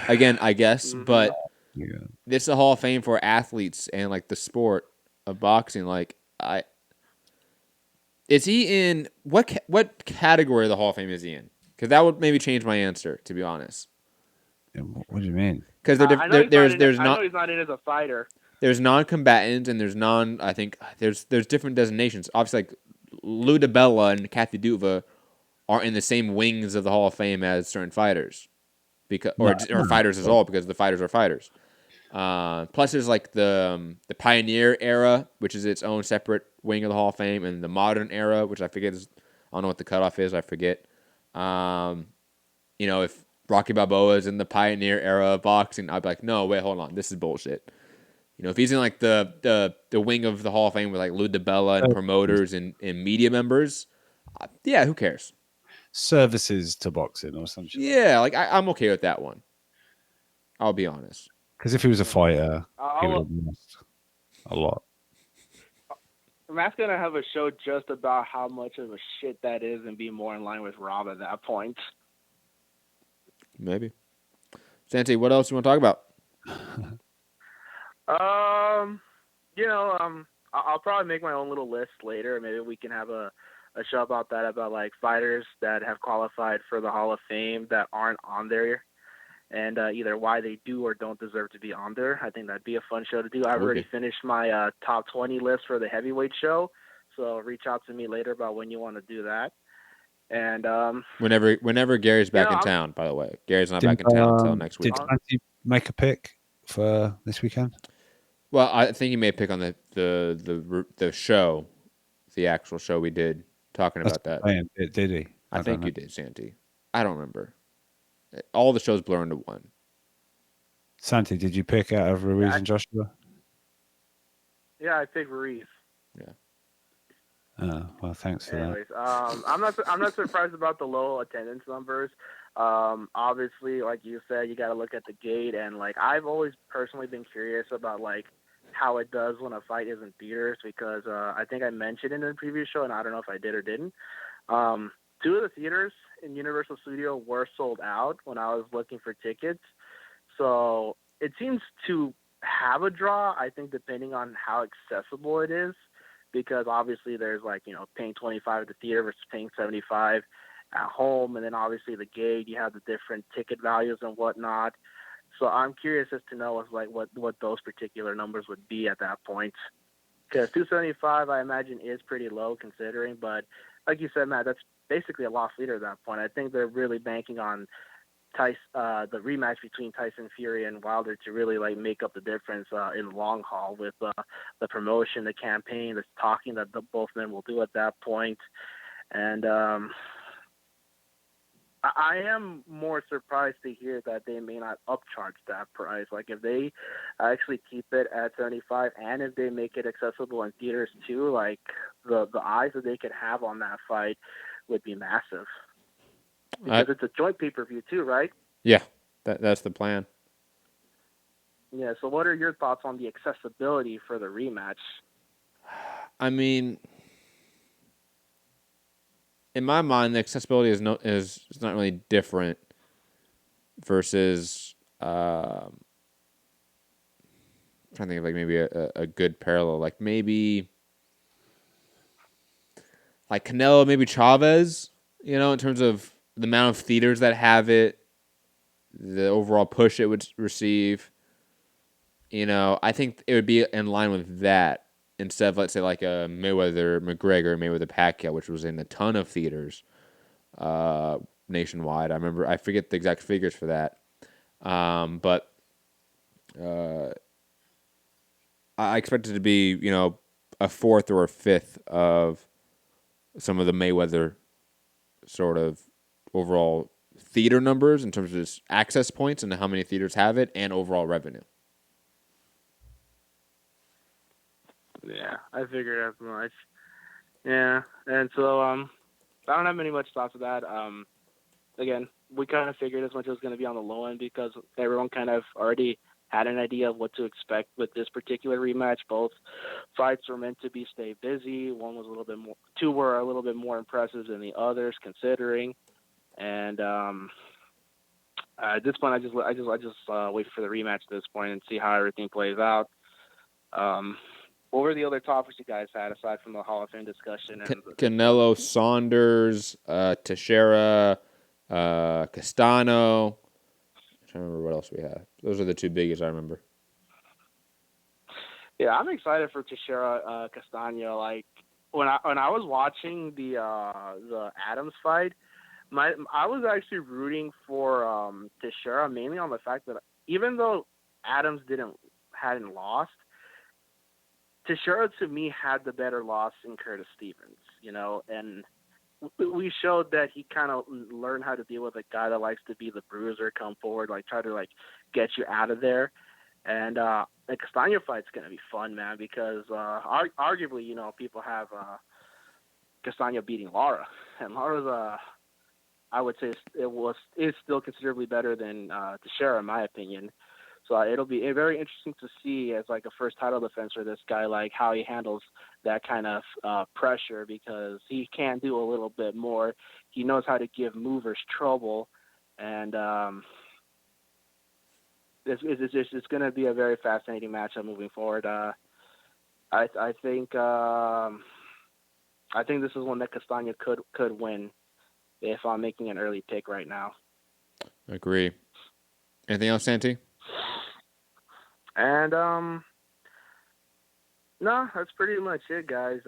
Again, I guess, but it's a Hall of Fame for athletes and the sport of boxing. Is he in what category of the Hall of Fame is he in? Because that would maybe change my answer, to be honest. What do you mean? Because I know he's not in as a fighter. There's non-combatants and there's I think there's different designations. Obviously, Lou DiBella and Kathy Duva aren't in the same wings of the Hall of Fame as certain fighters, or fighters as all, because the fighters are fighters. Plus, there's the Pioneer era, which is its own separate wing of the Hall of Fame, and the Modern era, which I forget I don't know what the cutoff is. I forget. If Rocky Balboa is in the Pioneer era of boxing, I'd be like, no, wait, hold on, this is bullshit. If he's in the wing of the Hall of Fame with Lou DiBella and promoters and media members, yeah, who cares? Services to boxing or something. Yeah, I'm okay with that one. I'll be honest. Because if he was a fighter, he would have missed a lot. Matt's gonna have a show just about how much of a shit that is and be more in line with Rob at that point. Maybe. Santi, what else you want to talk about? I'll probably make my own little list later. Maybe we can have a show about that, about fighters that have qualified for the Hall of Fame that aren't on there, and either why they do or don't deserve to be on there. I think that'd be a fun show to do. I've already finished my top 20 list for the heavyweight show, so reach out to me later about when you want to do that. And whenever Gary's back in town, by the way. Gary's not back in town until next week. Did Santi make a pick for this weekend? Well, I think he made a pick on the show, the actual show we did, talking about that. Did he? I think you did, Santi. I don't remember. All the shows blur into one. Santi, did you pick out of Ruiz and Joshua? Yeah, I picked Ruiz. Yeah. Well, thanks for Anyways, I'm not surprised about the low attendance numbers. Obviously, like you said, you got to look at the gate, and like I've always personally been curious about like how it does when a fight is in theaters, because I think I mentioned in the previous show, and I don't know if I did or didn't. 2 of the theaters in Universal Studio were sold out when I was looking for tickets, so it seems to have a draw. I think depending on how accessible it is, because obviously there's like, you know, paying $25 at the theater versus paying $75 at home, and then obviously the gate, you have the different ticket values and whatnot. So I'm curious as to know what those particular numbers would be at that point, because $275 I imagine is pretty low considering, but like you said, Matt, that's basically a loss leader at that point. I think they're really banking on the rematch between Tyson Fury and Wilder to really like make up the difference in the long haul with the promotion, the campaign, the talking that both men will do at that point. And I am more surprised to hear that they may not upcharge that price. Like if they actually keep it at $75, and if they make it accessible in theaters too, like the eyes that they could have on that fight would be massive. Because it's a joint pay-per-view too, right? Yeah, that's the plan. Yeah, so what are your thoughts on the accessibility for the rematch? I mean, in my mind, the accessibility is not really different versus I'm trying to think of like maybe a good parallel, like maybe like Canelo, maybe Chavez, you know, in terms of the amount of theaters that have it, the overall push it would receive. You know, I think it would be in line with that instead of, let's say, like a Mayweather-McGregor, Mayweather-Pacquiao, which was in a ton of theaters nationwide. I forget the exact figures for that. But I expect it to be, you know, a fourth or a fifth of some of the Mayweather sort of overall theater numbers in terms of just access points and how many theaters have it and overall revenue. Yeah, I figured as much. Yeah, and so I don't have many much thoughts of that. Again, we kind of figured as much as it was going to be on the low end because everyone kind of already had an idea of what to expect with this particular rematch. Both fights were meant to be stay busy. One was a little bit more, 2 were a little bit more impressive than the others, considering. And at this point, I just wait for the rematch at this point and see how everything plays out. What were the other topics you guys had aside from the Hall of Fame discussion? And Canelo, Saunders, Teixeira, Castano. I'm trying to remember what else we had. Those are the 2 biggest I remember. Yeah, I'm excited for Teixeira, Castano. Like when I was watching the Adams fight, I was actually rooting for Teixeira mainly on the fact that even though Adams hadn't lost, Teixeira to me had the better loss in Curtis Stevens, you know, and we showed that he kind of learned how to deal with a guy that likes to be the bruiser, come forward, like try to like get you out of there. And the Castano fight's gonna be fun, man, because arguably, you know, people have Castano beating Lara, and Lara's I would say is still considerably better than Teixeira in my opinion. So it'll be very interesting to see as like a first title defense for this guy, like how he handles that kind of pressure, because he can do a little bit more. He knows how to give movers trouble, and it's going to be a very fascinating matchup moving forward. I think this is one that Castano could win if I'm making an early pick right now. Agree. Anything else, Santi? And no, that's pretty much it, guys.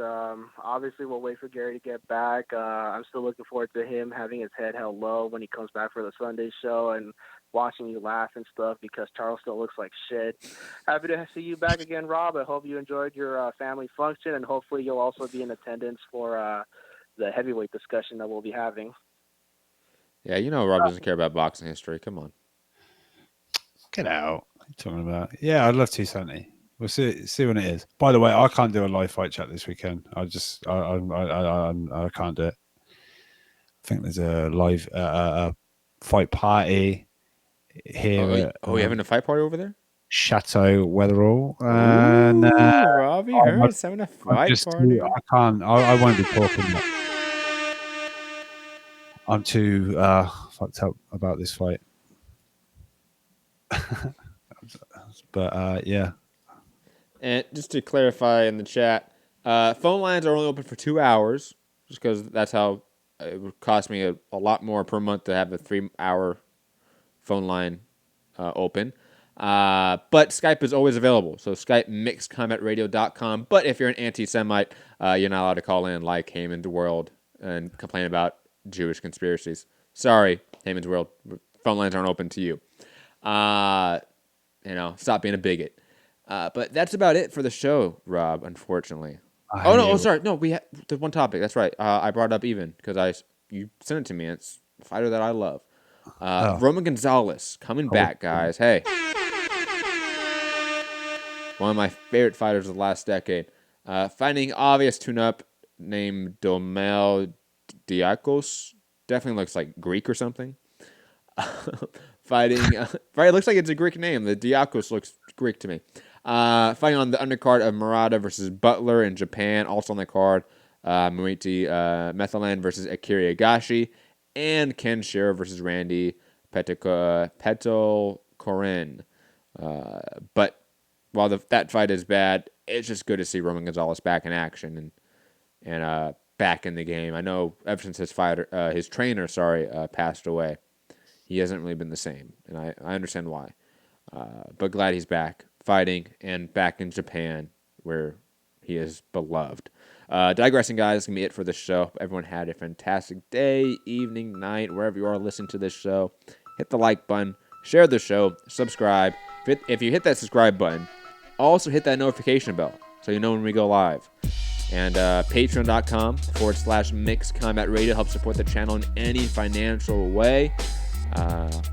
Obviously, we'll wait for Gary to get back. I'm still looking forward to him having his head held low when he comes back for the Sunday show and watching you laugh and stuff, because Charles still looks like shit. Happy to see you back again, Rob. I hope you enjoyed your family function, and hopefully you'll also be in attendance for the heavyweight discussion that we'll be having. Yeah, you know Rob doesn't care about boxing history. Come on. Get out. What are you talking about? Yeah, I'd love to, Santi. We'll see when it is. By the way, I can't do a live fight chat this weekend. I can't do it. I think there's a live fight party here. Are we having a fight party over there? Chateau Weatherall. And Robbie Hearns having a fight party. I can't. I won't be talking. I'm too fucked up about this fight. But yeah. And just to clarify in the chat, phone lines are only open for 2 hours, just because that's how it would cost me a lot more per month to have a 3-hour phone line open. But Skype is always available. So Skype mixedcombatradio.com. But if you're an anti-Semite, you're not allowed to call in like Heyman's World and complain about Jewish conspiracies. Sorry, Heyman's World. Phone lines aren't open to you. Stop being a bigot. But that's about it for the show, Rob, unfortunately. Sorry. No, there's one topic. That's right. I brought up even because you sent it to me. It's a fighter that I love. Roman Gonzalez coming back, guys. Hey. One of my favorite fighters of the last decade. Fighting obvious tune-up named Domel Diakos. Definitely looks like Greek or something. Fighting, right? It looks like it's a Greek name. The Diakos looks Greek to me. Fighting on the undercard of Murata versus Butler in Japan. Also on the card, Muiti Methalan versus Akira Higashi. And Ken Shiro versus Randy Petol-Koren. But while that fight is bad, it's just good to see Roman Gonzalez back in action and back in the game. I know ever since his trainer passed away, he hasn't really been the same, and I understand why. But glad he's back fighting and back in Japan where he is beloved. Digressing, guys, that's going to be it for this show. Everyone had a fantastic day, evening, night, wherever you are listening to this show. Hit the like button, share the show, subscribe. If you hit that subscribe button, also hit that notification bell so you know when we go live. And patreon.com/mixedcombatradio helps support the channel in any financial way.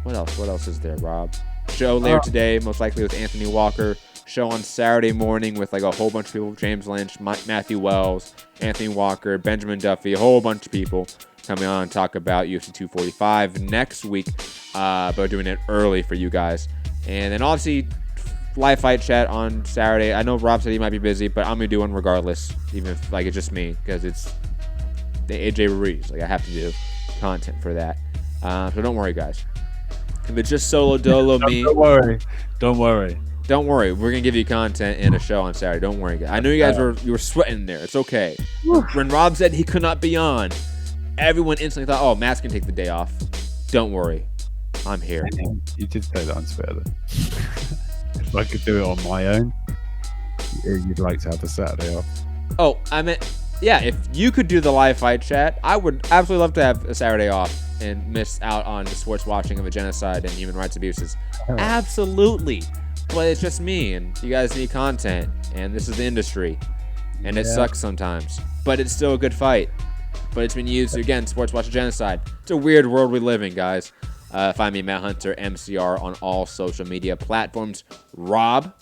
What else is there, Rob? Show later today, most likely with Anthony Walker. Show on Saturday morning with like a whole bunch of people. James Lynch, Matthew Wells, Anthony Walker, Benjamin Duffy, a whole bunch of people coming on and talk about UFC 245 next week. But we're doing it early for you guys. And then obviously live fight chat on Saturday. I know Rob said he might be busy, but I'm going to do one regardless, even if like it's just me, because it's the AJ Ruiz. Like I have to do content for that. So don't worry, guys. If it's just solo dolo me. Don't worry. Don't worry. Don't worry. We're gonna give you content and a show on Saturday. Don't worry, guys. I know you guys were sweating there. It's okay. When Rob said he could not be on, everyone instantly thought, "Oh, Matt's gonna take the day off." Don't worry, I'm here. You did say that on Twitter. If I could do it on my own, you'd like to have a Saturday off. Oh, I meant, yeah. If you could do the live fight chat, I would absolutely love to have a Saturday off and miss out on the sports watching of a genocide and human rights abuses. Absolutely. But it's just me, and you guys need content, and this is the industry, and it sucks sometimes. But it's still a good fight. But it's been used to, again, sports watch a genocide. It's a weird world we live in, guys. Find me, Matt Hunter, MCR, on all social media platforms. Rob?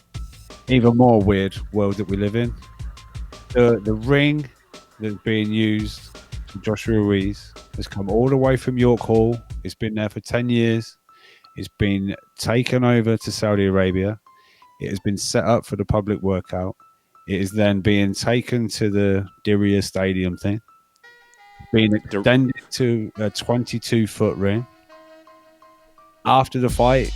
Even more weird world that we live in. The ring that's being used for Joshua Ruiz has come all the way from York Hall. It's been there for 10 years. It's been taken over to Saudi Arabia. It has been set up for the public workout. It is then being taken to the Diriyah Stadium thing. Being extended to a 22-foot ring. After the fight,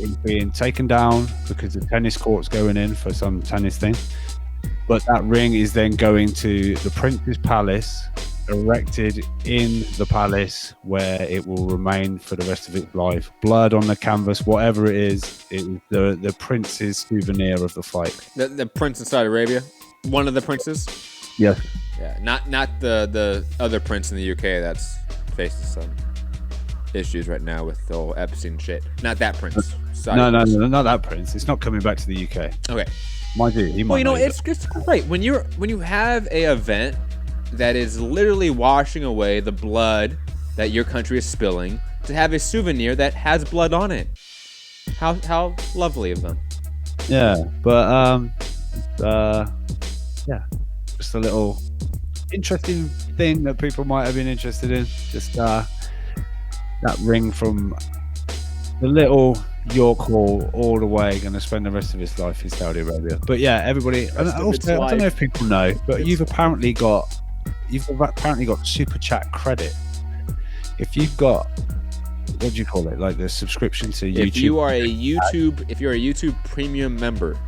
it's being taken down because the tennis court's going in for some tennis thing. But that ring is then going to the Prince's Palace, erected in the palace, where it will remain for the rest of its life. Blood on the canvas, whatever it is the prince's souvenir of the fight. The prince in Saudi Arabia? One of the princes? Yes. Yeah, not the other prince in the UK that's facing some issues right now with the whole Epstein shit. Not that prince. No, not that prince. It's not coming back to the UK. Okay. Mind you, it's just great when you have a event that is literally washing away the blood that your country is spilling, to have a souvenir that has blood on it. How lovely of them. Yeah, but yeah, just a little interesting thing that people might have been interested in. Just that ring from the little York Hall all the way, going to spend the rest of his life in Saudi Arabia. But yeah, everybody, and also, I don't know if people know, but you've apparently got super chat credit. If you've got, what do you call it, like the subscription to YouTube? If you're a YouTube premium member,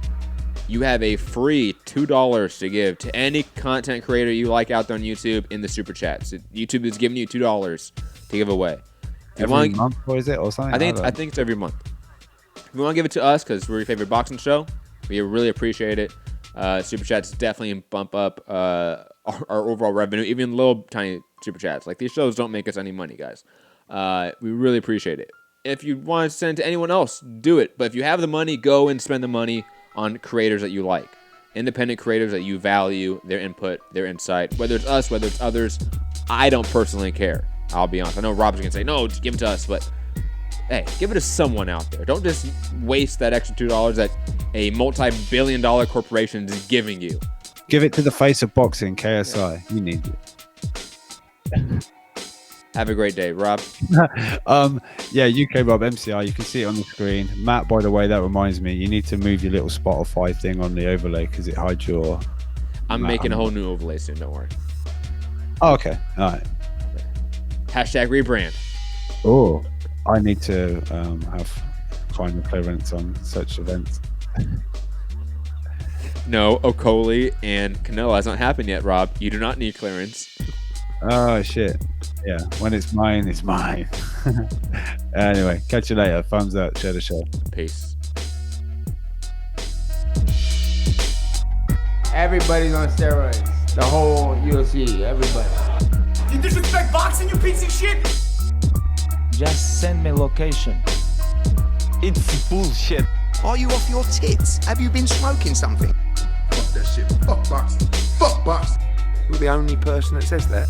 you have a free $2 to give to any content creator you like out there on YouTube in the super chats. YouTube is giving you $2 to give away. Every month, or is it, or something? I think it's every month. If you want to give it to us because we're your favorite boxing show, we really appreciate it. Super chats definitely bump up our overall revenue, even little tiny super chats. Like, these shows don't make us any money, guys. We really appreciate it. If you want to send it to anyone else, do it. But if you have the money, go and spend the money on creators that you like. Independent creators that you value, their input, their insight. Whether it's us, whether it's others, I don't personally care. I'll be honest. I know Rob's going to say, no, just give it to us. But, hey, give it to someone out there. Don't just waste that extra $2 that a multi-billion-dollar corporation is giving you. Give it to the face of boxing, KSI. You need it. Have a great day, Rob. Yeah, UK Rob, MCI. You can see it on the screen. Matt, by the way, that reminds me, you need to move your little Spotify thing on the overlay because it hides your... I'm making a whole new overlay soon, don't worry. Oh, okay. All right. Hashtag rebrand. Oh, I need to have final clearance on such events. No, Okoli and Canelo has not happened yet, Rob. You do not need clearance. Oh, shit. Yeah, when it's mine, it's mine. Anyway, catch you later. Thumbs up. Share the show. Peace. Everybody's on steroids. The whole UFC, everybody. You disrespect boxing, you piece of shit? Just send me location. It's bullshit. Are you off your tits? Have you been smoking something? Fuck that shit. Fuck boxing. Fuck boxing. You're the only person that says that.